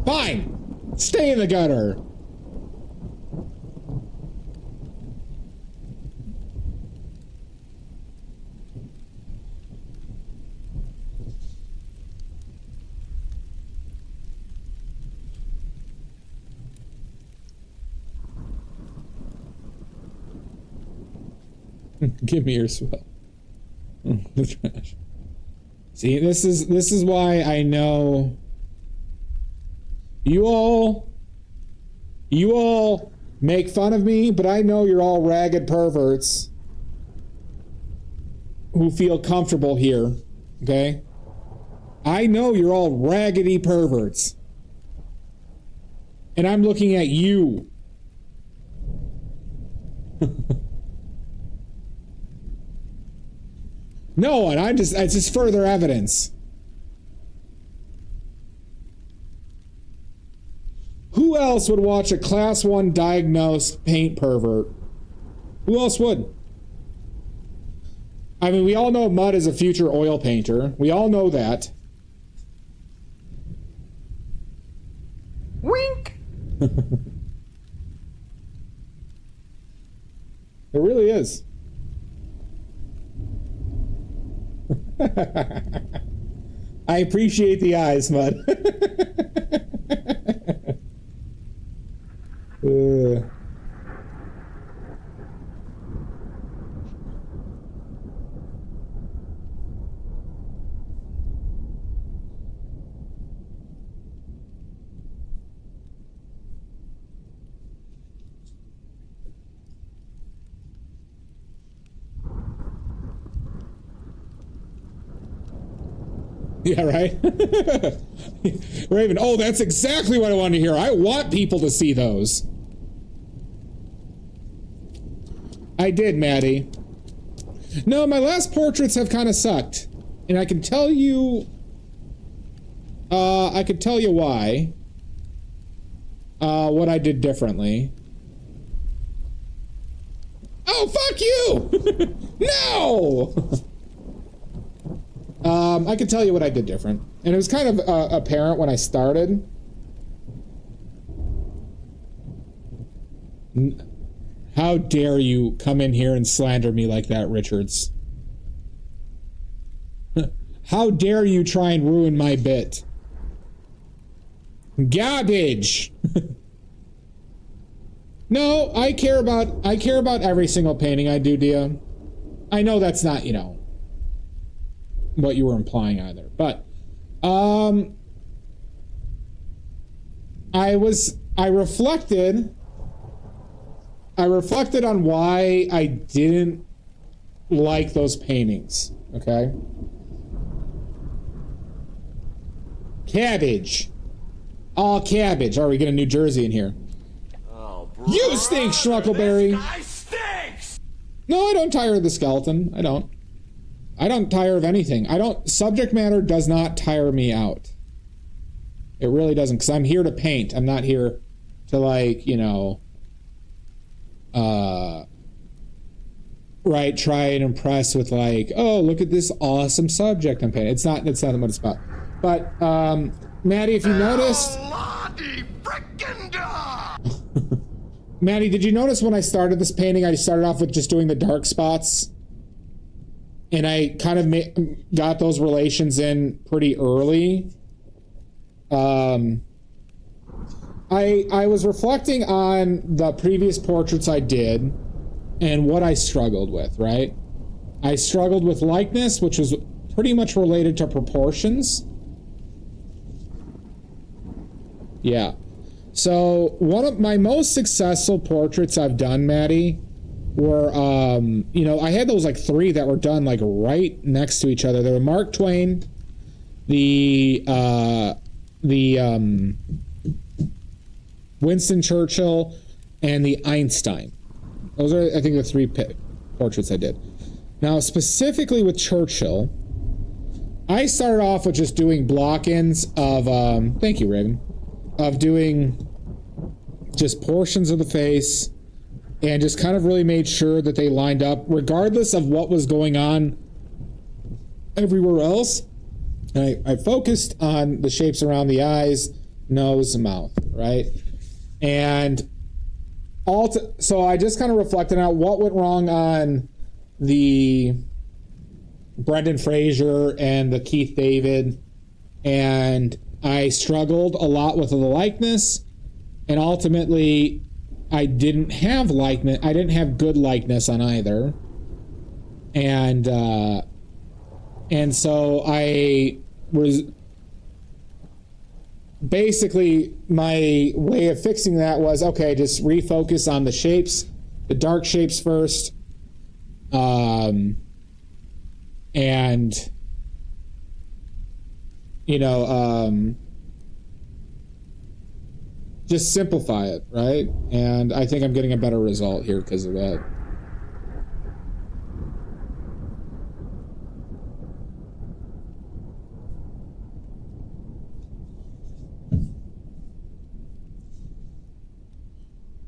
Fine. Stay in the gutter. Give me your swell. The trash. See, this is why I know you all make fun of me, but I know you're all ragged perverts who feel comfortable here, okay? I know you're all raggedy perverts. And I'm looking at you. No, and it's just further evidence. Who else would watch a class 1 diagnosed paint pervert? Who else would? I mean, we all know Mudd is a future oil painter. We all know that. Wink! It really is. I appreciate the eyes, Mud. Yeah, right? Raven, oh, that's exactly what I want to hear. I want people to see those. I did, Maddie. No, my last portraits have kind of sucked. And I can tell you... I could tell you why. What I did differently. Oh, fuck you! No! I can tell you what I did different. And it was kind of apparent when I started. How dare you come in here and slander me like that, Richards? How dare you try and ruin my bit? Garbage! No, I care about every single painting I do, Dia. I know that's not, you know, what you were implying either, but I reflected on why I didn't like those paintings, okay? Cabbage. All cabbage. Oh, we get a New Jersey in here. Oh, bro. You stink, Schnuckleberry. This guy stinks! No, I don't tire of the skeleton. I don't tire of anything. Subject matter does not tire me out. It really doesn't, because I'm here to paint. I'm not here to, like, you know, right, try and impress with, like, oh, look at this awesome subject I'm painting. It's not what it's about. But, Maddie, if you noticed... Maddie, did you notice when I started this painting, I started off with just doing the dark spots? And I kind of got those relations in pretty early. I was reflecting on the previous portraits I did and what I struggled with, right? I struggled with likeness, which was pretty much related to proportions. Yeah. So one of my most successful portraits I've done, Maddie, were, you know, I had those like 3 that were done like right next to each other. They were Mark Twain, the Winston Churchill, and the Einstein. Those are, I think, the 3 portraits I did. Now, specifically with Churchill, I started off with just doing block-ins of, thank you, Raven, of doing just portions of the face, and just kind of really made sure that they lined up regardless of what was going on everywhere else. And I focused on the shapes around the eyes, nose, and mouth, right? And so I just kind of reflected on what went wrong on the Brendan Fraser and the Keith David, and I struggled a lot with the likeness, and ultimately I didn't have likeness. I didn't have good likeness on either, and so I was basically, my way of fixing that was, okay, just refocus on the shapes, the dark shapes first, and you know, just simplify it, right? And I think I'm getting a better result here because of that.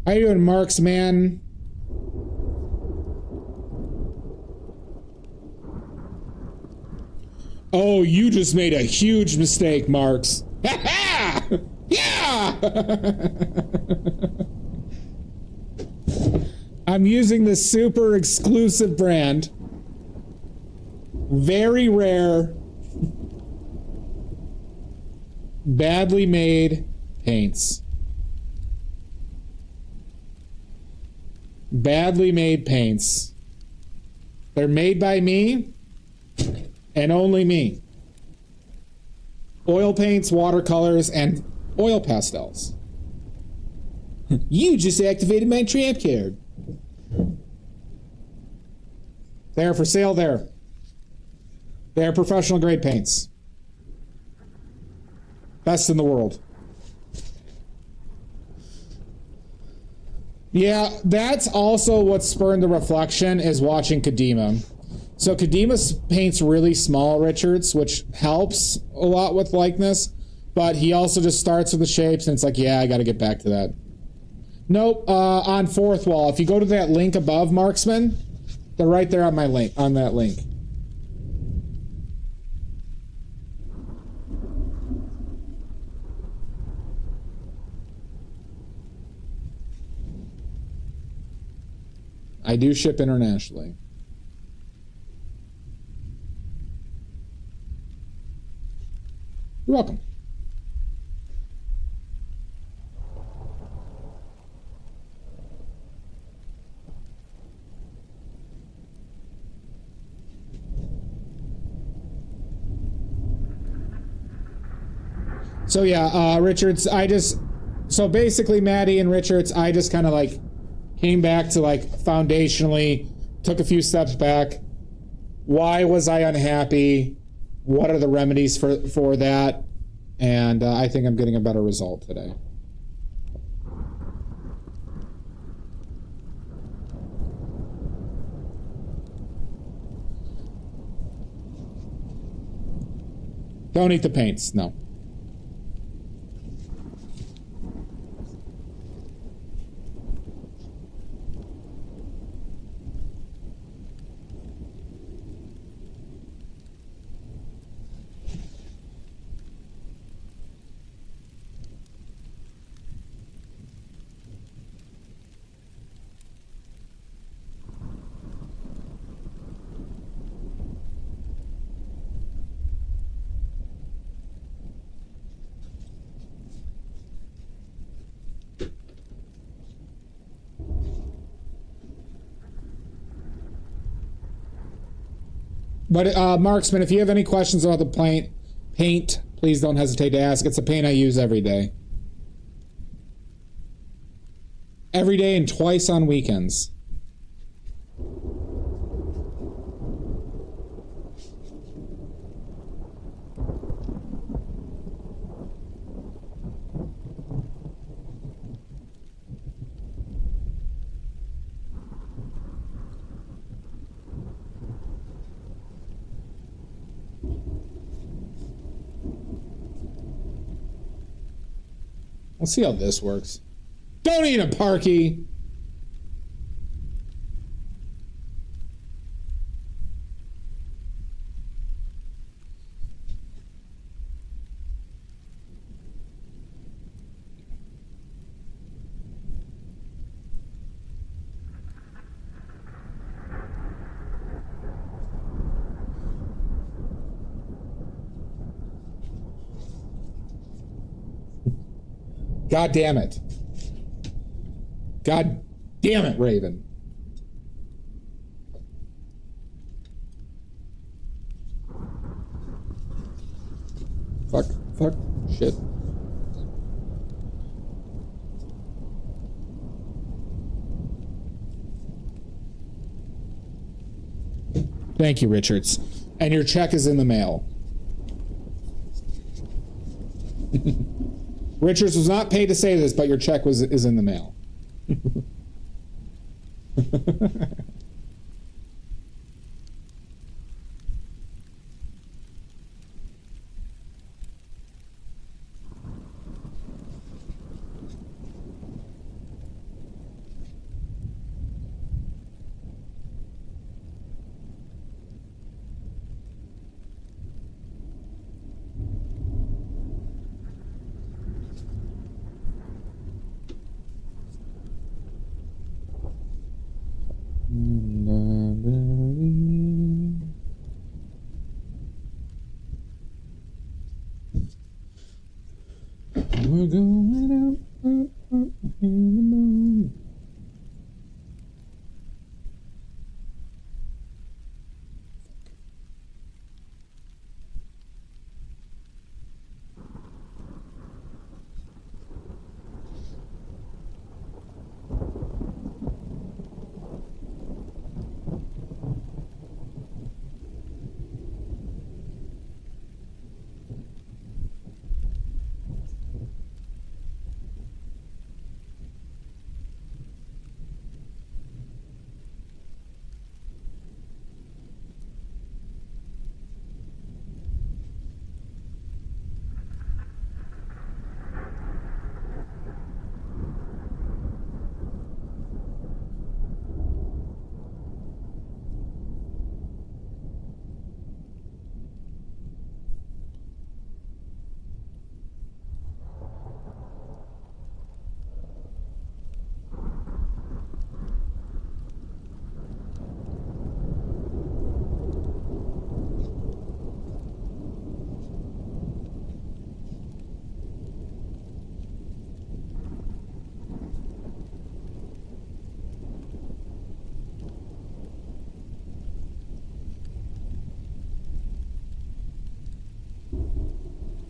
How you doing, Marks, man? Oh, you just made a huge mistake, Marks. Ha ha! Yeah! I'm using the super exclusive brand. Very rare. Badly made paints. Badly made paints. They're made by me and only me. Oil paints, watercolors, and oil pastels. You just activated my tramp card. They're for sale there. They're professional grade paints. Best in the world. Yeah, that's also what spurred the reflection is watching Kadima. So Kadima paints really small, Richards, which helps a lot with likeness, but he also just starts with the shapes and it's like, yeah, I got to get back to that. Nope, on fourth wall. If you go to that link above, Marksman, they're right there on my link, on that link. I do ship internationally. You're welcome. So yeah, Richards, so basically Maddie and Richards, I just kind of like came back to like foundationally, took a few steps back. Why was I unhappy? What are the remedies for that? And I think I'm getting a better result today. Don't eat the paints, no. But Marksman, if you have any questions about the paint, please don't hesitate to ask. It's a paint I use every day. Every day and twice on weekends. Let's see how this works. Don't eat a Parky! God damn it. God damn it, Raven. Fuck, shit. Thank you, Richards. And your check is in the mail. Richards was not paid to say this, but your check is in the mail.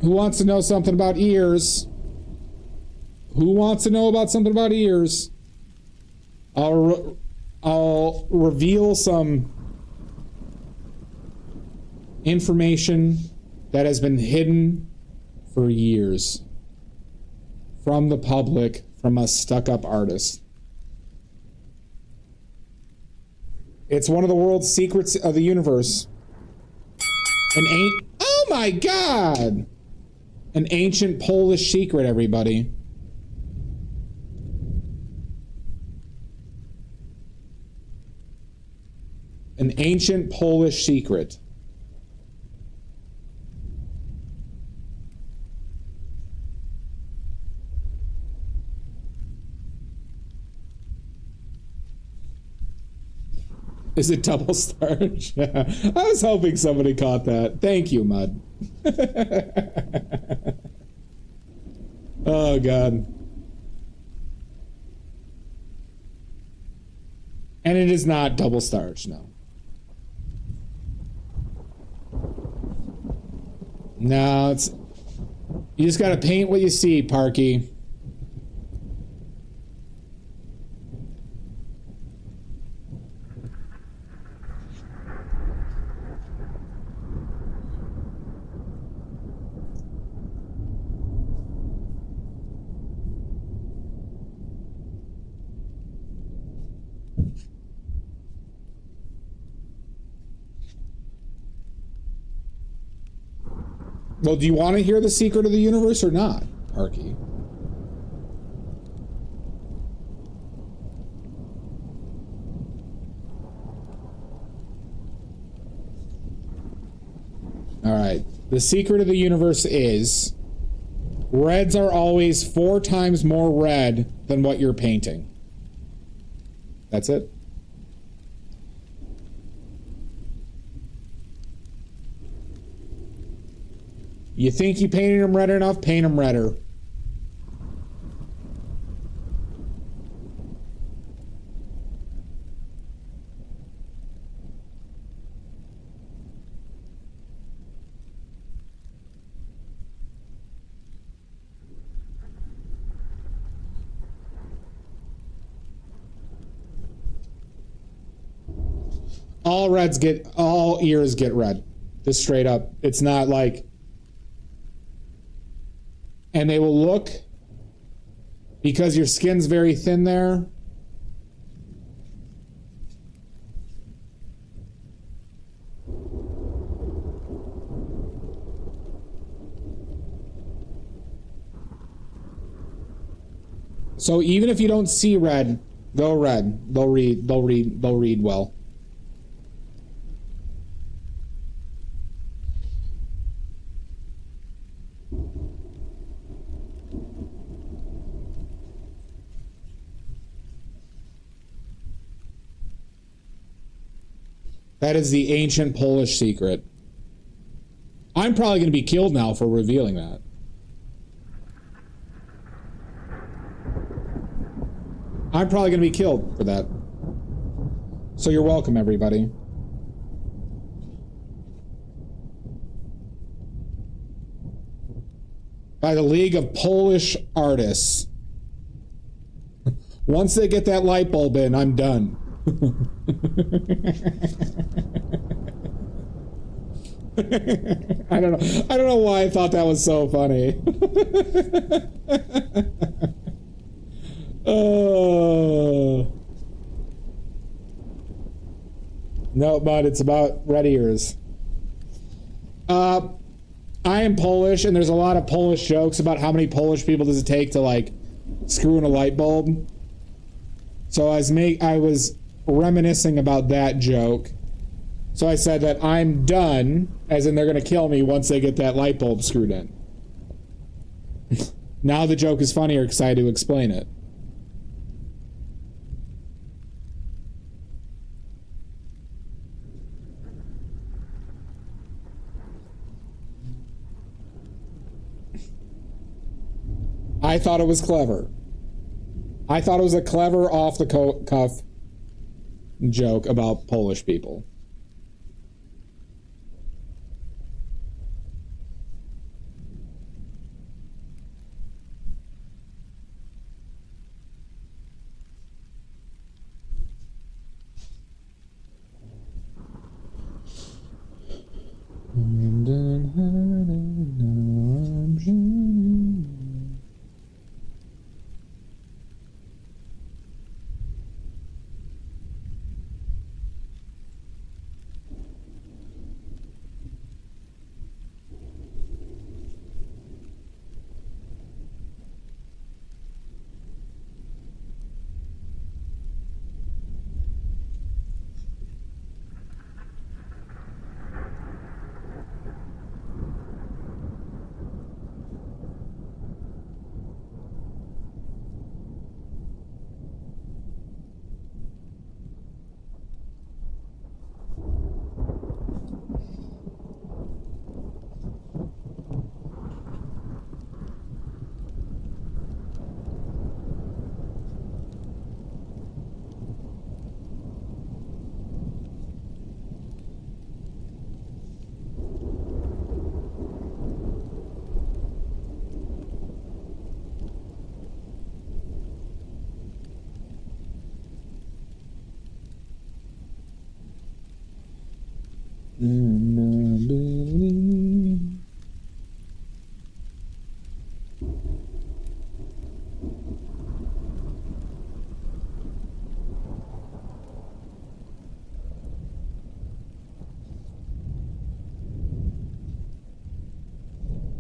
Who wants to know something about ears? Who wants to know about something about ears? I'll reveal some information that has been hidden for years from the public, from a stuck-up artist. It's one of the world's secrets of the universe. Oh my God! An ancient Polish secret, everybody. An ancient Polish secret. Is it double starch? I was hoping somebody caught that. Thank you, Mud. Oh, God. And it is not double starch, no. No, it's... You just gotta paint what you see, Parky. Well, do you want to hear the secret of the universe or not, Parky? All right. The secret of the universe is reds are always 4 times more red than what you're painting. That's it. You think you painted them red enough? Paint them redder. All ears get red. Just straight up. It's not like... And they will look, because your skin's very thin there, so even if you don't see red, go red. They'll read well. That is the ancient Polish secret. I'm probably going to be killed now for revealing that. I'm probably going to be killed for that. So you're welcome, everybody. By the League of Polish Artists. Once they get that light bulb in, I'm done. I don't know why I thought that was so funny. No, but it's about red ears. I am Polish, and there's a lot of Polish jokes about how many Polish people does it take to like screw in a light bulb. So I was reminiscing about that joke. So I said that I'm done, as in they're going to kill me once they get that light bulb screwed in. Now the joke is funnier because I had to explain it. I thought it was clever. I thought it was a clever off-the-cuff joke about Polish people.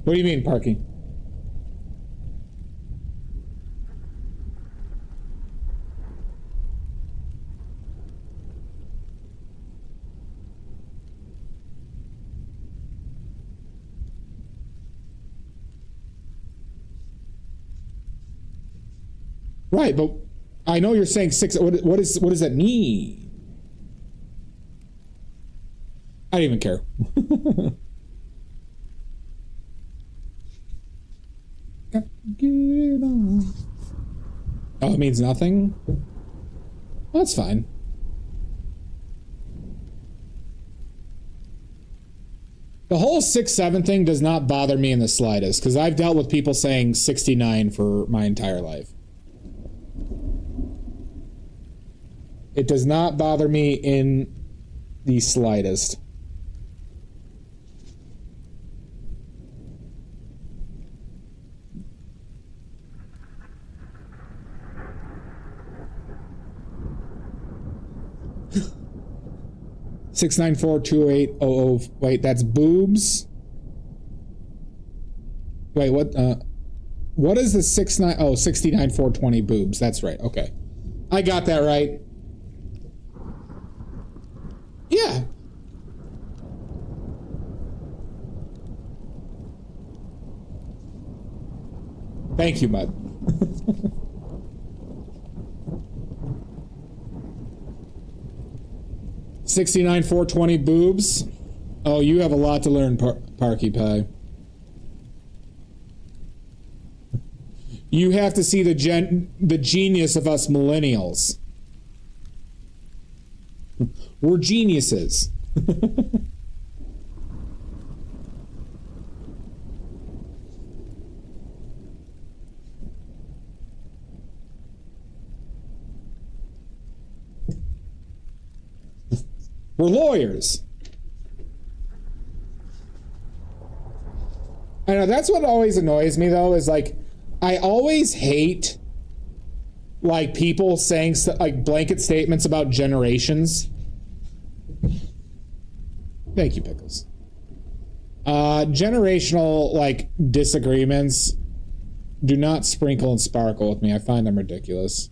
What do you mean parking? Right, but I know you're saying 6. What does that mean? I don't even care. Get on. Oh, it means nothing? Well, that's fine. The whole 6-7 thing does not bother me in the slightest, because I've dealt with people saying 69 for my entire life. It does not bother me in the slightest. $694-2800. Wait, that's boobs? Wait, what is the 69-420 boobs? That's right. Okay. I got that right. Yeah. Thank you, bud. $69-420 boobs. Oh, you have a lot to learn, Parky Pie. You have to see the genius of us millennials. We're geniuses. We're lawyers. I know, that's what always annoys me, though, is like, I always hate like people saying like blanket statements about generations. Thank you, Pickles. Generational like disagreements do not sprinkle and sparkle with me. I find them ridiculous.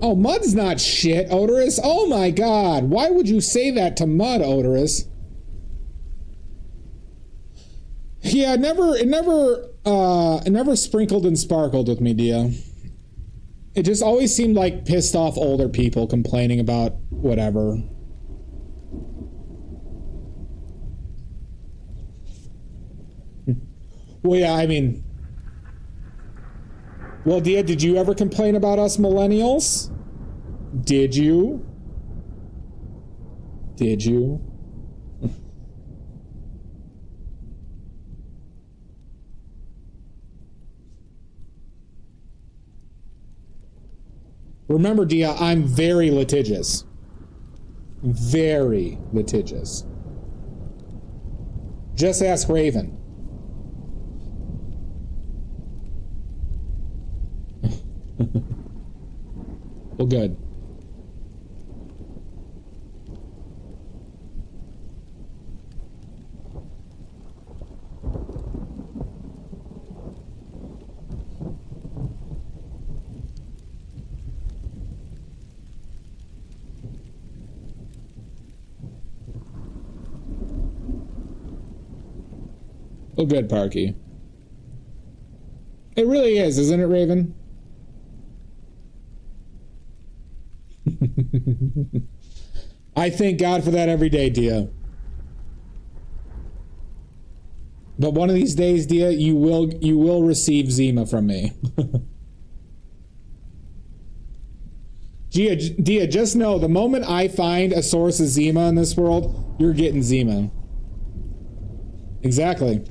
Oh, Mud's not shit, Odorous. Oh my god. Why would you say that to Mud, Odorous? Yeah, it never sprinkled and sparkled with me, Dia. It just always seemed like pissed off older people complaining about whatever. Well, yeah, I mean... Well, Dia, did you ever complain about us millennials? Did you? Did you? Remember, Dia, I'm very litigious. Very litigious. Just ask Raven. Well, good. Well, good, Parky. It really is, isn't it, Raven? I thank God for that every day, Dia. But one of these days, Dia, you will receive Zima from me. Dia, just know the moment I find a source of Zima in this world, you're getting Zima. Exactly.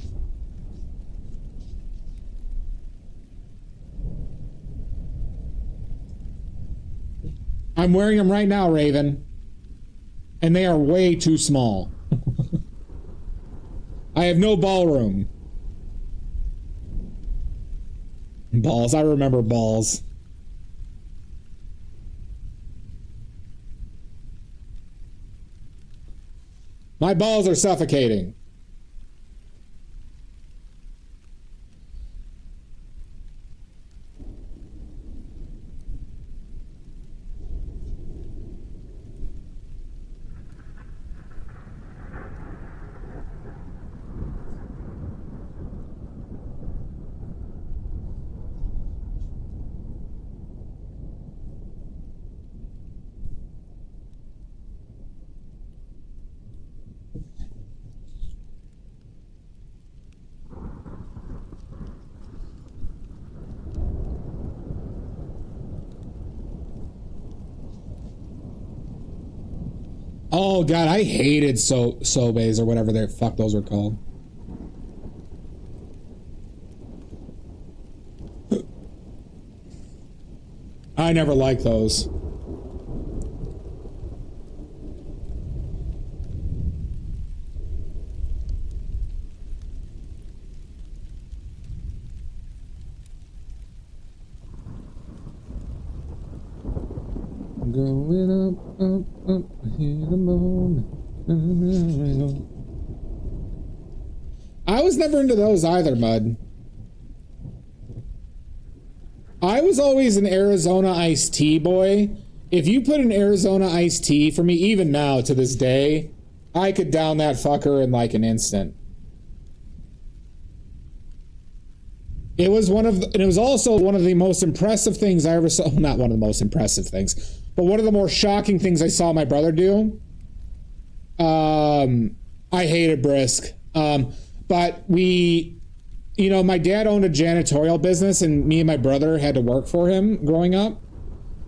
I'm wearing them right now, Raven. And they are way too small. I have no ballroom. Balls. I remember balls. My balls are suffocating. Oh god, I hated sobes or whatever the fuck those were called. I never liked those. Going up, up, up, hear the moon. I was never into those either, Mud. I was always an Arizona iced tea boy. If you put an Arizona iced tea for me, even now to this day, I could down that fucker in like an instant. It was and it was also one of the most impressive things I ever saw. Not one of the most impressive things, but one of the more shocking things I saw my brother do. I hated Brisk. But we, you know, my dad owned a janitorial business and me and my brother had to work for him growing up.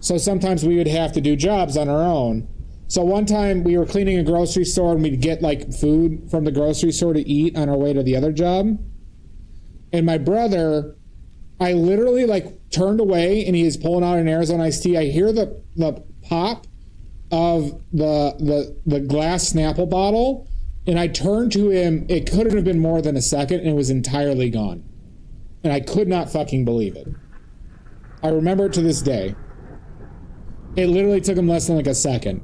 So sometimes we would have to do jobs on our own. So one time we were cleaning a grocery store and we'd get like food from the grocery store to eat on our way to the other job. And my brother, I literally like turned away and he is pulling out an Arizona iced tea. I hear the pop of the glass Snapple bottle. And I turned to him. It couldn't have been more than a second and it was entirely gone. And I could not fucking believe it. I remember it to this day. It literally took him less than like a second.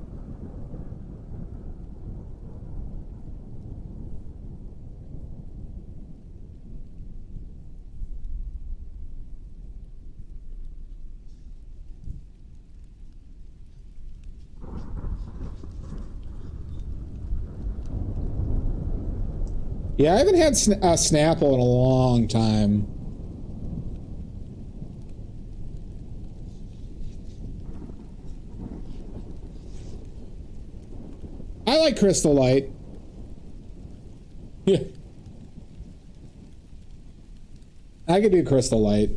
Yeah, I haven't had a Snapple in a long time. I like Crystal Light. Yeah. I could do Crystal Light.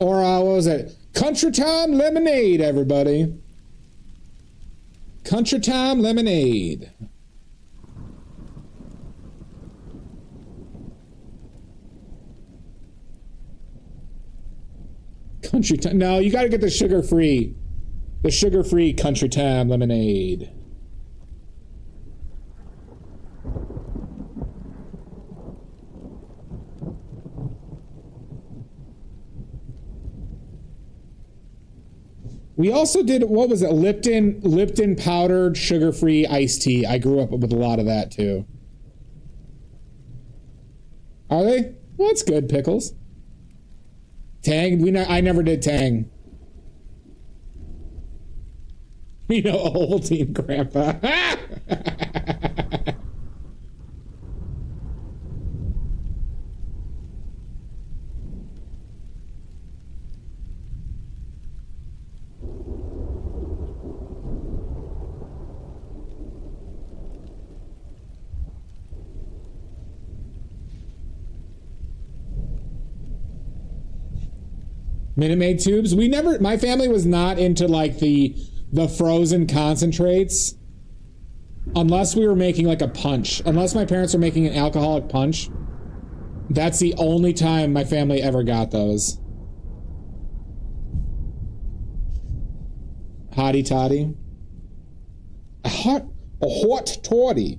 Or, what was it? Country Time Lemonade, everybody. Country Time Lemonade. Country Time. No, you gotta get the sugar-free. The sugar-free Country Time Lemonade. We also did, what was it? Lipton powdered sugar-free iced tea. I grew up with a lot of that too. Are they? Well, that's good, Pickles. Tang? I never did Tang. You know, Ovaltine Grandpa. Minute Maid tubes. My family was not into like the frozen concentrates unless we were making like a punch. Unless my parents were making an alcoholic punch. That's the only time my family ever got those. Hottie toddy. A hot toddy.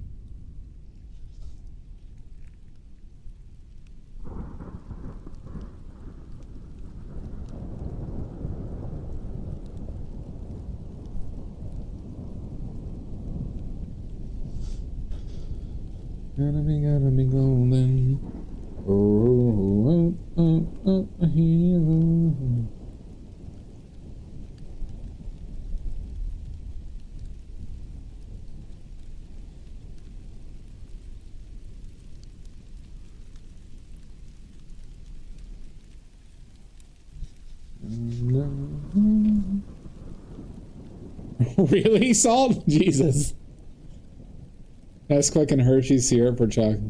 Gotta be golden. A hero. Really, Salt? Jesus. Nesquik and Hershey's syrup for chocolate.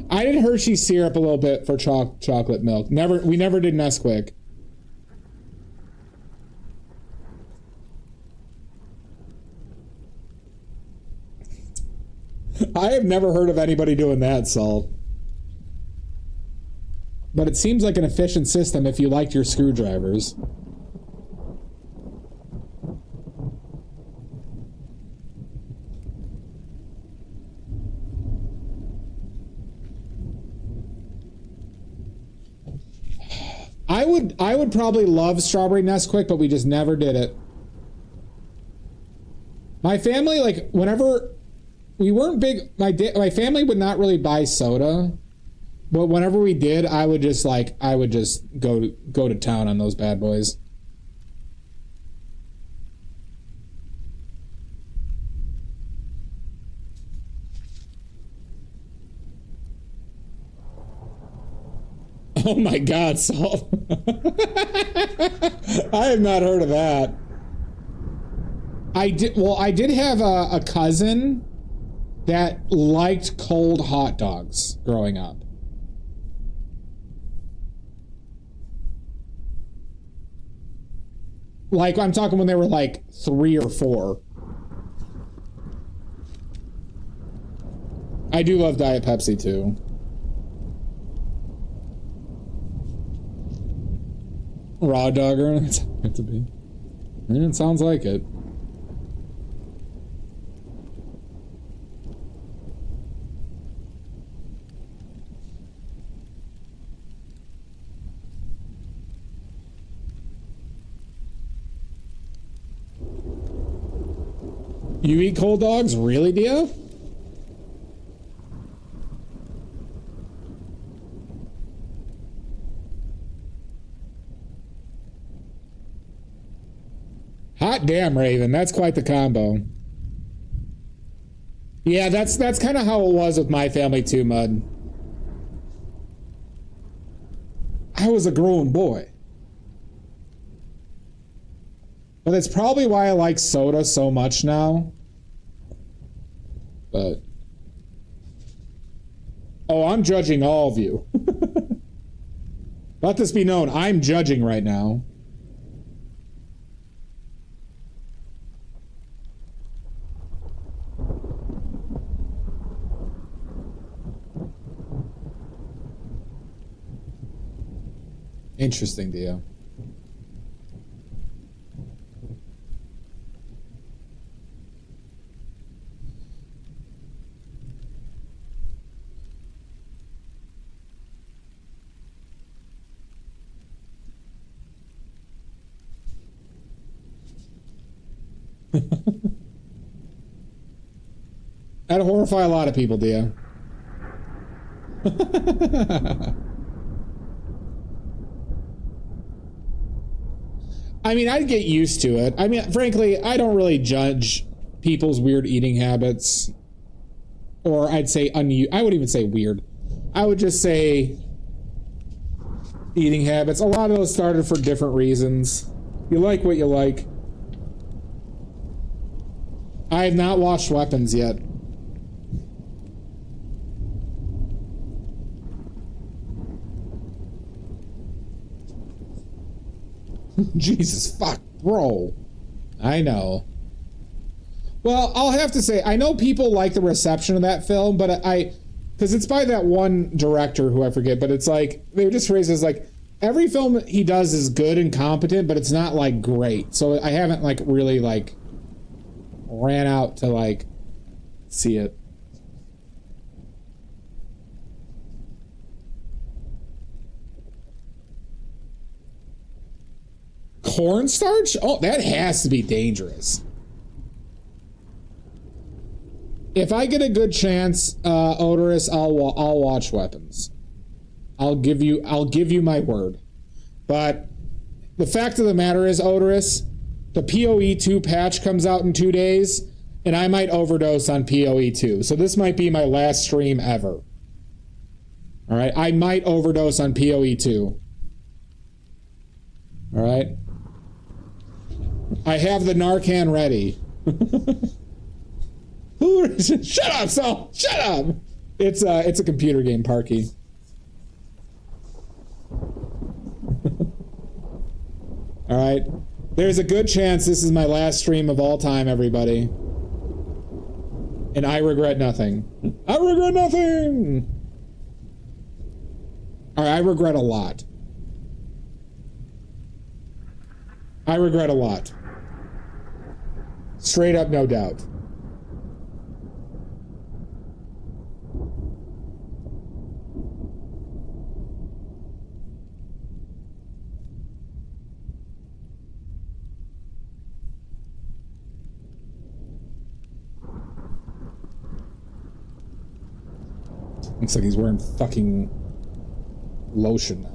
I did Hershey's syrup a little bit for chocolate milk. We never did Nesquik. I have never heard of anybody doing that, Salt. But it seems like an efficient system if you liked your screwdrivers. I would probably love strawberry Nesquik, but we just never did it. My family, like, whenever we weren't big, my family would not really buy soda, but whenever we did, I would just go to town on those bad boys. Oh my God, Salt. I have not heard of that. I did have a cousin that liked cold hot dogs growing up. Like, I'm talking when they were like 3 or 4. I do love Diet Pepsi too. Raw dogger, it's meant to be. It sounds like it. You eat cold dogs? Really, Dio? Hot damn, Raven. That's quite the combo. Yeah, that's kind of how it was with my family too, Mud. I was a grown boy. But that's probably why I like soda so much now. But... oh, I'm judging all of you. Let this be known. I'm judging right now. Interesting, Dio. That'd horrify a lot of people, Dio. I mean, I'd get used to it. I mean, frankly, I don't really judge people's weird eating habits. Or I'd say I wouldn't even say weird. I would just say eating habits. A lot of those started for different reasons. You like what you like. I have not watched Weapons yet. Jesus fuck, bro. I know. Well, I'll have to say, I know people like the reception of that film, but because it's by that one director who I forget, but it's like, they just phrase it as like, every film he does is good and competent, but it's not like great. So I haven't like really like ran out to like see it. Cornstarch? Oh, that has to be dangerous. If I get a good chance, Odorous, I'll watch Weapons. I'll give you my word. But the fact of the matter is, Odorous, the PoE 2 patch comes out in 2 days, and I might overdose on PoE 2. So this might be my last stream ever. All right, I might overdose on PoE 2. All right. I have the Narcan ready. Shut up, Saul! Shut up! It's a computer game, Parky. All right. There's a good chance this is my last stream of all time, everybody. And I regret nothing. I regret nothing! All right, I regret a lot. I regret a lot. Straight up, no doubt. Looks like he's wearing fucking lotion now.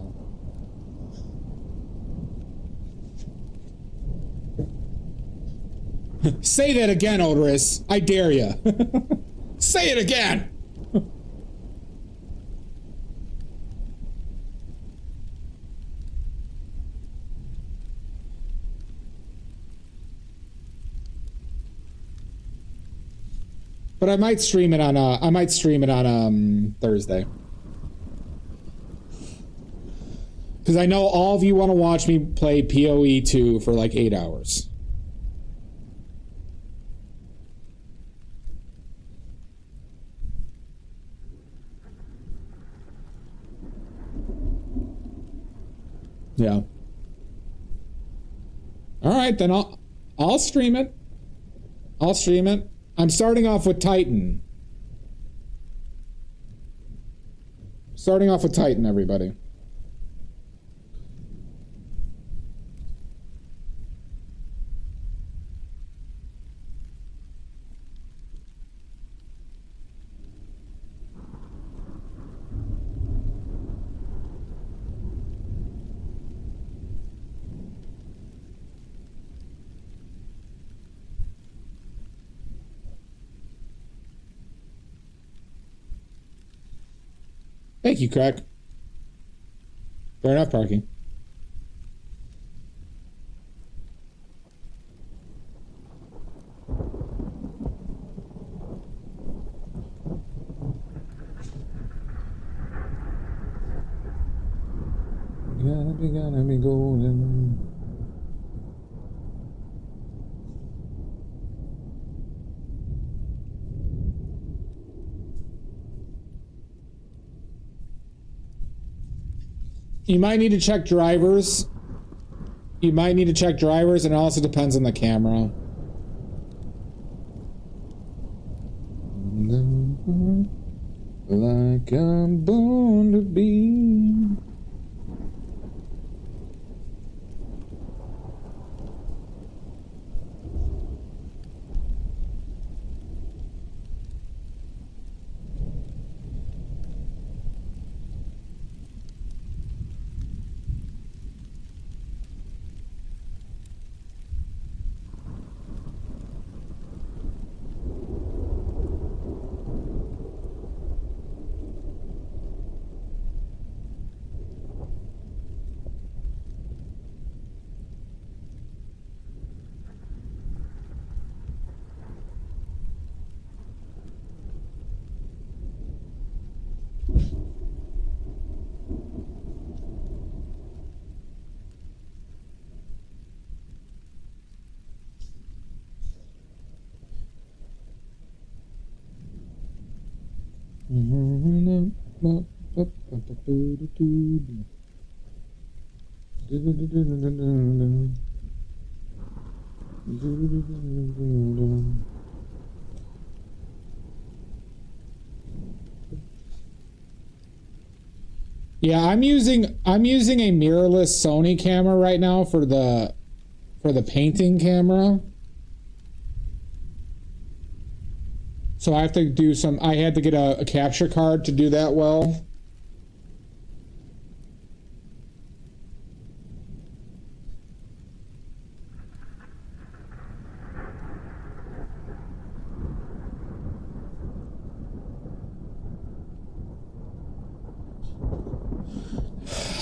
Say that again, Odorous. I dare you. Say it again. But I might stream it on Thursday. Because I know all of you want to watch me play PoE 2 for like 8 hours. Yeah. All right, then I'll stream it. I'll stream it. I'm starting off with Titan. Starting off with Titan, everybody. Thank you, Crack. Fair enough, Parking. Gotta be golden. You might need to check drivers. You might need to check drivers, and it also depends on the camera. Like I'm born to be. Yeah, I'm using a mirrorless Sony camera right now for the painting camera. So I have to do some. I had to get a capture card to do that well.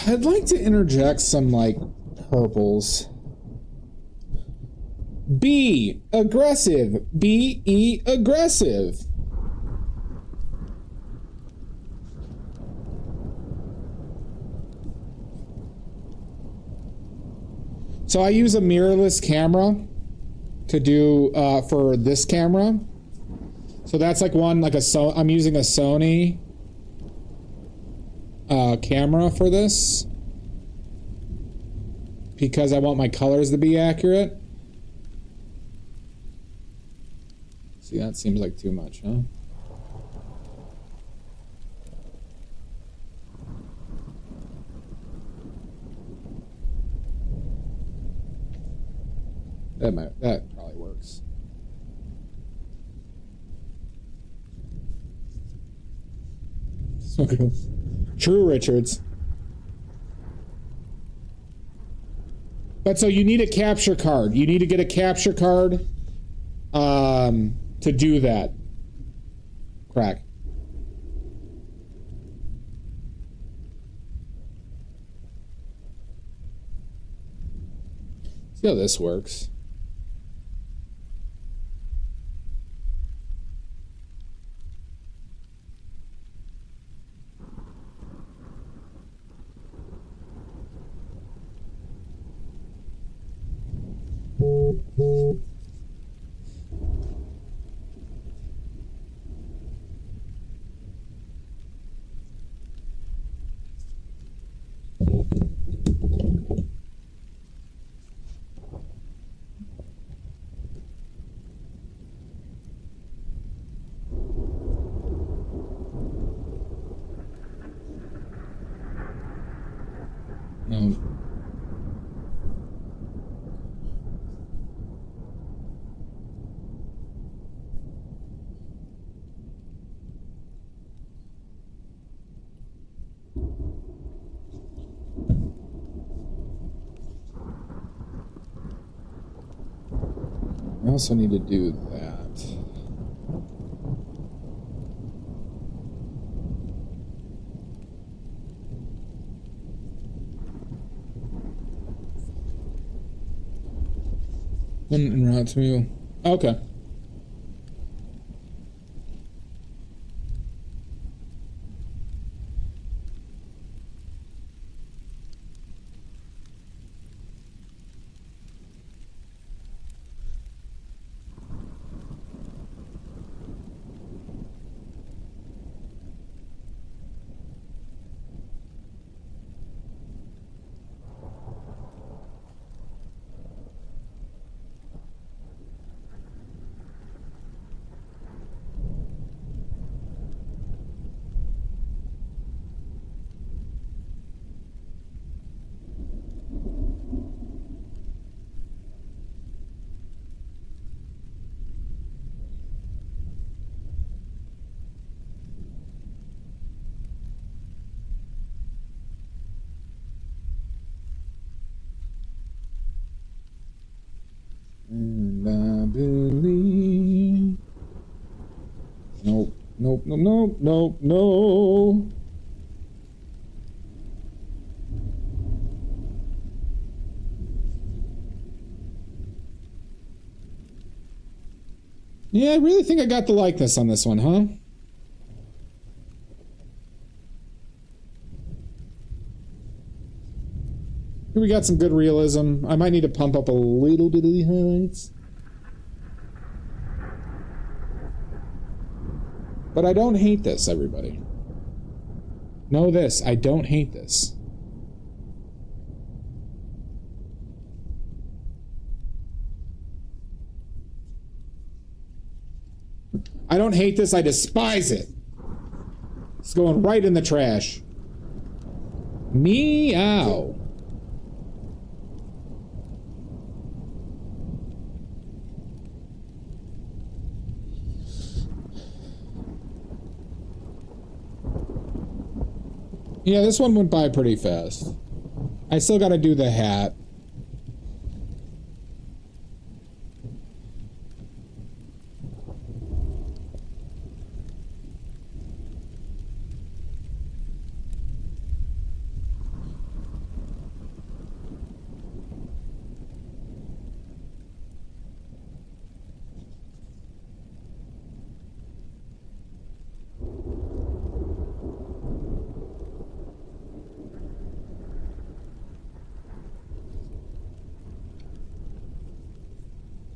I'd like to interject some like purples. B, aggressive. B-E, aggressive. So I use a mirrorless camera to do for this camera. So that's like one like I'm using a Sony camera for this because I want my colors to be accurate. See, that seems like too much, huh? That probably works. Okay. True, Richards. But so you need a capture card. You need to get a capture card to do that. Crack. See how this works. I also need to do that. En route to you. Okay. And I believe. Nope, nope, nope, nope, nope, no. Yeah, I really think I got the likeness on this one, huh? Here we got some good realism. I might need to pump up a little bit of the highlights. But I don't hate this, everybody. Know this, I don't hate this. don't hate this, I despise it. It's going right in the trash. Meow. Yeah, this one went by pretty fast. I still gotta do the hat.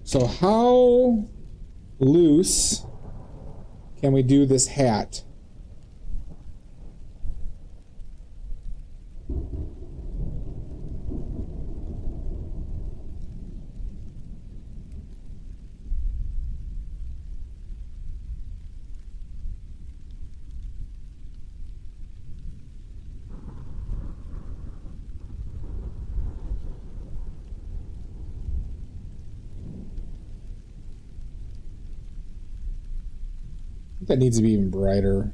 So how loose can we do this hat? That needs to be even brighter.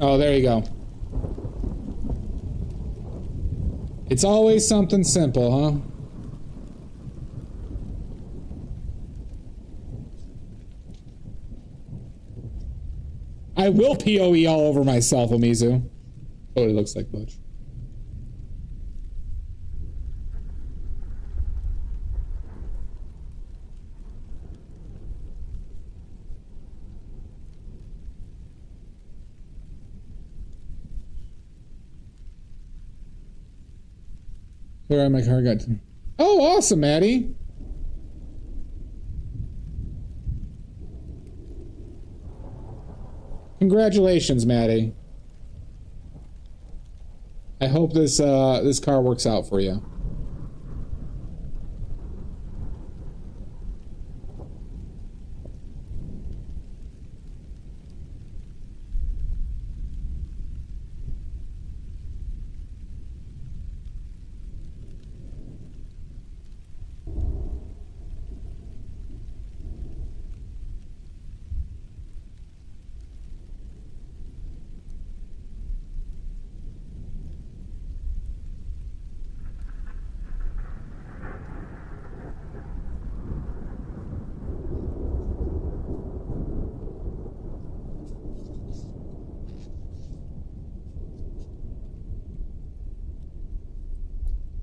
Oh, there you go. It's always something simple, huh? I will PoE all over myself, Amizu. Totally looks like Butch. Where my car got to. Oh, awesome, Maddie. Congratulations, Maddie. I hope this this car works out for you.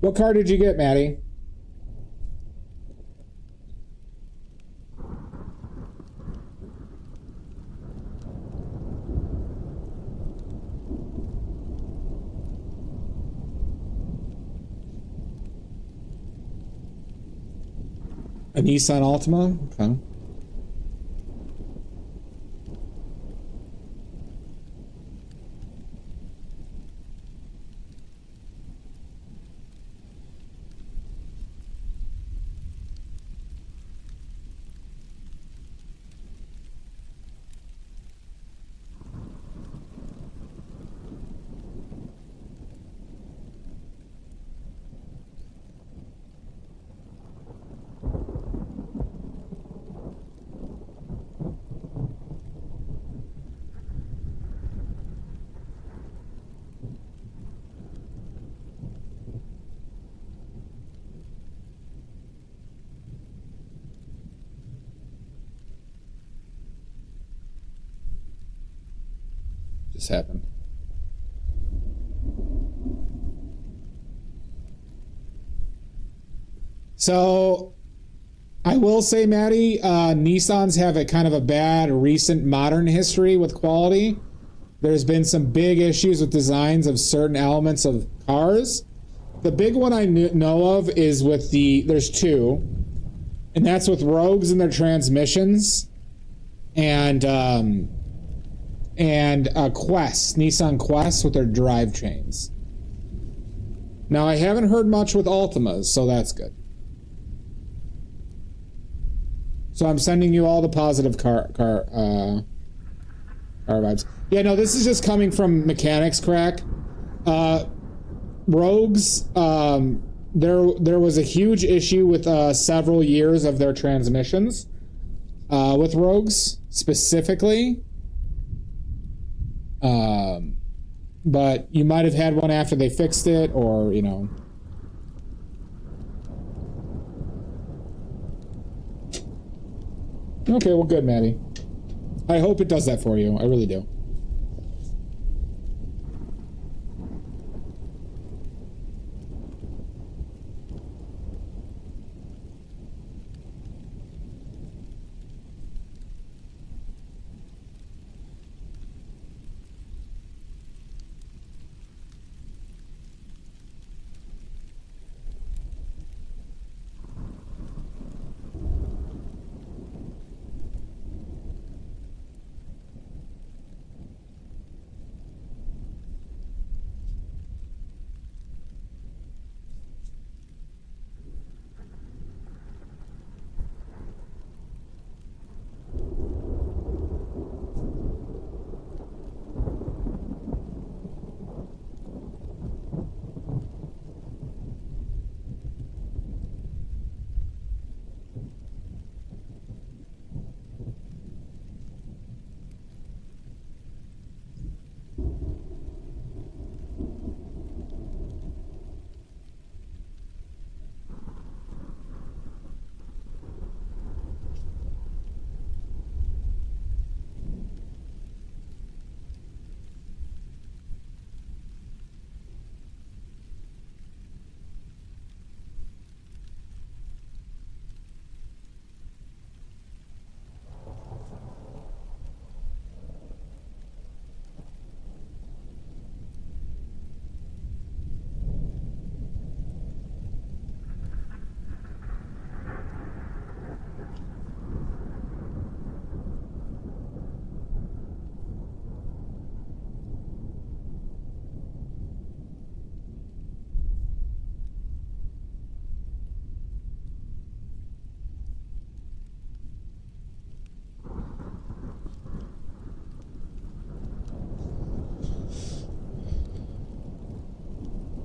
What car did you get, Maddie? A Nissan Altima? Okay. just happened? So, I will say, Maddie, Nissans have a kind of a bad recent modern history with quality. There's been some big issues with designs of certain elements of cars. The big one I know of is with there's two, and that's with Rogues and their transmissions, and Quest, Nissan Quest with their drivetrains. Now, I haven't heard much with Altimas, so that's good. So I'm sending you all the positive car vibes. Yeah, no, this is just coming from Mechanics Crack. Rogues, there was a huge issue with several years of their transmissions with Rogues specifically. But you might have had one after they fixed it, or, you know. Okay, well, good, Maddie. I hope it does that for you. I really do.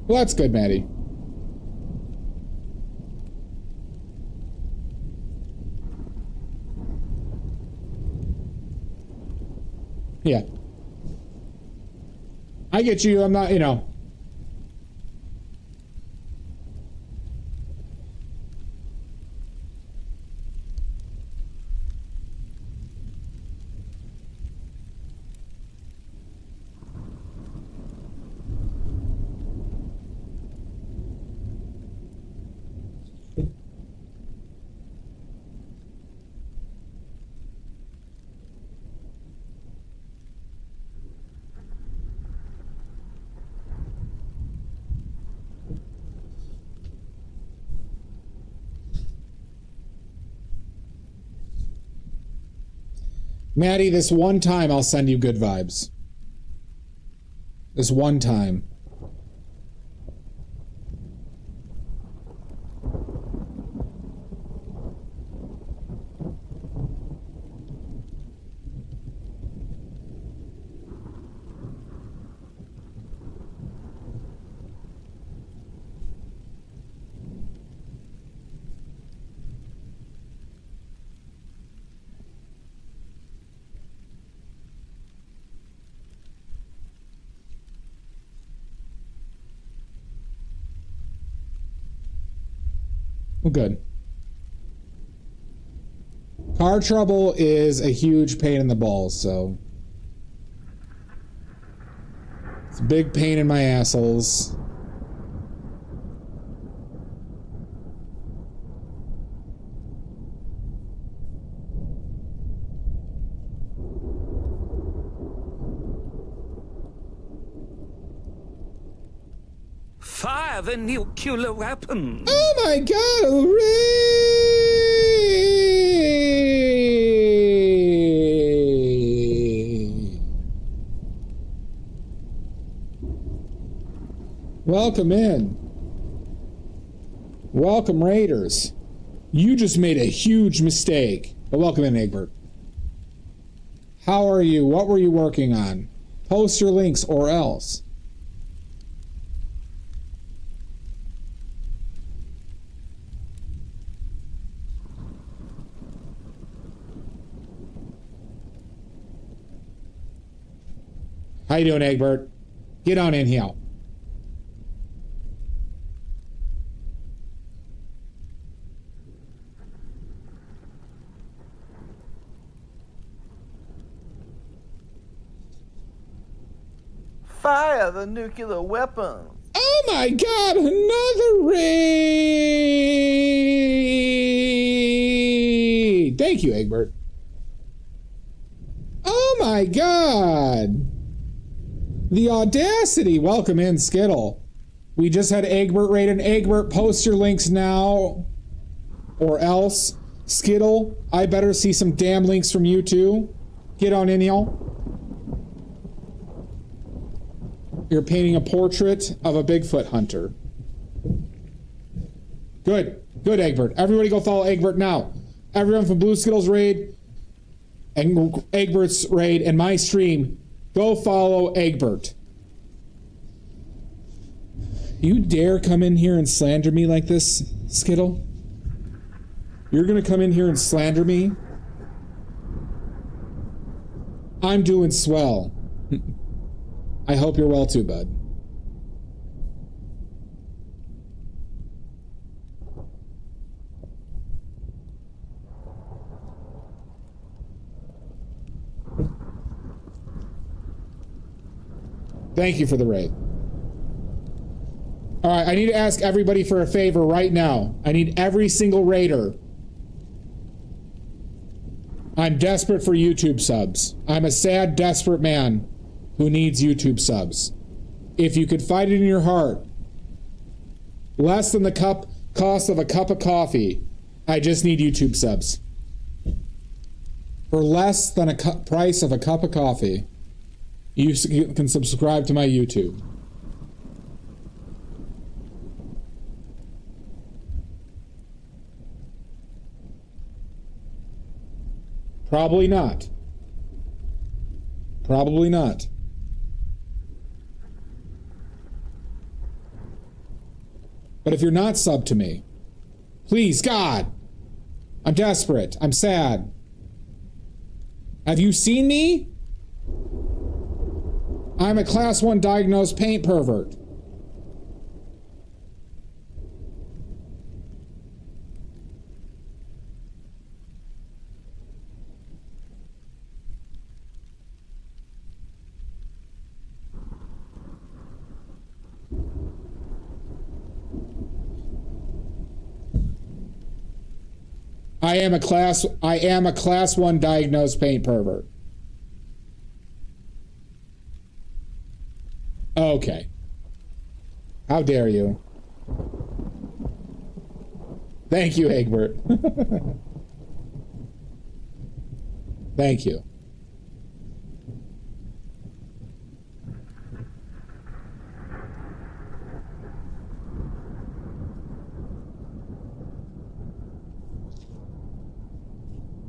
Well, that's good, Maddie. Yeah. I get you. I'm not, you know. Maddie, this one time I'll send you good vibes. This one time. Well, good. Car trouble is a huge pain in the balls, so. It's a big pain in my assholes. Fire the nuclear weapons! Oh my god, hooray! Welcome in. Welcome, Raiders. You just made a huge mistake. But welcome in, Egbert. How are you? What were you working on? Post your links or else. How you doing, Egbert? Get on in here. Fire the nuclear weapons! Oh my god, another raid! Thank you, Egbert. Oh my god! The audacity! Welcome in, Skittle. We just had Egbert raided. Egbert, post your links now. Or else. Skittle, I better see some damn links from you too. Get on in, y'all. You're painting a portrait of a Bigfoot hunter. Good. Good, Egbert. Everybody go follow Egbert now. Everyone from Blue Skittles raid and Egbert's raid and my stream, go follow Egbert. You dare come in here and slander me like this, Skittle? You're gonna come in here and slander me? I'm doing swell. I hope you're well too, bud. Thank you for the raid. All right, I need to ask everybody for a favor right now. I need every single raider. I'm desperate for YouTube subs. I'm a sad, desperate man who needs YouTube subs. If you could find it in your heart, less than the cost of a cup of coffee, I just need YouTube subs. For less than a price of a cup of coffee, you can subscribe to my YouTube. Probably not. Probably not. But if you're not subbed to me, please, God, I'm desperate. I'm sad. Have you seen me? I'm a class 1 diagnosed paint pervert. I am a class 1 diagnosed paint pervert. Okay. How dare you? Thank you, Egbert. Thank you.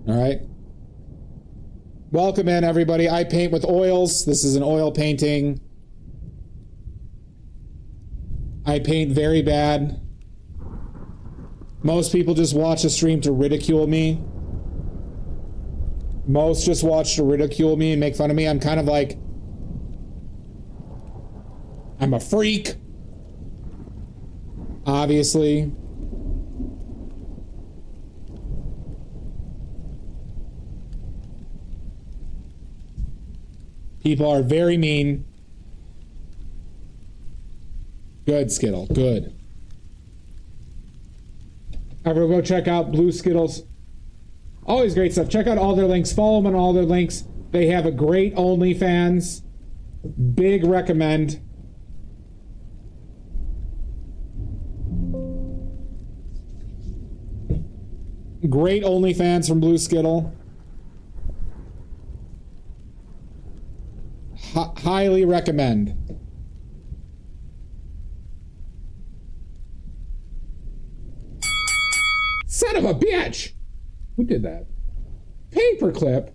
All right. Welcome in, everybody. I paint with oils. This is an oil painting. I paint very bad. Most people just watch the stream to ridicule me. Most just watch to ridicule me and make fun of me. I'm kind of like, I'm a freak. Obviously. People are very mean. Good, Skittle. Good. Everyone go check out Blue Skittles. Always great stuff. Check out all their links. Follow them on all their links. They have a great OnlyFans. Big recommend. Great OnlyFans from Blue Skittle. Highly recommend. Son of a bitch! Who did that? Paperclip?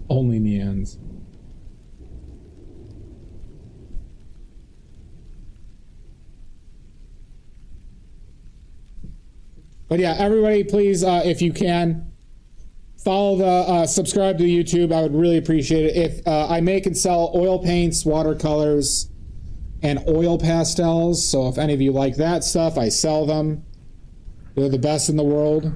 Only Neans. But yeah, everybody, please, if you can, follow the, subscribe to YouTube. I would really appreciate it. If I make and sell oil paints, watercolors, and oil pastels. So if any of you like that stuff, I sell them. They're the best in the world.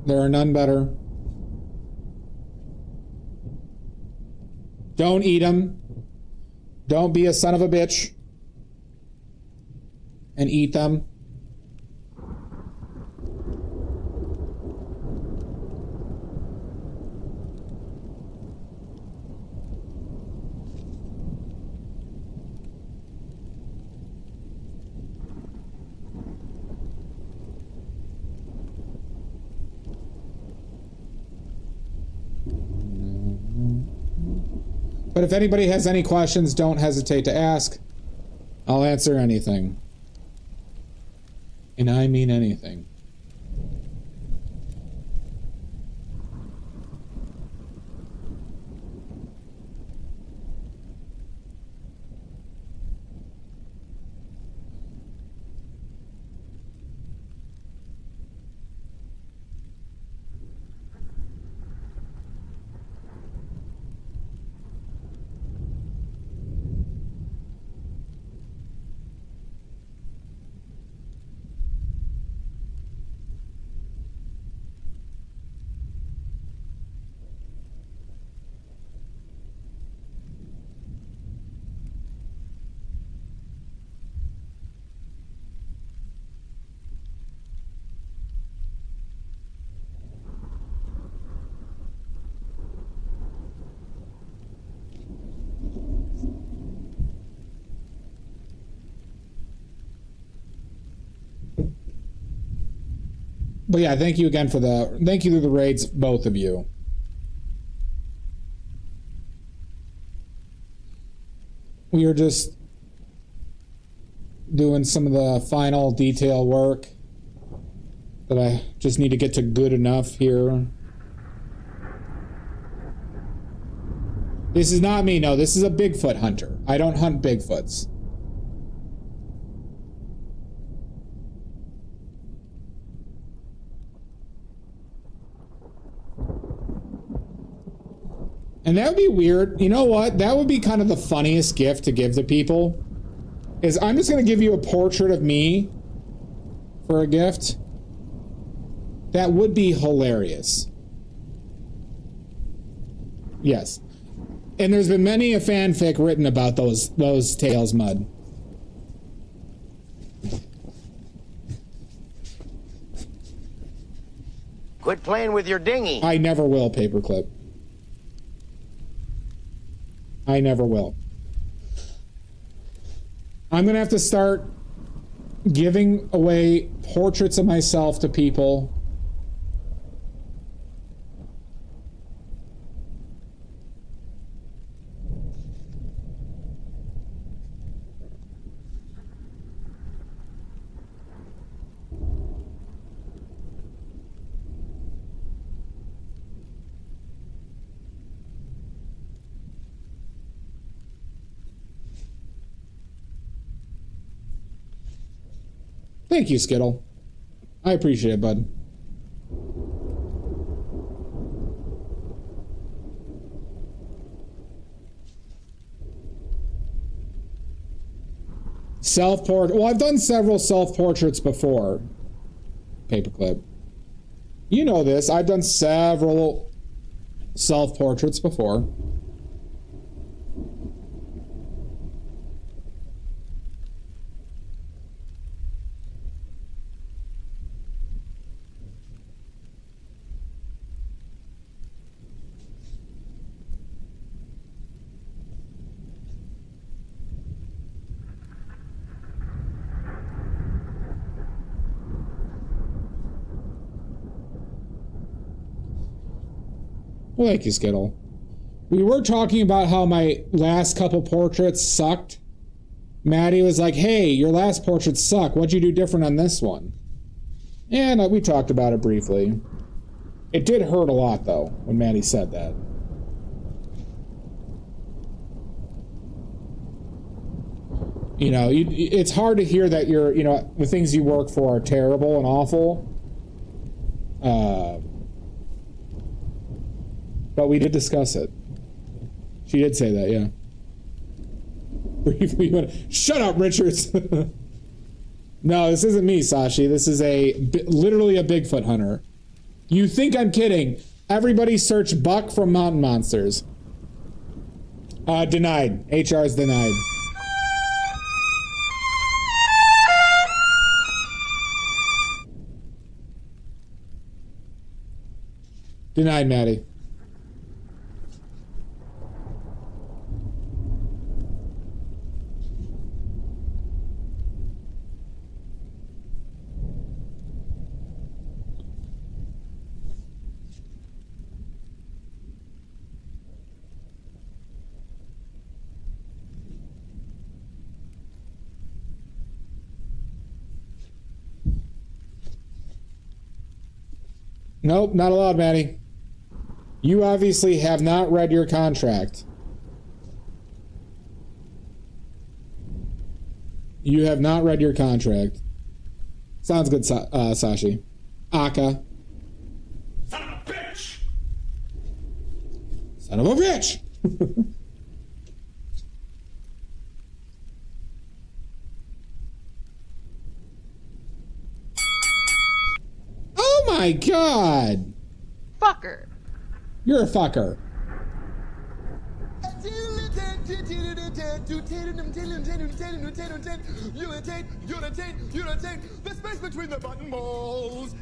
There are none better. Don't eat them. Don't be a son of a bitch and eat them. But if anybody has any questions, don't hesitate to ask. I'll answer anything. And I mean anything. But yeah, thank you again for thank you to the raids, both of you. We are just doing some of the final detail work that I just need to get to good enough here. This is not me, no, this is a Bigfoot hunter. I don't hunt Bigfoots. And that would be weird. You know what? That would be kind of the funniest gift to give to people. Is I'm just going to give you a portrait of me for a gift. That would be hilarious. Yes. And there's been many a fanfic written about those tales, Mud. Quit playing with your dinghy. I never will, Paperclip. I never will. I'm going to have to start giving away portraits of myself to people. Thank you, Skittle. I appreciate it, bud. Self-portrait. Well, I've done several self-portraits before. Paperclip. You know this. I've done several self-portraits before. Well, thank you, Skittle. We were talking about how my last couple portraits sucked. Maddie was like, hey, your last portraits suck. What'd you do different on this one? And we talked about it briefly. It did hurt a lot, though, when Maddie said that. You know, it's hard to hear that the things you work for are terrible and awful. But we did discuss it. She did say that, yeah. Briefly, shut up, Richards. No, this isn't me, Sashi. This is literally a Bigfoot hunter. You think I'm kidding? Everybody search Buck from Mountain Monsters. Denied. HR is denied. Denied, Maddie. Nope, not allowed, Maddie. You obviously have not read your contract. You have not read your contract. Sounds good, Sashi. Aka. Son of a bitch! Son of a bitch! Oh my god! Fucker. You're a fucker. The space between the button balls.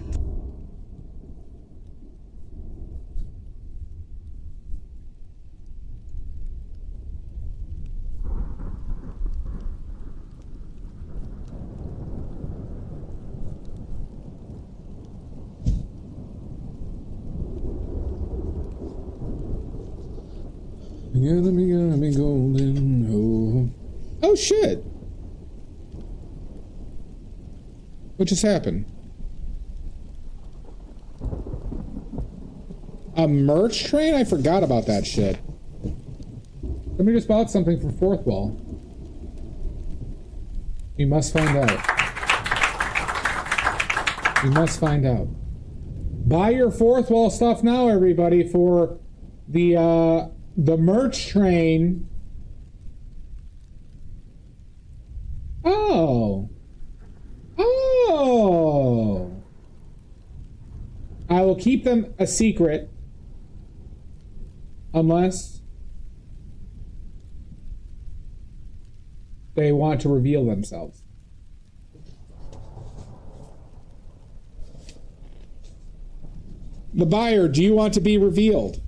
You're gonna be golden. Oh shit! What just happened? A merch train? I forgot about that shit. Somebody just bought something for fourth wall. We must find out. We must find out. Buy your fourth wall stuff now, everybody, for the merch train. Oh. Oh. I will keep them a secret unless they want to reveal themselves. The buyer, do you want to be revealed?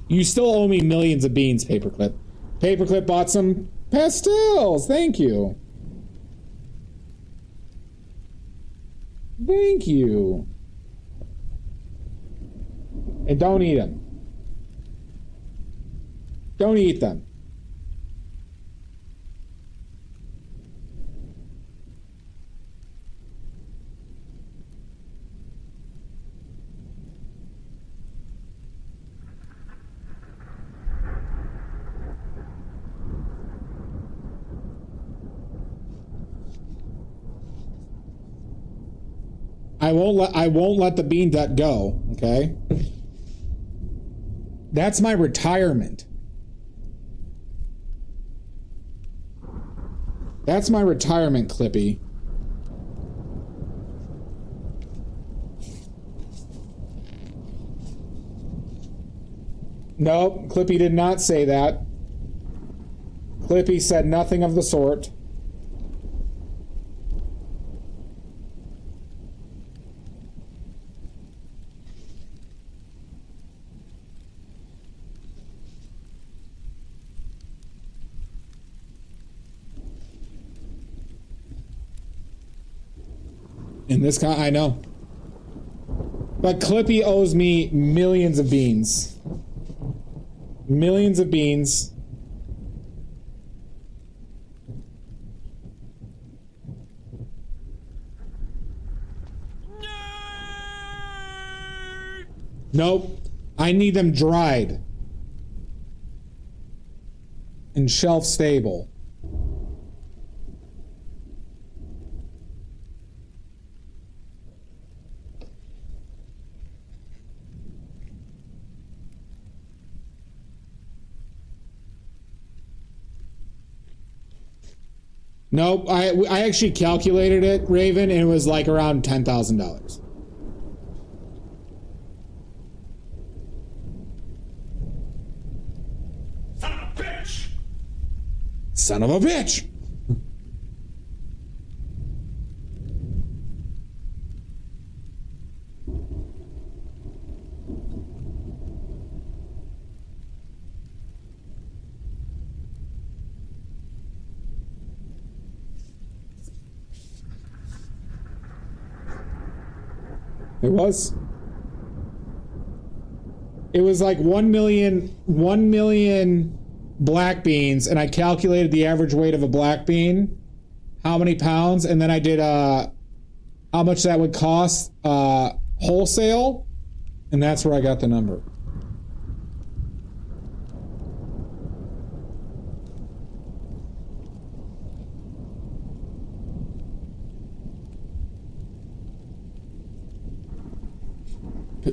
You still owe me millions of beans, Paperclip. Paperclip bought some pastels. Thank you. Thank you. And don't eat them. Don't eat them. I won't let the bean duck go, okay? That's my retirement. That's my retirement, Clippy. Nope, Clippy did not say that. Clippy said nothing of the sort. In this I know. But Clippy owes me millions of beans. Millions of beans. Nope. I need them dried. And shelf stable. Nope, I actually calculated it, Raven, and it was like around $10,000. Son of a bitch! Son of a bitch! It was. It was like 1 million black beans, and I calculated the average weight of a black bean, how many pounds, and then I did how much that would cost wholesale, and that's where I got the number.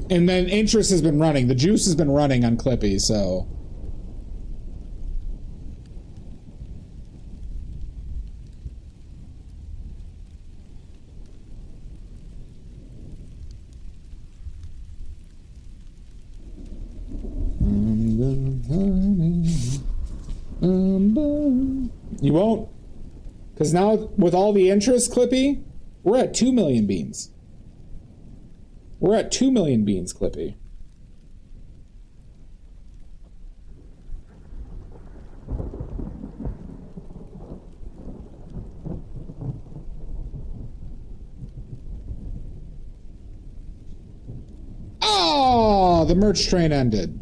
And then interest has been running. The juice has been running on Clippy, so. You won't. Because now, with all the interest, Clippy, we're at 2 million beans. We're at 2 million beans, Clippy. Oh, the merch train ended.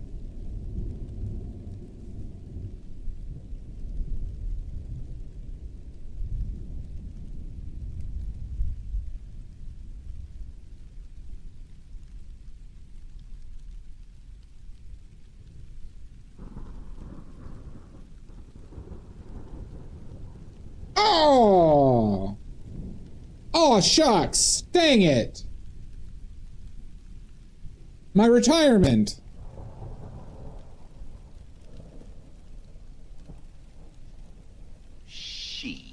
Oh! Oh, shucks! Dang it! My retirement! She.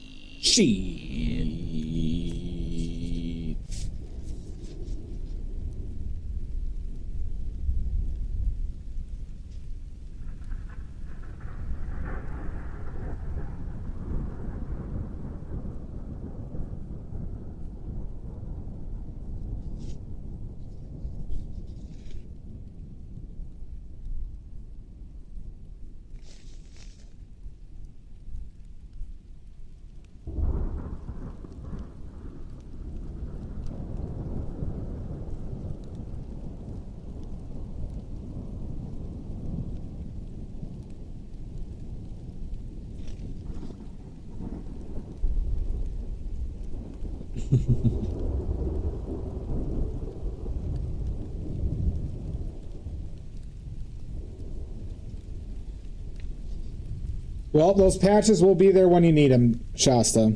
Well, those patches will be there when you need them, Shasta.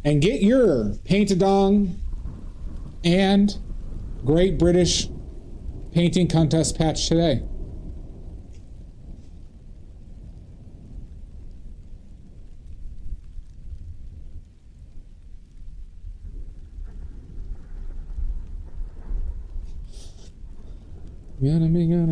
And get your Paint-A-Dong and Great British painting contest patch today. Gotta be going.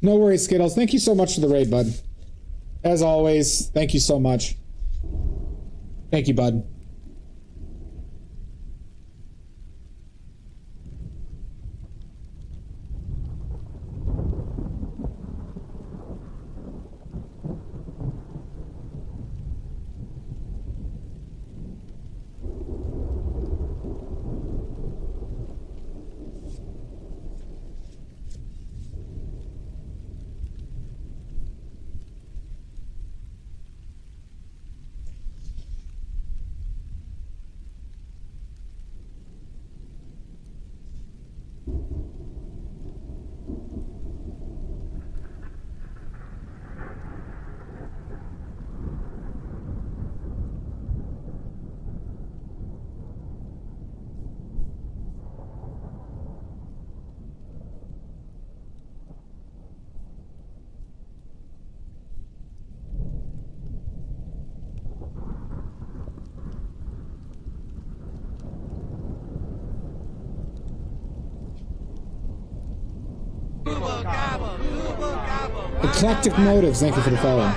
No worries, Skittles. Thank you so much for the raid, bud. As always, thank you so much. Thank you, bud. Eclectic Motives, thank you for the follow.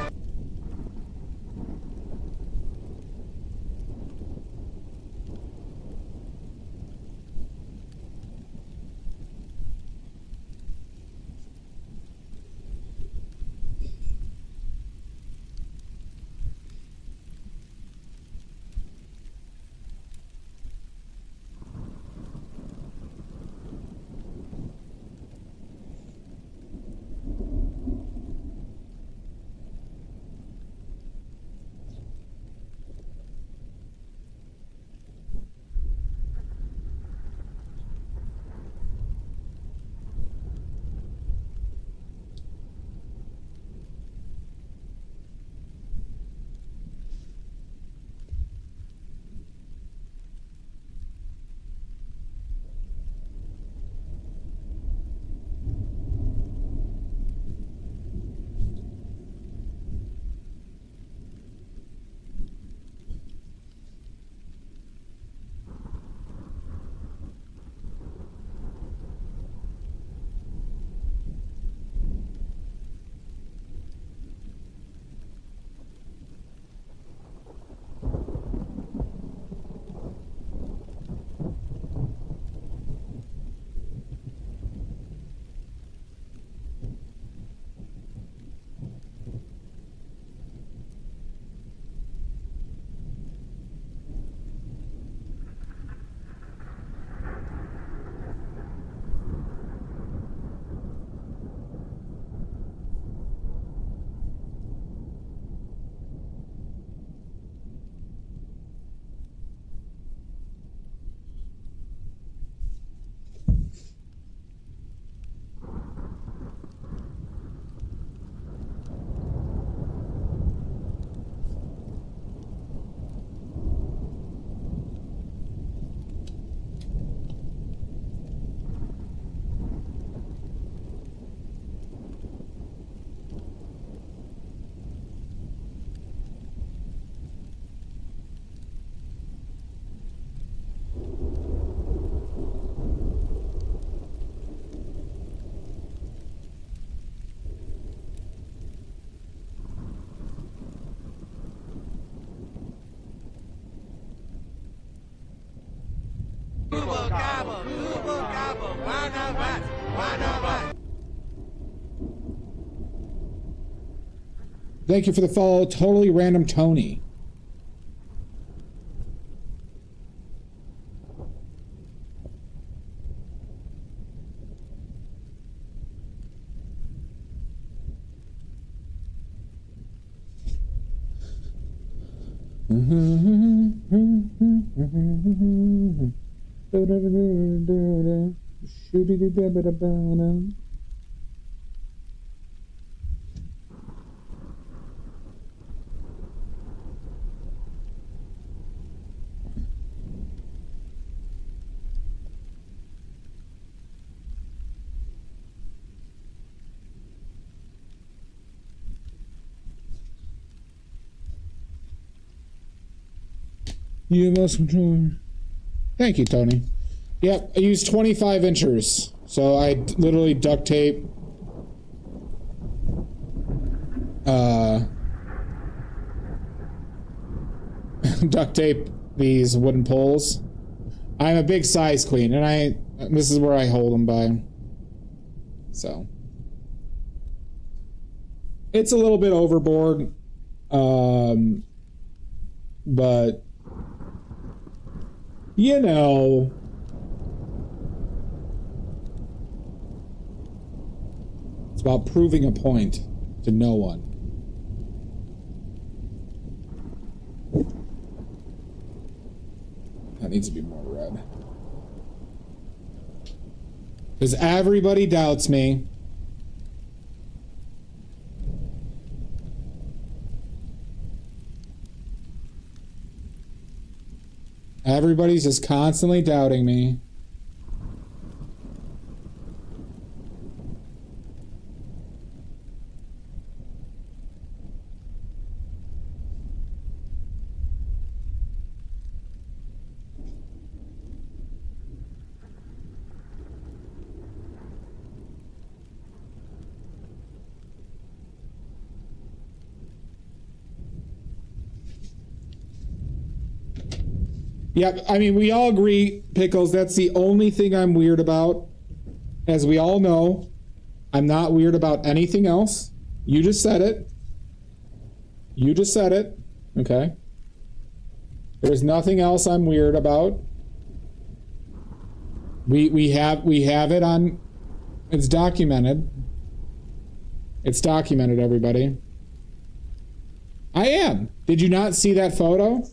Thank you for the follow, Totally Random Tony. You must control. Thank you, Tony. Yep, I used 25 inchers. So I literally duct tape. Duct tape these wooden poles. I'm a big size queen, and this is where I hold them by. So. It's a little bit overboard. But you know, it's about proving a point to no one. That needs to be more red. Because everybody doubts me. Everybody's just constantly doubting me. Yep, I mean, we all agree, Pickles, that's the only thing I'm weird about. As we all know, I'm not weird about anything else. You just said it. You just said it. Okay. There's nothing else I'm weird about. We have it on. It's documented. It's documented, everybody. I am. Did you not see that photo?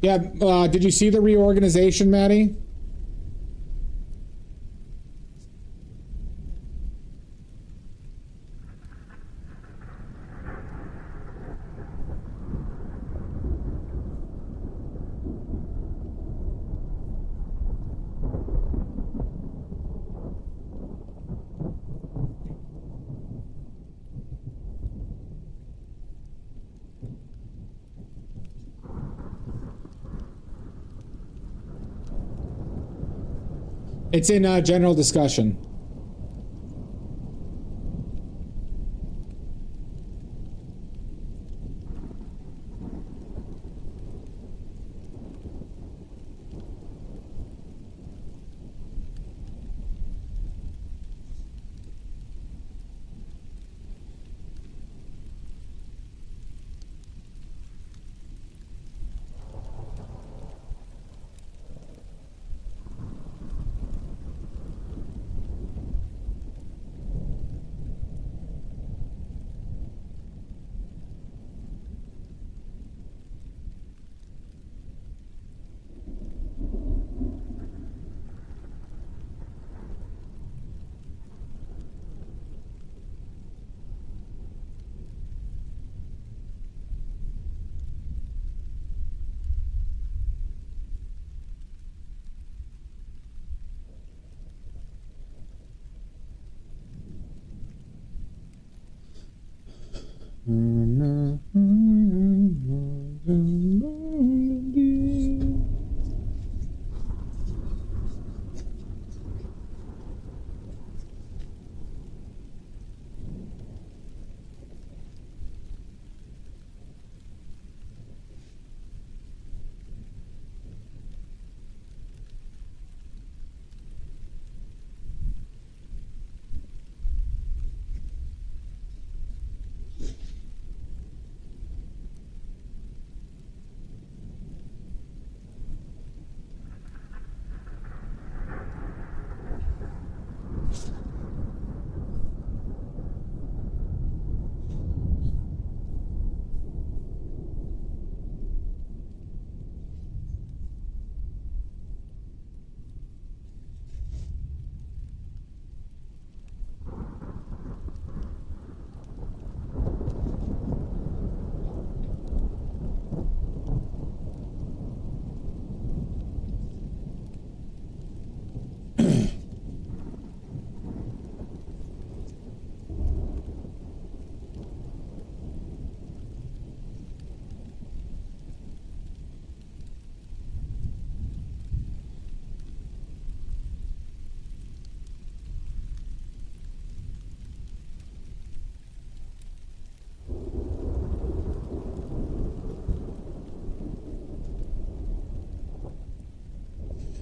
Yeah, did you see the reorganization, Maddie? It's in general discussion.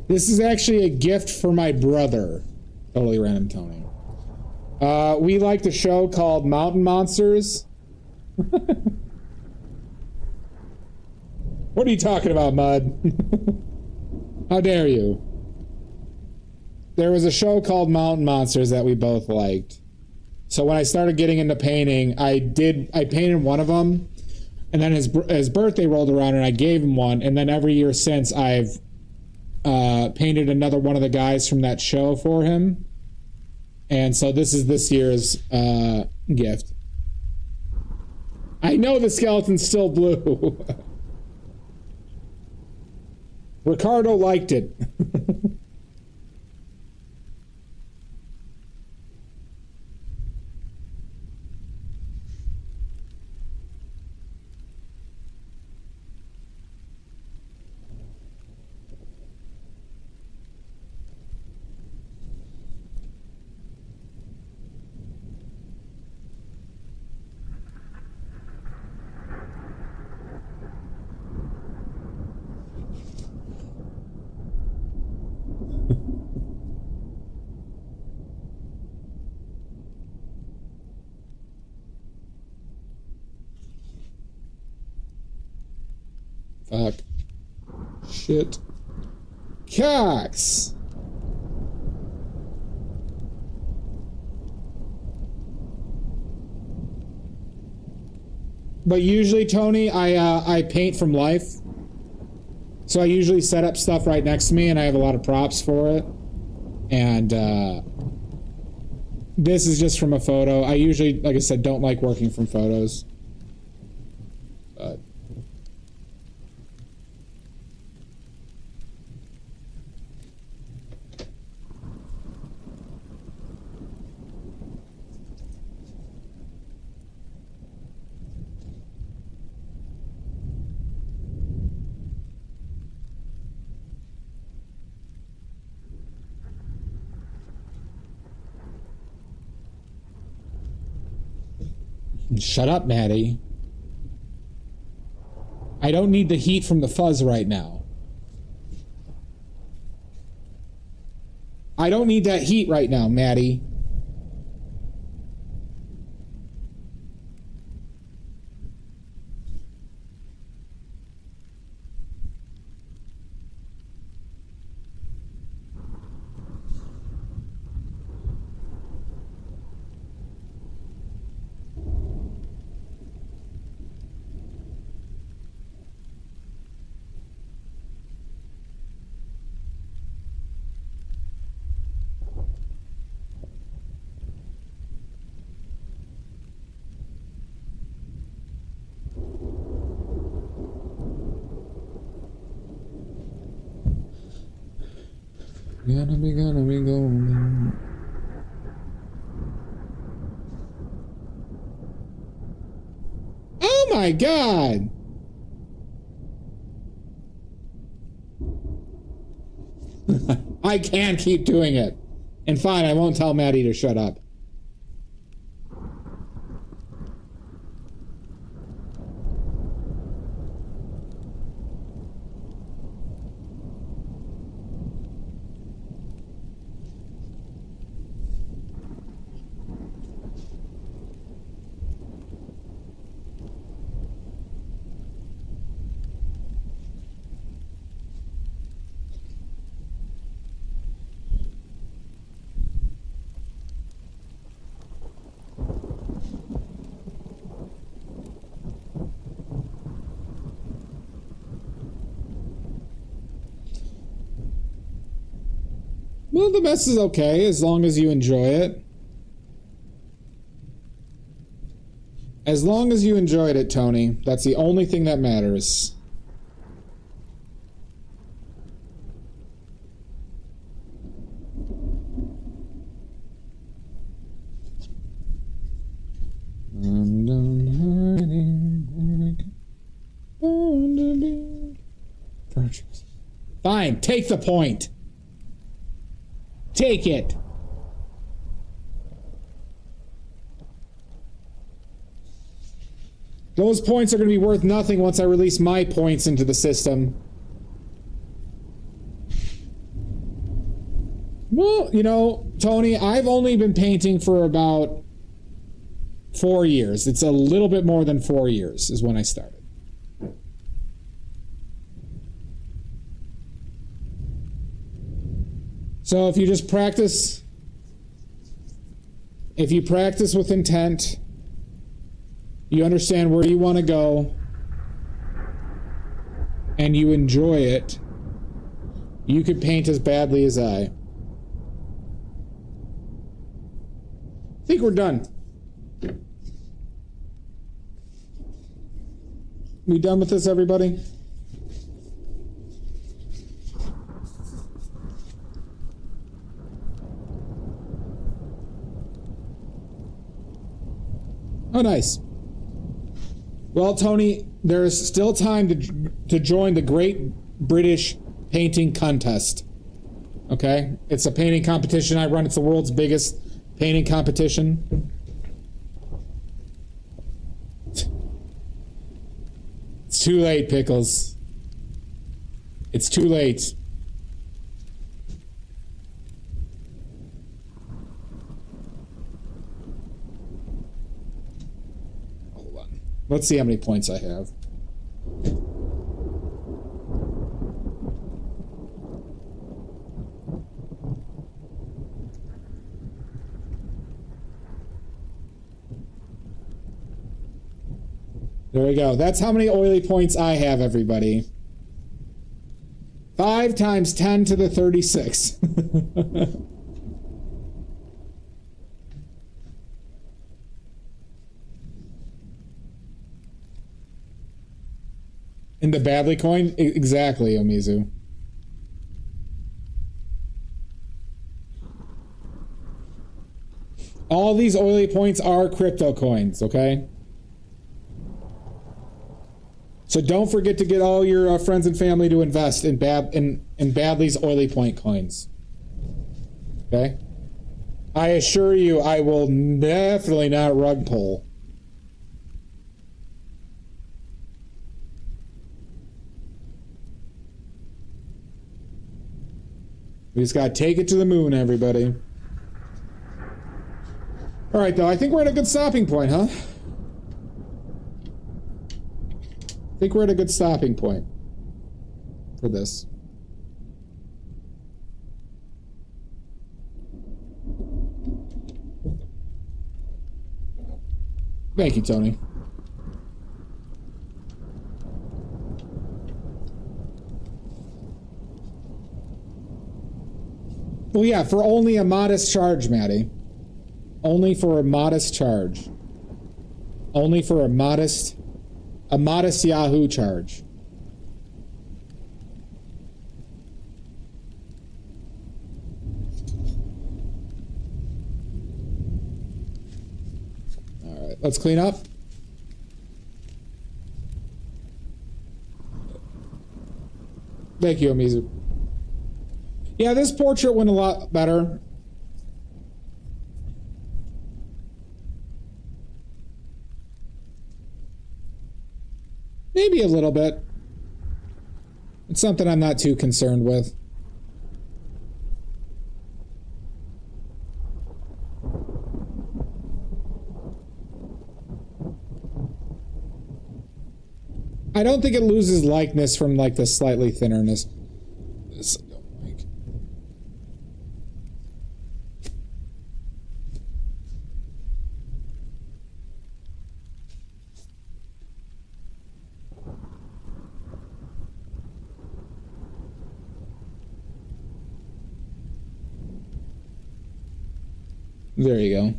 This is actually a gift for my brother. Totally random, Tony. We liked a show called Mountain Monsters. What are you talking about, Mud? How dare you? There was a show called Mountain Monsters that we both liked. So when I started getting into painting, I painted one of them, and then his birthday rolled around and I gave him one, and then every year since I've painted another one of the guys from that show for him. And so this is this year's gift. I know the skeleton's still blue. Ricardo liked it. Fuck. Shit. Cocks! But usually, Tony, I paint from life. So I usually set up stuff right next to me, and I have a lot of props for it. And this is just from a photo. I usually, like I said, don't like working from photos. But shut up, Maddie. I don't need the heat from the fuzz right now. I don't need that heat right now, Maddie. Gonna be golden. Oh my God! I can't keep doing it. And fine, I won't tell Maddie to shut up. Well, the mess is okay as long as you enjoy it. As long as you enjoyed it, Tony, that's the only thing that matters. I'm done hiding. Fine, take the point. Take it. Those points are going to be worth nothing once I release my points into the system. Well, you know, Tony, I've only been painting for about 4 years. It's a little bit more than 4 years is when I started. So if you just practice, if you practice with intent, you understand where you want to go, and you enjoy it, you could paint as badly as I. I think we're done. We done with this, everybody? Oh, nice. Well, Tony, there's still time to join the Great British Painting Contest. Okay? It's a painting competition I run. It's the world's biggest painting competition. It's too late, Pickles. It's too late. Hold on. Let's see how many points I have. There we go. That's how many oily points I have, everybody. 5 times 10 to the 36. In the badly coin? Exactly, Omizu. All these oily points are crypto coins, okay? So don't forget to get all your friends and family to invest in Badly's oily point coins. Okay? I assure you, I will definitely not rug pull. We just gotta take it to the moon, everybody. All right, though, I think we're at a good stopping point, huh? I think we're at a good stopping point for this. Thank you, Tony. Well, yeah, for only a modest charge, Maddie. Only for a modest charge. Only for a modest Yahoo charge. All right, let's clean up. Thank you, Amizu. Yeah, this portrait went a lot better. Maybe a little bit. It's something I'm not too concerned with. I don't think it loses likeness from like the slightly thinnerness. This I don't like. There you go.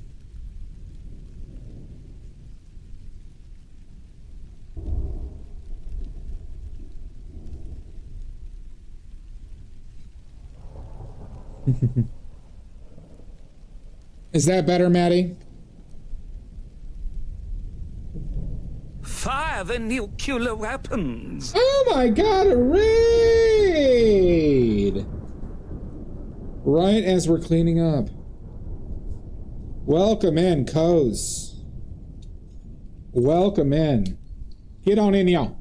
Is that better, Maddie? Fire the nuclear weapons! Oh my god, a raid! Right as we're cleaning up. Welcome in, Coz. Welcome in. Get on in, y'all.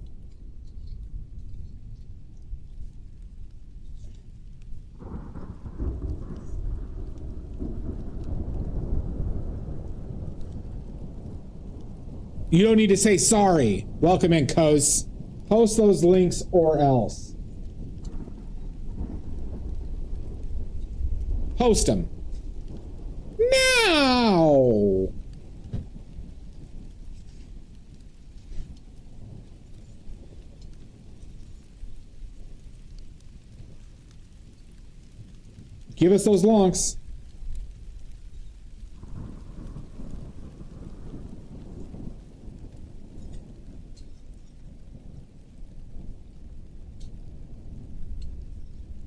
You don't need to say sorry. Welcome in, Coz. Post those links or else. Post them. Now! Give us those lonks.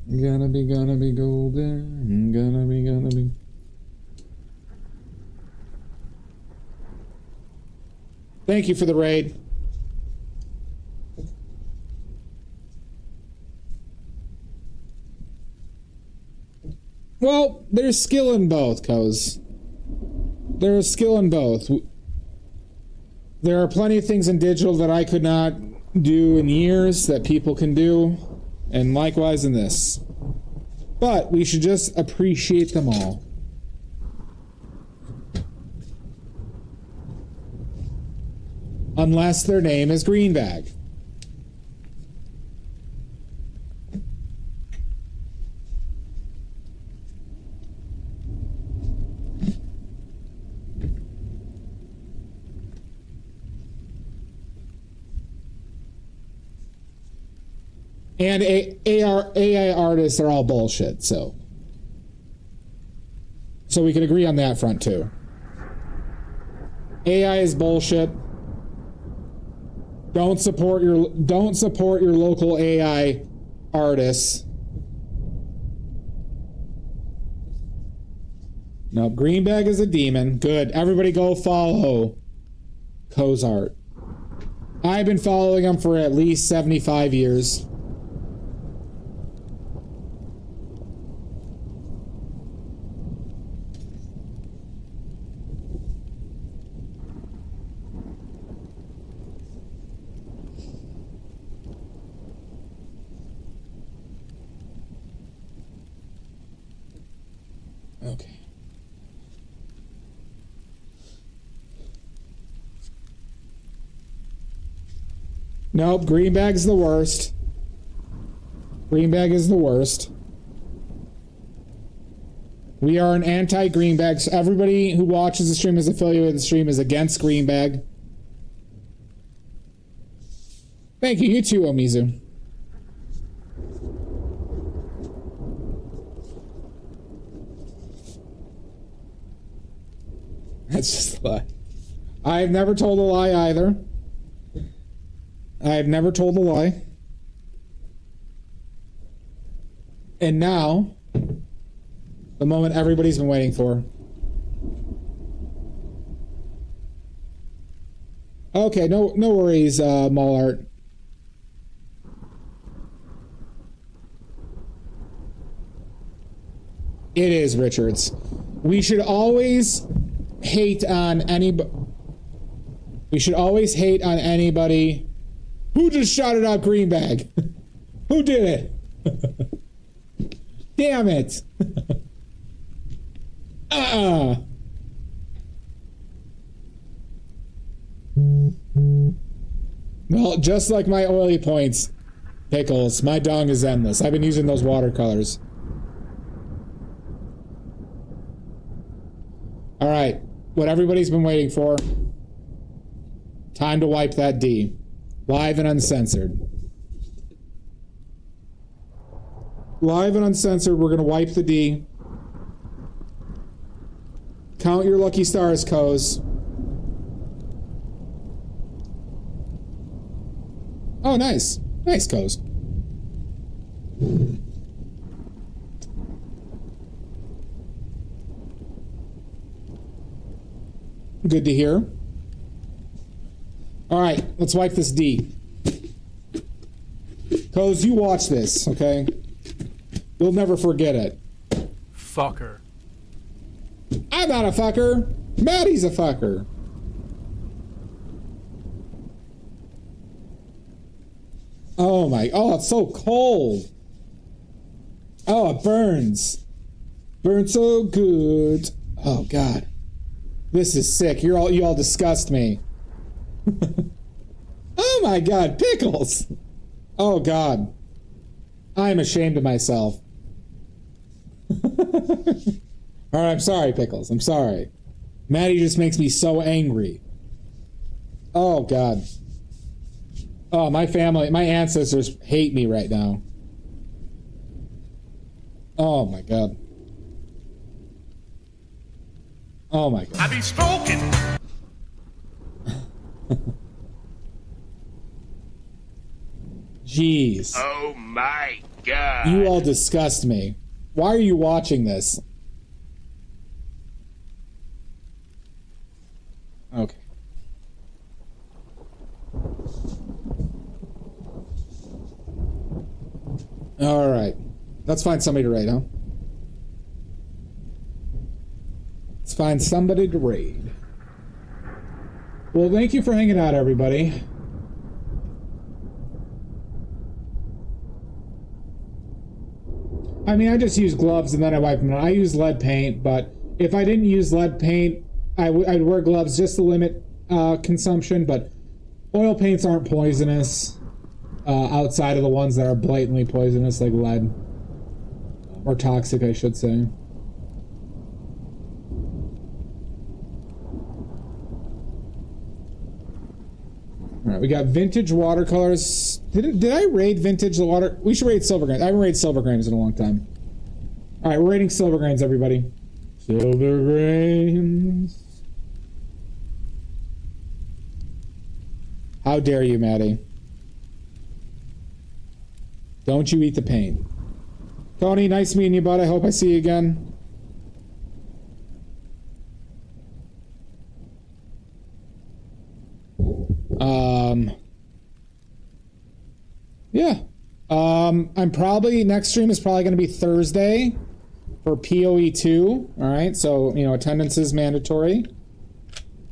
Gonna be golden. Gonna be. Thank you for the raid. Well, there's skill in both, Coz. There's skill in both. There are plenty of things in digital that I could not do in years that people can do, and likewise in this. But we should just appreciate them all. Unless their name is Greenbag. And AI artists are all bullshit, so we can agree on that front too. AI is bullshit. Don't support your local AI artists. No, Greenbag is a demon. Good. Everybody go follow Cozart. I've been following him for at least 75 years. Okay. Nope, Greenbag's the worst. Greenbag is the worst. We are an anti-Greenbag, so everybody who watches the stream is affiliated with the stream is against Greenbag. Thank you, you too, Omizu. That's just a lie. I've never told a lie either. I've never told a lie. And now, the moment everybody's been waiting for. Okay, no worries, Mallart. It is Richards. We should always hate on anybody. We should always hate on anybody who just shouted out Greenbag. Who did it? Damn it. Well, just like my oily points, Pickles, my dong is endless. I've been using those watercolors. All right, what everybody's been waiting for. Time to wipe that D. Live and uncensored. Live and uncensored, we're going to wipe the D. Count your lucky stars, Coz. Oh, nice. Nice, Coz. Good to hear. All right, let's wipe this D. Coz, you watch this, okay? You'll never forget it. Fucker. I'm not a fucker. Maddie's a fucker. Oh my, oh, it's so cold. Oh, it burns. Burns so good. Oh God. This is sick. You all disgust me. Oh my god, Pickles! Oh god. I'm ashamed of myself. Alright, I'm sorry, Pickles. I'm sorry. Maddie just makes me so angry. Oh god. Oh, my family, my ancestors hate me right now. Oh my god. Oh my god. I be smoking. Jeez. Oh my god. You all disgust me. Why are you watching this? Okay. Alright. Let's find somebody to raid, huh? Let's find somebody to raid. Well, thank you for hanging out, everybody. I mean, I just use gloves and then I wipe them out. I use lead paint, but if I didn't use lead paint, I'd wear gloves just to limit consumption, but oil paints aren't poisonous outside of the ones that are blatantly poisonous, like lead. Or toxic, I should say. Alright, we got vintage watercolors. Did I raid vintage water? We should raid silver grains. I haven't raided silver grains in a long time. Alright, we're raiding silver grains, everybody. Silver grains. How dare you, Maddie? Don't you eat the paint. Tony, nice meeting you, bud. I hope I see you again. Yeah. I'm probably, next stream is probably going to be Thursday for PoE2. Alright, so, you know, attendance is mandatory.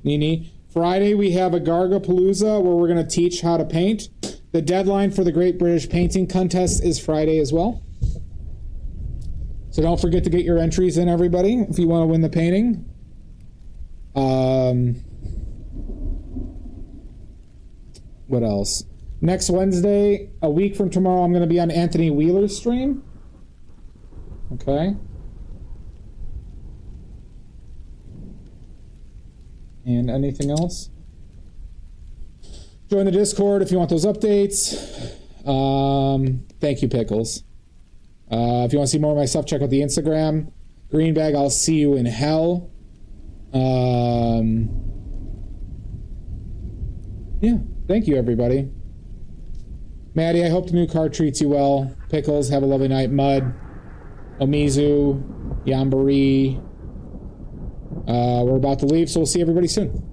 Nini. Friday, we have a Gargapalooza where we're going to teach how to paint. The deadline for the Great British Painting Contest is Friday as well. So don't forget to get your entries in, everybody, if you want to win the painting. What else? Next Wednesday, a week from tomorrow, I'm going to be on Anthony Wheeler's stream. Okay. And anything else? Join the Discord if you want those updates. Thank you, Pickles. If you want to see more of my stuff, check out the Instagram. Greenbag, I'll see you in hell. Yeah, thank you, everybody. Maddie, I hope the new car treats you well. Pickles, have a lovely night. Mud, Omizu, Yambari. We're about to leave, so we'll see everybody soon.